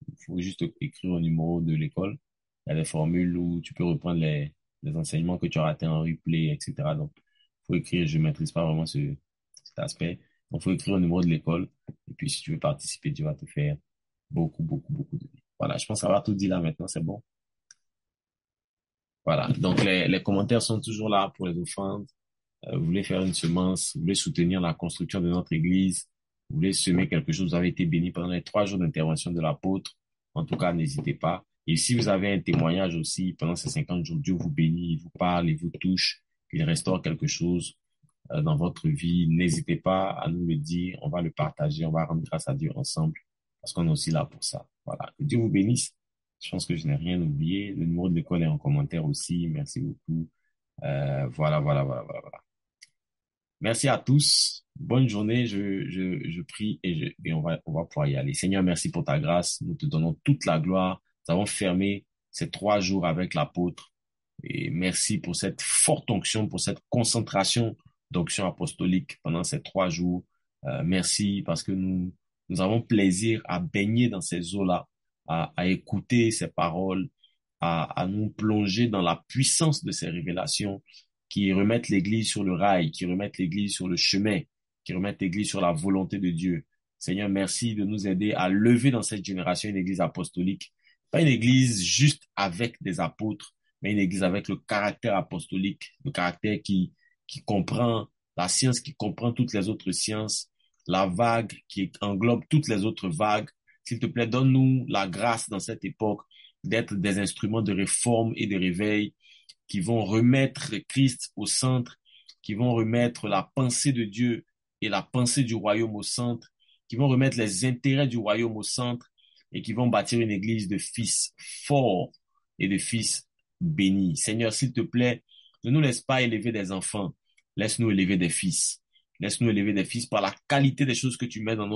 il faut juste écrire au numéro de l'école. Il y a des formules où tu peux reprendre les enseignements que tu as ratés en replay, etc. Donc, il faut écrire, je ne maîtrise pas vraiment cet aspect. Donc, il faut écrire au numéro de l'école. Et puis, si tu veux participer, tu vas te faire beaucoup, beaucoup, beaucoup de bien. Voilà, je pense avoir tout dit là maintenant, c'est bon. Voilà. Donc, les commentaires sont toujours là pour les offrandes. Vous voulez faire une semence, vous voulez soutenir la construction de notre église, vous voulez semer quelque chose, vous avez été béni pendant les 3 jours d'intervention de l'apôtre. En tout cas, n'hésitez pas. Et si vous avez un témoignage aussi, pendant ces 50 jours, Dieu vous bénit, il vous parle, il vous touche, il restaure quelque chose dans votre vie, n'hésitez pas à nous le dire, on va le partager, on va rendre grâce à Dieu ensemble, parce qu'on est aussi là pour ça. Voilà. Que Dieu vous bénisse. Je pense que je n'ai rien oublié. Le numéro de l'école est en commentaire aussi. Merci beaucoup. Voilà. Merci à tous. Bonne journée. Je prie et on va pouvoir y aller. Seigneur, merci pour ta grâce. Nous te donnons toute la gloire. Nous avons fermé ces 3 jours avec l'apôtre. Et merci pour cette forte onction, pour cette concentration d'onction apostolique pendant ces 3 jours. Merci parce que nous avons plaisir à baigner dans ces eaux-là, à écouter ces paroles, à nous plonger dans la puissance de ces révélations qui remettent l'Église sur le rail, qui remettent l'Église sur le chemin, qui remettent l'Église sur la volonté de Dieu. Seigneur, merci de nous aider à lever dans cette génération une Église apostolique, pas une Église juste avec des apôtres, mais une Église avec le caractère apostolique, le caractère qui comprend la science, qui comprend toutes les autres sciences, la vague qui englobe toutes les autres vagues. S'il te plaît, donne-nous la grâce dans cette époque d'être des instruments de réforme et de réveil qui vont remettre Christ au centre, qui vont remettre la pensée de Dieu et la pensée du royaume au centre, qui vont remettre les intérêts du royaume au centre et qui vont bâtir une église de fils forts et de fils bénis. Seigneur, s'il te plaît, ne nous laisse pas élever des enfants, laisse-nous élever des fils. Laisse-nous élever des fils par la qualité des choses que tu mets dans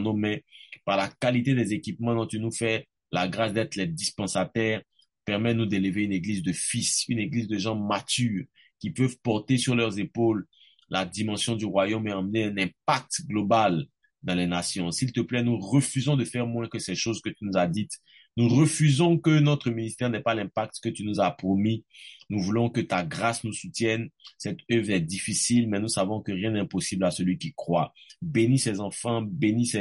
nos mains, par la qualité des équipements dont tu nous fais la grâce d'être les dispensataires. Permets-nous d'élever une église de fils, une église de gens matures qui peuvent porter sur leurs épaules la dimension du royaume et emmener un impact global dans les nations. S'il te plaît, nous refusons de faire moins que ces choses que tu nous as dites. Nous refusons que notre ministère n'ait pas l'impact que tu nous as promis. Nous voulons que ta grâce nous soutienne. Cette œuvre est difficile, mais nous savons que rien n'est impossible à celui qui croit. Bénis ces enfants, bénis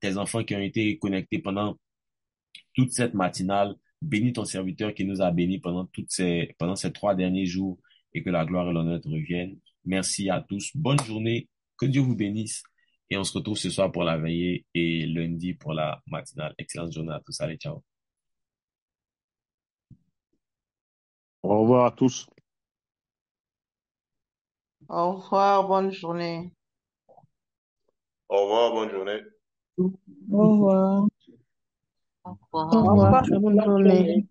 tes enfants qui ont été connectés pendant toute cette matinale. Bénis ton serviteur qui nous a bénis pendant ces 3 derniers jours et que la gloire et l'honneur te reviennent. Merci à tous. Bonne journée. Que Dieu vous bénisse. Et on se retrouve ce soir pour la veillée et lundi pour la matinale. Excellente journée à tous. Allez, ciao. Au revoir à tous. Au revoir, bonne journée. Au revoir, bonne journée. Au revoir. Au Au revoir. revoir. Bonne journée.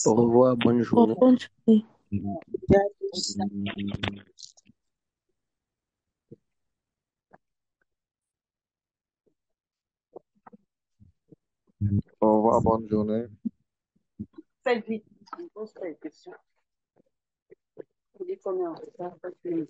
Au revoir, bonne journée. Bonne journée. Au revoir, bonne journée. Faites vite. Pose pas de questions. Vous dites combien en retard, parce que